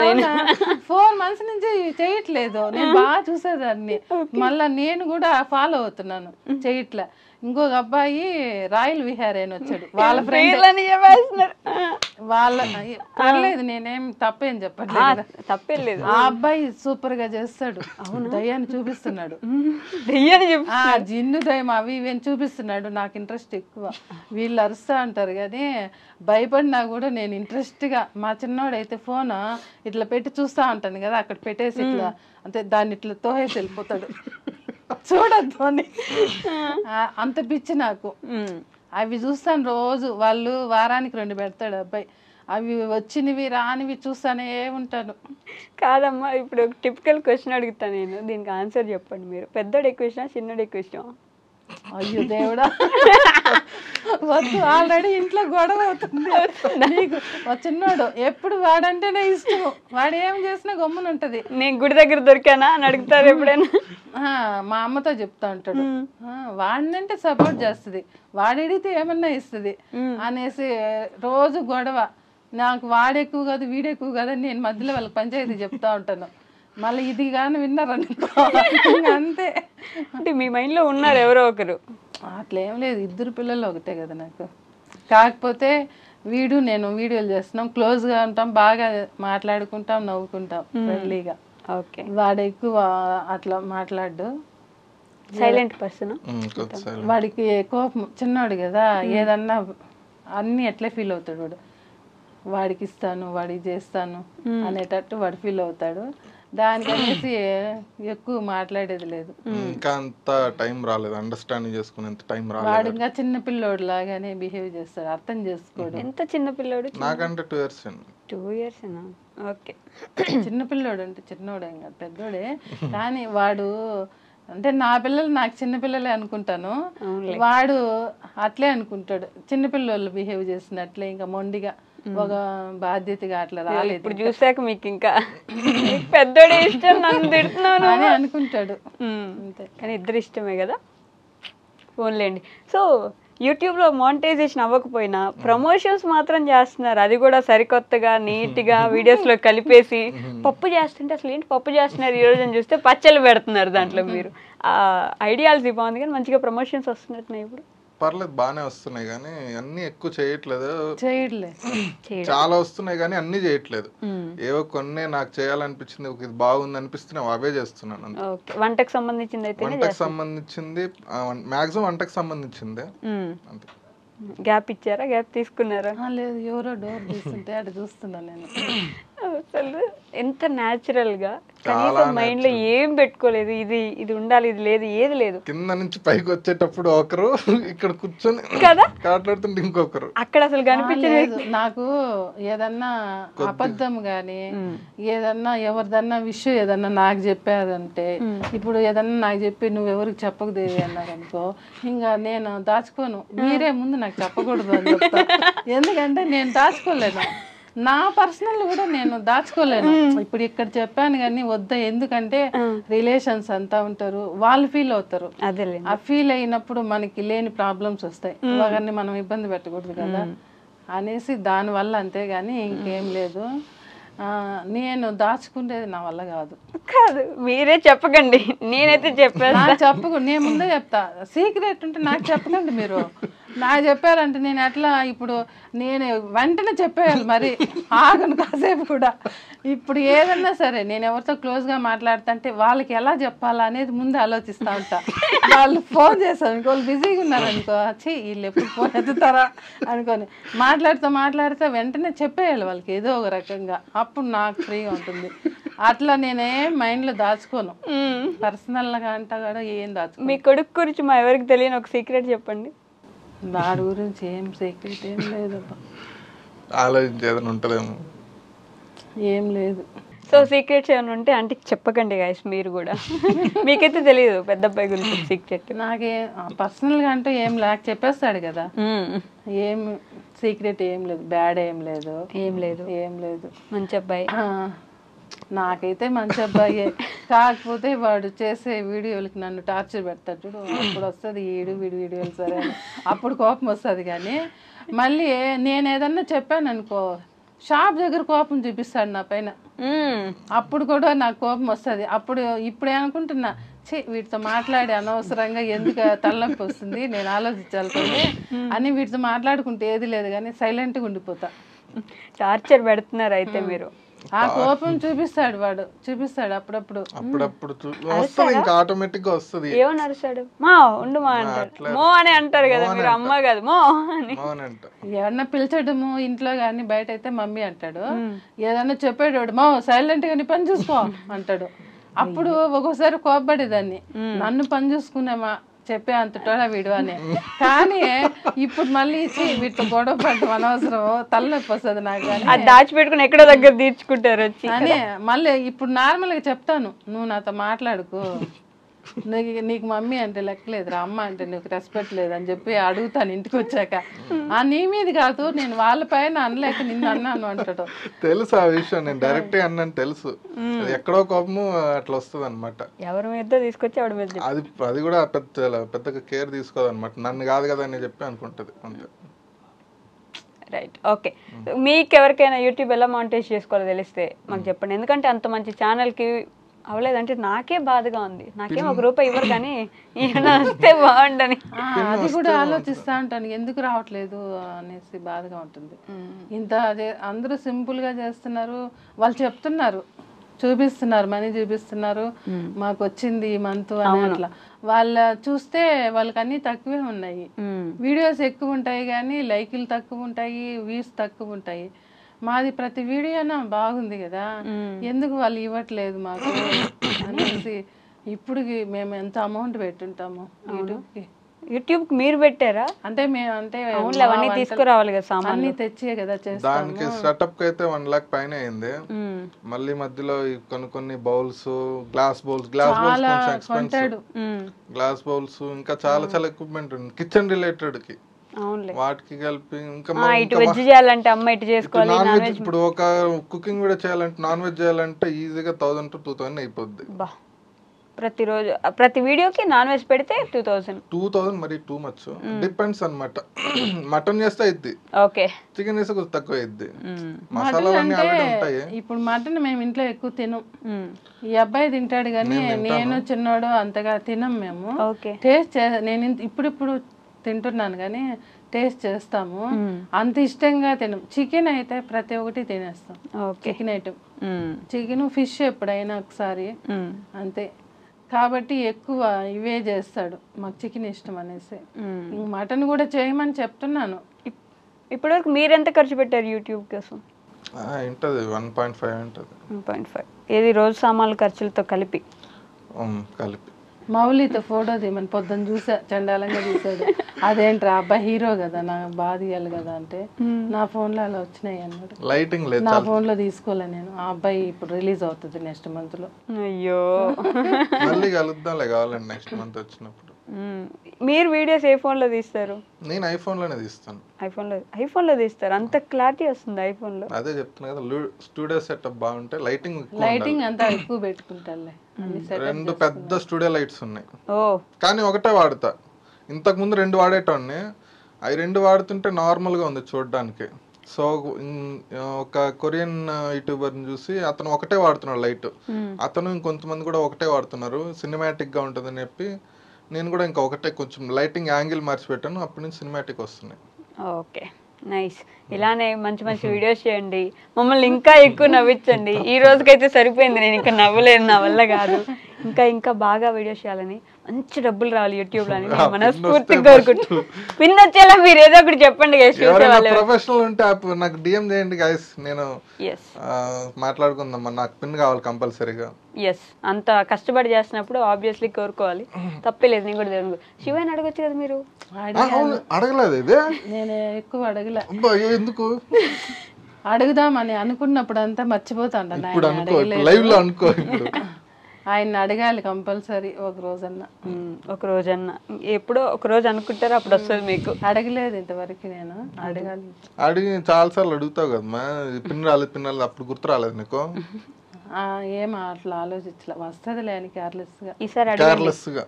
4 months నుంచి చేయట్లేదు, నేను బాగా చూసేదాన్ని, మళ్ళా నేను కూడా ఫాలో అవుతున్నాను, చేయట్లా. ఇంకొక అబ్బాయి రాయల్ విహార్ అని వచ్చాడు, వాళ్ళ ఫ్రెండ్. పర్లేదు, నేనేం తప్పేం చెప్పట్లేదు, తప్పేలేదు. ఆ అబ్బాయి సూపర్ గా చేస్తాడు, దయ్యాన్ని చూపిస్తున్నాడు, జిన్ను దయ్యం అవి ఇవి చూపిస్తున్నాడు. నాకు ఇంట్రెస్ట్ ఎక్కువ. వీళ్ళు అరుస్తా అంటారు కానీ భయపడినా కూడా నేను ఇంట్రెస్ట్ గా, మా చిన్నోడైతే ఫోన్ ఇట్లా పెట్టి చూస్తా ఉంటాను కదా, అక్కడ పెట్టేసి ఇట్లా అంతే దాన్ని ఇట్లా తోహేసి వెళ్ళిపోతాడు, చూడద్దు అని. అంత పిచ్చి నాకు. అవి చూస్తాను రోజు. వాళ్ళు వారానికి 2 పెడతాడు అబ్బాయి. అవి వచ్చినవి రానివి చూస్తానే ఉంటాను. కాదమ్మా, ఇప్పుడు ఒక టిపికల్ క్వశ్చన్ అడుగుతాను నేను, దీనికి ఆన్సర్ చెప్పండి మీరు. పెద్దోడు ఎక్కువ ఇష్టం, చిన్నోడు ఎక్కువ ఇష్టం? అయ్యో దేవుడా, వద్దు, ఆల్రెడీ ఇంట్లో గొడవ అవుతుంది నీకు. చిన్నోడు ఎప్పుడు వాడంటేనే ఇష్టం, వాడు ఏం చేసినా గమ్మున ఉంటది. నేను గుడి దగ్గర దొరికానా అని అడుగుతారు ఎప్పుడైనా? మా అమ్మతో చెప్తా ఉంటాడు, వాడినంటే సపోర్ట్ చేస్తుంది, వాడు అడిగితే ఏమన్నా ఇస్తుంది అనేసి రోజు గొడవ. నాకు వాడు ఎక్కువ కాదు వీడు ఎక్కువ కాదని నేను మధ్యలో వాళ్ళకి పంచాయతీ చెప్తా ఉంటాను. మళ్ళీ ఇది కానీ విన్నారనుకో అంతే. అంటే మీ మైండ్లో ఉన్నారు ఎవరో ఒకరు? అట్లా ఏం లేదు, 2 పిల్లలు ఒకటే కదా నాకు. కాకపోతే నేను వీడియోలు చేస్తున్నాం, క్లోజ్గా ఉంటాం, బాగా మాట్లాడుకుంటాం, నవ్వుకుంటాం ఫ్రెండ్లీగా. ఓకే. వాడు ఎక్కువ అట్లా మాట్లాడు, సైలెంట్ పర్సన్. వాడికి కోపం, చిన్నవాడు కదా, ఏదన్నా అన్నీ ఎట్లా ఫీల్ అవుతాడు వాడు. వాడికి ఇస్తాను, వాడికి చేస్తాను అనేటట్టు వాడు ఫీల్ అవుతాడు. దానికనేసి ఎక్కువ మాట్లాడేది లేదు. ఇంకా అంత టైం రాలేదు, అండర్స్టాండింగ్ చేసుకునేంత టైం రాలేదు. వాడు ఇంకా చిన్న పిల్లోడు లాగానే బిహేవ్ చేస్తాడు, అర్థం చేసుకోడు. ఎంత చిన్న పిల్లోడు? నాకంటే 2 years అండి. 2 years? ఓకే. చిన్న పిల్లోడు అంటే చిన్నోడే ఇంకా పెద్దోడే, కానీ వాడు అంటే నా పిల్లలు నాకు చిన్న పిల్లలే అనుకుంటాను, వాడు అట్లే అనుకుంటాడు. చిన్నపిల్లలు బిహేవ్ చేసినట్లే, ఇంకా మొండిగా ఒక బాధ్యతగా అట్లా రాలేదు. ఇప్పుడు చూసాక మీకు ఇంకా పెద్దోడే ఇష్టం, నన్ను తిడుతున్నాను అని అనుకుంటాడు. అంతే, కానీ ఇద్దరు ఇష్టమే కదా. ఫోన్లేండి. సో యూట్యూబ్లో మానిటైజేషన్ అవ్వకపోయినా ప్రమోషన్స్ మాత్రం చేస్తున్నారు, అది కూడా సరికొత్తగా నీట్గా వీడియోస్లో కలిపేసి. పప్పు చేస్తుంటే అసలు ఏంటి పప్పు చేస్తున్నారు ఈరోజు అని చూస్తే పచ్చళ్ళు పెడుతున్నారు దాంట్లో. మీరు ఐడియాలజీ బాగుంది, కానీ మంచిగా ప్రమోషన్స్ వస్తున్నట్టున్నాయి ఇప్పుడు. పర్లేదు, బాగానే వస్తున్నాయి, కానీ అన్ని ఎక్కువ చేయట్లేదు. చాలా వస్తున్నాయి కానీ అన్ని చేయట్లేదు. ఏవో కొన్ని నాకు చేయాలనిపించింది, ఇది బాగుంది అనిపిస్తుంది, అవే చేస్తున్నాను. వంటకు సంబంధించింది అయితే వంటకు సంబంధించింది మాక్సిమం వంటకు సంబంధించింది. అంతే. గ్యాప్ ఇచ్చారా, గ్యాప్ తీసుకున్నారా? లేదు, ఎవరో డోర్ తీస్తుంటే అటు చూస్తున్నా నేను. అసలు ఎంత న్యాచురల్ గా, కనీసం మైండ్ లో ఏం పెట్టుకోలేదు, ఇది ఇది ఉండాలి, ఇది లేదు, ఏది లేదు. కింద నుంచి పైకి వచ్చేటప్పుడు ఒకరు, ఇక్కడ కూర్చొని కదా మాట్లాడుతుంటే ఇంకొకరు. అక్కడ అసలు కనిపించలేదు నాకు. ఏదన్నా అబద్ధం గాని, ఏదన్నా ఎవరిదన్నా విషయం ఏదన్నా నాకు చెప్పారంటే, ఇప్పుడు ఏదన్నా నాకు చెప్పి నువ్వు ఎవరికి చెప్పకదేవి అన్నారనుకో, ఇంకా నేను దాచుకోను. మీరే ముందు నాకు చెప్పకూడదు అని చెప్తా. ఎందుకంటే నేను దాచుకోలేను, నా పర్సనల్ కూడా నేను దాచుకోలేను. ఇప్పుడు ఇక్కడ చెప్పాను కానీ వద్దా, ఎందుకంటే రిలేషన్స్ అంతా ఉంటారు, వాళ్ళు ఫీల్ అవుతారు. ఆ ఫీల్ అయినప్పుడు మనకి లేని ప్రాబ్లమ్స్ వస్తాయి, ఒకరిని మనం ఇబ్బంది పెట్టకూడదు కదా అనేసి దానివల్ల. అంతేగాని ఇంకేం లేదు. నేను దాచుకునేది నా వల్ల కాదు. మీరే చెప్పకండి, నేనైతే చెప్పాను. చెప్పకు, నేను ముందే చెప్తా. సీక్రెట్ ఉంటే నాకు చెప్పకండి. మీరు నాకు చెప్పారంటే నేను ఎట్లా, ఇప్పుడు నేను వెంటనే చెప్పేయాలి, మరి ఆగను కాసేపు కూడా. ఇప్పుడు ఏదన్నా సరే నేను ఎవరితో క్లోజ్గా మాట్లాడుతుంటే వాళ్ళకి ఎలా చెప్పాలా అనేది ముందే ఆలోచిస్తూ ఉంటా. వాళ్ళు ఫోన్ చేశారు అనుకో, వాళ్ళు బిజీగా ఉన్నారనుకో, వీళ్ళు ఎప్పుడు ఫోన్ ఎత్తుతారా అనుకొని మాట్లాడుతూ వెంటనే చెప్పేయాలి వాళ్ళకి ఏదో ఒక రకంగా. అప్పుడు నాకు ఫ్రీగా ఉంటుంది. అట్లా నేనే మైండ్లో దాచుకోను, పర్సనల్గా అంటా కూడా ఏం దాచుకో. మీ కొడుకు గురించి మా ఎవరికి తెలియని ఒక సీక్రెట్ చెప్పండి. వాడి గురించి ఏం సీక్రెట్ ఏం లేదు, ఆలోచించేదని ఉంటుందేమో, ఏం లేదు. సో సీక్రెట్స్ ఏమైనా ఉంటే అంటే చెప్పకండి గైస్, మీరు కూడా. మీకైతే తెలియదు పెద్ద అబ్బాయి గురించి సీక్రెట్? నాకే పర్సనల్గా అంటూ ఏం లేక చెప్పేస్తాడు కదా, ఏం సీక్రెట్ ఏం లేదు, బ్యాడ్ ఏం లేదు, ఏం లేదు. మంచి అబ్బాయి, నాకైతే మంచి అబ్బాయే. కాకపోతే వాడు చేసే వీడియోలకి నన్ను టార్చర్ పెడతాడు చూడు, అప్పుడు వస్తుంది వీడి వీడియోలు సరే, అప్పుడు కోపం వస్తుంది. కానీ మళ్ళీ నేను ఏదన్నా చెప్పాను అనుకో, షాప్ దగ్గర కోపం చూపిస్తాడు నా పైన, అప్పుడు కూడా నాకు కోపం వస్తుంది. ఇప్పుడు ఏమనుకుంటున్నా, వీటితో మాట్లాడి అనవసరంగా ఎందుకు తలనొప్పి వస్తుంది, నేను ఆలోచించాలి అని వీటితో మాట్లాడుకుంటే ఏది లేదు కానీ సైలెంట్గా ఉండిపోతా. టార్చర్ పెడుతున్నారు అయితే మీరు. ఆ కోపం చూపిస్తాడు వాడు, చూపిస్తాడు అప్పుడప్పుడు. వస్తుంది, ఇంకా ఆటోమేటిక్ గా వస్తుంది. ఏమని అరుస్తాడు? మా ఉండు మా అంటారు, మో అని అంటారు కదా మీరు, అమ్మ కాదు మో అని. ఎవరన్నా పిలిచడము ఇంట్లో గాని, బయట అయితే మమ్మీ అంటాడు. ఏదన్నా చెప్పేటోడు, మా సైలెంట్ గా నీ పని చూసుకో అంటాడు. అప్పుడు ఒక్కోసారి కోపపడేదాన్ని, నన్ను పని చూసుకునే చెప్పే అంతటోడా వీడు అని. కానీ ఇప్పుడు మళ్ళీ ఇచ్చి వీటితో గొడవ పడటం అనవసరం, తలనొప్పి వస్తుంది నాకు. అది దాచిపెట్టుకుని ఎక్కడో దగ్గర తీర్చుకుంటారు వచ్చి అని మళ్ళీ ఇప్పుడు నార్మల్గా చెప్తాను, నువ్వు నాతో మాట్లాడుకో, నీకు మమ్మీ అంటే లెక్కలేదురా, అమ్మ అంటే నీకు రెస్పెక్ట్ లేదు అని చెప్పి అడుగుతాను ఇంటికి వచ్చాక. నీ మీద కాదు, నేను వాళ్ళ పైన అనలేక నిన్ను అన్నాను అంటాడు. తెలుసు ఆ విషయం, నేను డైరెక్ట్ అన్నాను తెలుసు. ఎక్కడో కోపము అట్లా వస్తుంది అనమాట. ఎవరి మీద తీసుకొచ్చి ఆవిడ మీద అది కూడా పెద్దగా కేర్ తీసుకోదన్నమాట. నన్ను కాదు కదా అని చెప్పి అనుకుంటది అంతే. Right, okay. మీకు ఎవరికైనా యూట్యూబ్ ఎలా మానిటైజ్ చేసుకోవాలో తెలిస్తే మాకు చెప్పండి. ఎందుకంటే అంత మంచి ఛానల్కి అవలేదంటే నాకే బాధగా ఉంది. నాకేం ఒక రూపాయి ఇవ్వరు కానీ ఈయన వస్తే బాగుండని. అది కూడా ఆలోచిస్తా ఉంటాను, ఎందుకు రావట్లేదు అనేసి బాధగా ఉంటుంది. ఇంత అదే అందరూ సింపుల్ గా చేస్తున్నారు, వాళ్ళు చెప్తున్నారు, చూపిస్తున్నారు, మనీ చూపిస్తున్నారు, మాకు వచ్చింది ఈ మంత్ అని. అట్లా వాళ్ళ చూస్తే వాళ్ళకి అన్ని తక్కువే ఉన్నాయి. వీడియోస్ ఎక్కువ ఉంటాయి కానీ లైకులు తక్కువ ఉంటాయి, వ్యూస్ తక్కువ ఉంటాయి. మాది ప్రతి వీడియోనా బాగుంది కదా, ఎందుకు వాళ్ళు ఇవ్వట్లేదు మాకు అనేసి. ఇప్పుడు మేము ఎంత అమౌంట్ పెట్టుంటాము యూట్యూబ్ మీరు పెట్టారా? అంటే మేము అంటే అవన్నీ తీసుకురావాలి కదా, సామాన్లు తెచ్చే కదా చేస్తాము. దానికి సెటప్ కి అయితే 1 lakh పైన అయింది. మళ్ళీ మధ్యలో కొన్ని బౌల్స్, గ్లాస్ బౌల్స్ కొంచెం ఎక్స్పెన్సివ్, గ్లాస్ బౌల్స్ ఇంకా చాలా ఎక్విప్మెంట్ ఉంది కిచెన్ రిలేటెడ్ కి. వాటికి కలిపి ఇంకా వెజ్ చేయాలంటే అమ్మ ఇటు చేసుకోవాలి. నాన్ వెజ్ ఇప్పుడు ఒక కుకింగ్ కూడా చేయాలంటే, నాన్ వెజ్ చేయాలంటే ఈజీగా 1000 to 2000 అయిపోద్ది. ప్రతిరోజు ప్రతి వీడియోకి నాన్ వెజ్ పెడితే 2000 మరి టూ మచ్. డిపెండ్స్ అన్నమాట. మటన్ చేస్తే అయిద్ది, ఓకే. చికెన్ చేస్తే కొంచెం తక్కువ అయిద్ది. మసాలాలన్నీ ఆల్రెడీ ఉంటాయి. ఇప్పుడు మటన్ మేము ఇంట్లో ఎక్కువ తినం, ఈ అబ్బాయి తింటాడు కానీ నేను చిన్నోడు అంతగా తినం మేము. టేస్ట్ నేను ఇప్పుడు తింటున్నాను కానీ టేస్ట్ చేస్తాము, అంత ఇష్టంగా తినం. చికెన్ అయితే ప్రతి ఒక్కటి తినేస్తాం, చికెన్ ఐటమ్, చికెన్ ఫిష్ ఎప్పుడైనా ఒకసారి అంతే. కాబట్టి ఎక్కువ ఇవే చేస్తాడు, మాకు చికెన్ ఇష్టం అనేసి. మటన్ కూడా చేయమని చెప్తున్నాను. ఇప్పటివరకు మీరు ఎంత ఖర్చు పెట్టారు యూట్యూబ్ కోసం? ఉంటుంది 1.5 ఉంటుంది. 1.5 ఏది రోజు సామాన్లు ఖర్చులతో కలిపి? మౌలితో ఫోటో తీయమని పొద్దున్న చూసా, చండాలంగా చూసాడు. అదేంట్రా అబ్బాయి హీరో కదా, నాకు బాధ ఇవ్వాలి కదా అంటే నా ఫోన్ లో అలా వచ్చినాయి అన్నాడు. లైటింగ్ లేదు, నా ఫోన్ లో తీసుకోలే నేను. ఆ అబ్బాయి ఇప్పుడు రిలీజ్ అవుతుంది నెక్స్ట్ మంత్ లో. అయ్యో, మళ్ళీ కలుద్దాంలే కావాలండి నెక్స్ట్ మంత్ వచ్చినప్పుడు. మీరు వీడియోస్ ఏ ఫోన్ లో తీస్తారు? నేను ఐఫోన్ లోనే తీస్తాను. ఐఫోన్ లో తీస్తారు, అంత క్లారిటీ వస్తుంది ఐఫోన్ లో. అదే చెప్తున్నా కదా, స్టూడియో సెటప్ బాగుంటే లైటింగ్ అంతా ఎక్కువ పెట్టుకుంటానులే. 2 పెద్ద స్టూడియో లైట్స్ ఉన్నాయి కానీ ఒకటే వాడతా. ఇంతకు ముందు 2 వాడేటోన్ని, అవి 2 వాడుతుంటే నార్మల్ గా ఉంది చూడడానికి. సో ఒక కొరియన్ యూట్యూబర్ చూసి అతను ఒకటే వాడుతున్నాడు లైట్. అతను ఇంకొంతమంది కూడా ఒకటే వాడుతున్నారు, సినిమాటిక్ గా ఉంటుందని చెప్పి నేను కూడా ఇంకా ఒకటే కొంచెం లైటింగ్ యాంగిల్ మార్చి పెట్టాను. అప్పటి నుంచి సినిమాటిక్ వస్తున్నాయి. Okay, nice. ఇలానే మంచి మంచి వీడియోస్ చేయండి, మమ్మల్ని ఇంకా ఎక్కువ నవ్వించండి. ఈ రోజుకైతే సరిపోయింది, నేను ఇంకా నవ్వలేను, నా వల్ల కాదు. ఇంకా బాగా వీడియోస్ చేయాలని, మంచి డబ్బులు రావాలి యూట్యూబ్ లో అని మనస్ఫూర్తిగా కోరుకుంటున్నాను. పిన్ వచ్చేలా మీరు ఏదో ఒకటి చెప్పండి. ప్రొఫెషనల్ ఉంటే నాకు డిఎం చేయండి గైస్, నేను మాట్లాడుకుందాం. నాకు పిన్ కావాలి కంపల్సరీగా. ఎస్, అంత కష్టపడి చేస్తున్నప్పుడు ఆబ్వియస్లీ కోరుకోవాలి, తప్పలేదు. నేను కూడా దేవుడు శివాని అడగొచ్చు కదా మీరు. అడగలేదు ఇదే, నేను ఎక్కువ అడగలే. ఎందుకు అడుగుదామని అనుకున్నప్పుడు అంతా మర్చిపోతాను. లైవ్ లో అనుకో, ఆయన అడగాలి కంపల్సరీ ఒక రోజన్నా. ఎప్పుడో ఒక రోజు అనుకుంటారు, అప్పుడు వస్తుంది మీకు. అడగలేదు ఇంతవరకు, నేను అడగాలి. అడిగి చాలా సార్లు అడుగుతావు కదమ్మా, పిన్ రాలేదు అప్పుడు గుర్తు రాలేదు నీకు? ఏం అట్లా ఆలోచించలే, వస్తుందిలే అని కేర్లెస్ గా.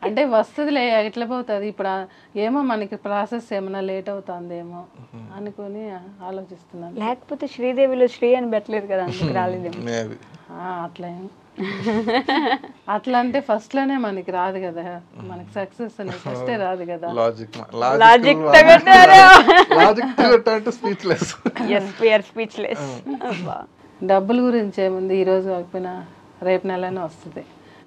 అంటే వస్తుందిలే, ఎట్లా పోతుంది ఇప్పుడు, ఏమో మనకి ప్రాసెస్ ఏమన్నా లేట్ అవుతుందేమో అనుకుని ఆలోచిస్తున్నాను. లేకపోతే శ్రీదేవిలో శ్రీ అని పెట్టలేదు కదా, అందుకు రాలేదేమో. అట్లా అట్లా అంటే ఫస్ట్ లోనే మనకి రాదు కదా, మనకి సక్సెస్ అనేది ఫస్టే రాదు కదా. డబ్బుల గురించి ఏముంది, ఈ రోజు కాకపోయినా రేపు నెలనే వస్తుంది.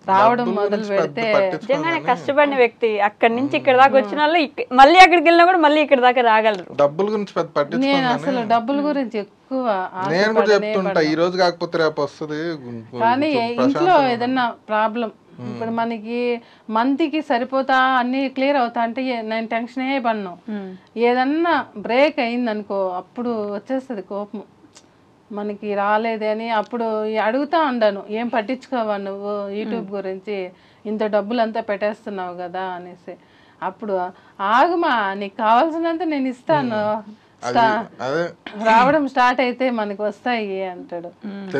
రావడం మొదలు పెడితే నిజంగానే కష్టపడిన వ్యక్తి అక్కడి నుంచి ఇక్కడ దాకా వచ్చిన వాళ్ళు మళ్ళీ అక్కడికి వెళ్ళినా కూడా మళ్ళీ ఇక్కడ దాకా రాగలరు. డబ్బుల గురించి నేను అసలు డబ్బుల గురించి ఎక్కువ నేను కూడా చెప్తుంటా, ఈ రోజు కాకపోతే రేపు వస్తుంది. కానీ ఇంట్లో ఏదన్నా ప్రాబ్లం ఇప్పుడు మనకి మంత్కి సరిపోతా అన్ని క్లియర్ అవుతా అంటే నేను టెన్షన్ పడినాం. ఏదన్నా బ్రేక్ అయిందనుకో అప్పుడు వచ్చేస్తుంది కోపం, మనకి రాలేదే అని. అప్పుడు అడుగుతా ఉండాను, ఏం పట్టించుకోవా నువ్వు యూట్యూబ్ గురించి, ఇంత డబ్బులు అంతా పెట్టేస్తున్నావు కదా అనేసి. అప్పుడు ఆగుమా, నీకు కావాల్సినంత నేను ఇస్తాను, రావడం స్టార్ట్ అయితే మనకి వస్తాయి అంటాడు.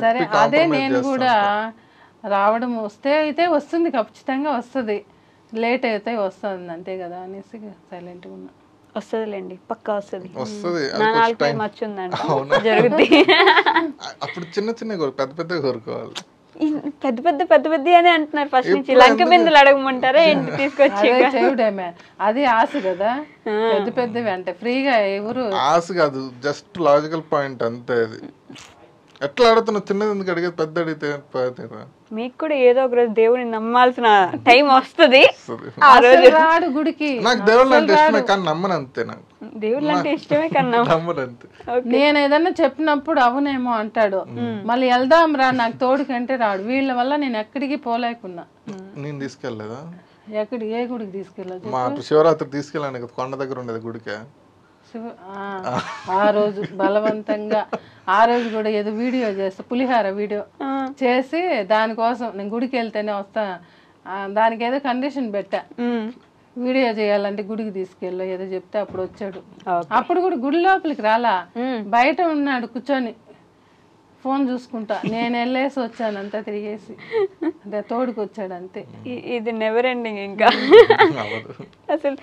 సరే అదే నేను కూడా రావడం వస్తే అయితే వస్తుంది, ఖచ్చితంగా వస్తుంది, లేట్ అయితే వస్తుంది అంతే కదా అనేసి సైలెంట్గా ఉన్నా. వస్తుందిలేండి, పక్కా వస్తుంది. నా నాలుగు మర్చుందంట జరుగుద్ది. అప్పుడు చిన్న చిన్న పెద్ద పెద్ద కోరుకోవాలి. పెద్ద పెద్ద పెద్ద పెద్ద అని అంటున్నారు ఫస్ట్ నుంచి. లంక బిందులు అడగమంటారా ఏంటి తీసుకొచ్చి? చెవుడేమే అది ఆశ కదా, పెద్ద పెద్దవి అంటే ఫ్రీగా ఎవరు ఆశ కాదు, జస్ట్ లాజికల్ పాయింట్ అంతే. అది ఎట్లా అడుగుతున్నావు, చిన్నది ఎందుకు అడిగేది, పెద్ద అడిగితే మీకు కూడా ఏదో ఒక రోజు దేవుని నమ్మాల్సిన టైం వస్తుంది. ఆ రోజు రాడు గుడికి. నాకు దేవుళ్ళు అంటే ఇష్టమే కానీ నమ్మను అంతే. నాకు దేవుళ్ళు అంటే ఇష్టమే కన్నా నమ్మను అంతే. నేను ఏదన్నా చెప్పినప్పుడు అవునేమో అంటాడు, మళ్ళీ వెళ్దాం రా నాకు తోడుకంటే రాడు. వీళ్ళ వల్ల నేను ఎక్కడికి పోలేకున్నా. నేను తీసుకెళ్ళలేదా? ఏ గుడికి తీసుకెళ్ళదు? మా శివరాత్రి తీసుకెళ్ళాను కదా, కొండ దగ్గర ఉండేది గుడికే. ఆ రోజు బలవంతంగా, ఆ రోజు కూడా ఏదో వీడియో చేస్తా, పులిహార వీడియో చేసి దానికోసం నేను గుడికి వెళ్తేనే వస్తా, దానికి ఏదో కండిషన్ పెట్టా, వీడియో చేయాలంటే గుడికి తీసుకెళ్ళా ఏదో చెప్తే అప్పుడు వచ్చాడు. అప్పుడు కూడా గుడి లోపలికి రాలా, బయట ఉన్నాడు కూర్చొని ఫోన్ చూసుకుంటా. నేను వెళ్ళేసి వచ్చాను అంతా తిరిగేసి, అంటే తోడుకు వచ్చాడు అంతే. ఇది నెవర్ ఎండింగ్. ఇంకా అసలు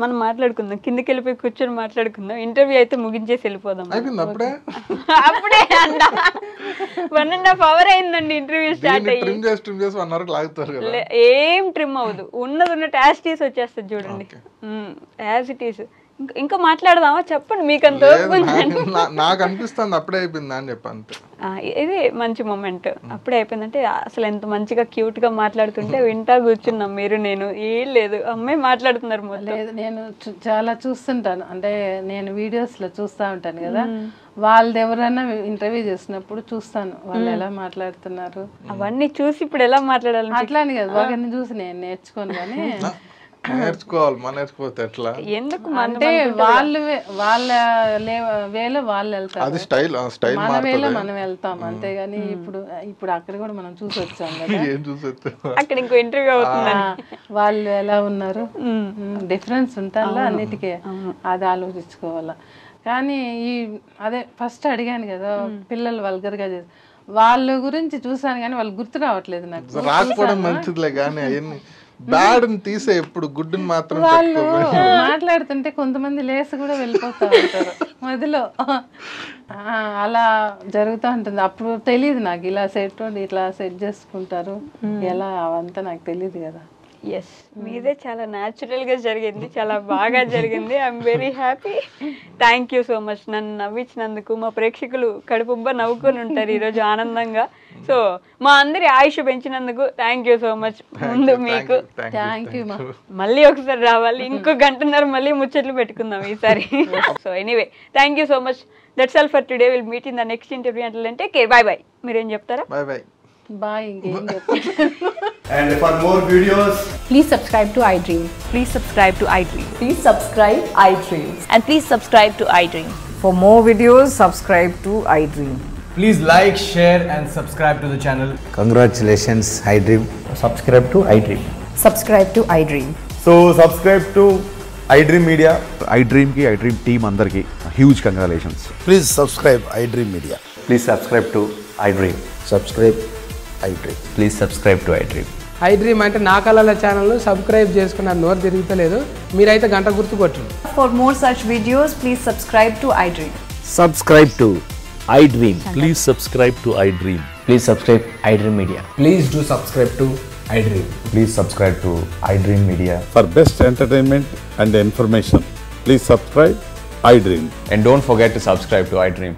మనం మాట్లాడుకుందాం, కిందకి వెళ్ళిపోయి కూర్చొని మాట్లాడుకుందాం. ఇంటర్వ్యూ అయితే ముగించేసి వెళ్ళిపోదాం. అప్పుడే 1.5 hours అయిందండి ఇంటర్వ్యూ స్టార్ట్ అయ్యి. ఏం ట్రిమ్ అవ్వదు, ఉన్నది ఉన్నట్టు యాజ్ ఇట్ ఈస్ వచ్చేస్తుంది చూడండి, యాజ్ ఇట్ ఈస్. ఇంకా మాట్లాడదామా చెప్పండి, మీకు అంత నాకు అనిపిస్తుంది అప్పుడే అయిపోయిందా అని చెప్పండి. ఇది మంచి మూమెంట్. అప్పుడే అయిపోయిందంటే అసలు ఎంత మంచిగా క్యూట్ గా మాట్లాడుతుంటే వింటా కూర్చున్నాం మీరు నేను. ఏం లేదు, అమ్మాయి మాట్లాడుతున్నారు. లేదు, నేను చాలా చూస్తుంటాను, అంటే నేను వీడియోస్ లో చూస్తా ఉంటాను కదా, వాళ్ళది ఎవరైనా ఇంటర్వ్యూ చేసినప్పుడు చూస్తాను వాళ్ళు ఎలా మాట్లాడుతున్నారు. అవన్నీ చూసి ఇప్పుడు ఎలా మాట్లాడాలి అట్లానే కదా, వాళ్ళని చూసి నేను నేర్చుకోను. కానీ నేర్చుకోవాలి, మనం నేర్చుకోతే ఎట్లా, ఎందుకు అంటే వాళ్ళు వాళ్ళ వేలో వాళ్ళు వెళ్తారు, అది స్టైల్ స్టైల్ మన వేలో మనం వెళ్తాం అంతేగాని ఇప్పుడు అక్కడ కూడా మనం చూసి వచ్చాం కదా, అక్కడ ఇంకో ఇంటర్వ్యూ అవుతుందని వాళ్ళు ఎలా ఉన్నారు, డిఫరెన్స్ ఉంటారా అన్నిటికీ, అది ఆలోచించుకోవాలా. కానీ అదే ఫస్ట్ అడిగాను కదా, పిల్లలు వల్గర్గా చేసి వాళ్ళ గురించి చూసాను కానీ వాళ్ళు గుర్తు రావట్లేదు నాకు. రాకపోవడం మంచిదిలే కానీ అవన్నీ బ్యాడ్ తీసే, ఎప్పుడు గుడ్డుని మాత్రం. వాళ్ళు మాట్లాడుతుంటే కొంతమంది లేసి కూడా వెళ్ళిపోతా ఉంటారు మధ్యలో, అలా జరుగుతూ ఉంటుంది. అప్పుడు తెలియదు నాకు, ఇలా ఇట్లా సెట్ చేసుకుంటారు ఎలా, అవంతా నాకు తెలియదు కదా. ఎస్, మీదే చాలా న్యాచురల్గా జరిగింది, చాలా బాగా జరిగింది. I'm very happy. Thank you so much. నన్ను నవ్వించినందుకు. మా ప్రేక్షకులు కడుపుబ్బ నవ్వుకొని ఉంటారు ఈరోజు ఆనందంగా. సో మా అందరి ఆయుష్ పెంచినందుకు థ్యాంక్ యూ సో మచ్. ముందు మీకు థ్యాంక్ యూ. మళ్ళీ ఒకసారి రావాలి, ఇంకో 1.5 గంట మళ్ళీ ముచ్చట్లు పెట్టుకుందాం ఈసారి. So anyway, thank you so much. That's all for today. Will meet in the next interview. అంటే బాయ్ బాయ్. మీరేం చెప్తారా? Bye bye. Bye. And for more videos, Please subscribe to iDream. Please subscribe to iDream. Please subscribe iDream. And please subscribe to iDream. For more videos, subscribe to iDream. please like, share and subscribe to the channel. Congratulations, iDream. Subscribe to iDream. Subscribe to iDream. So subscribe to iDream Media. iDream ki iDream team andarki huge congratulations. Please subscribe iDream Media. Please subscribe to iDream. Subscribe iDream. Please subscribe to iDream. iDream అంటే నా కళల ఛానల్ను subscribe చేసుకున్న నోరు తిరుగుతలేదు, మీరైతే గంట గుర్తు కొట్టండి. For more such videos, please subscribe to iDream. Subscribe to iDream. Please subscribe to iDream. Please subscribe iDream Media. Please do subscribe to iDream. Please subscribe to iDream Media. For best entertainment and information, please subscribe iDream. And don't forget to subscribe to iDream.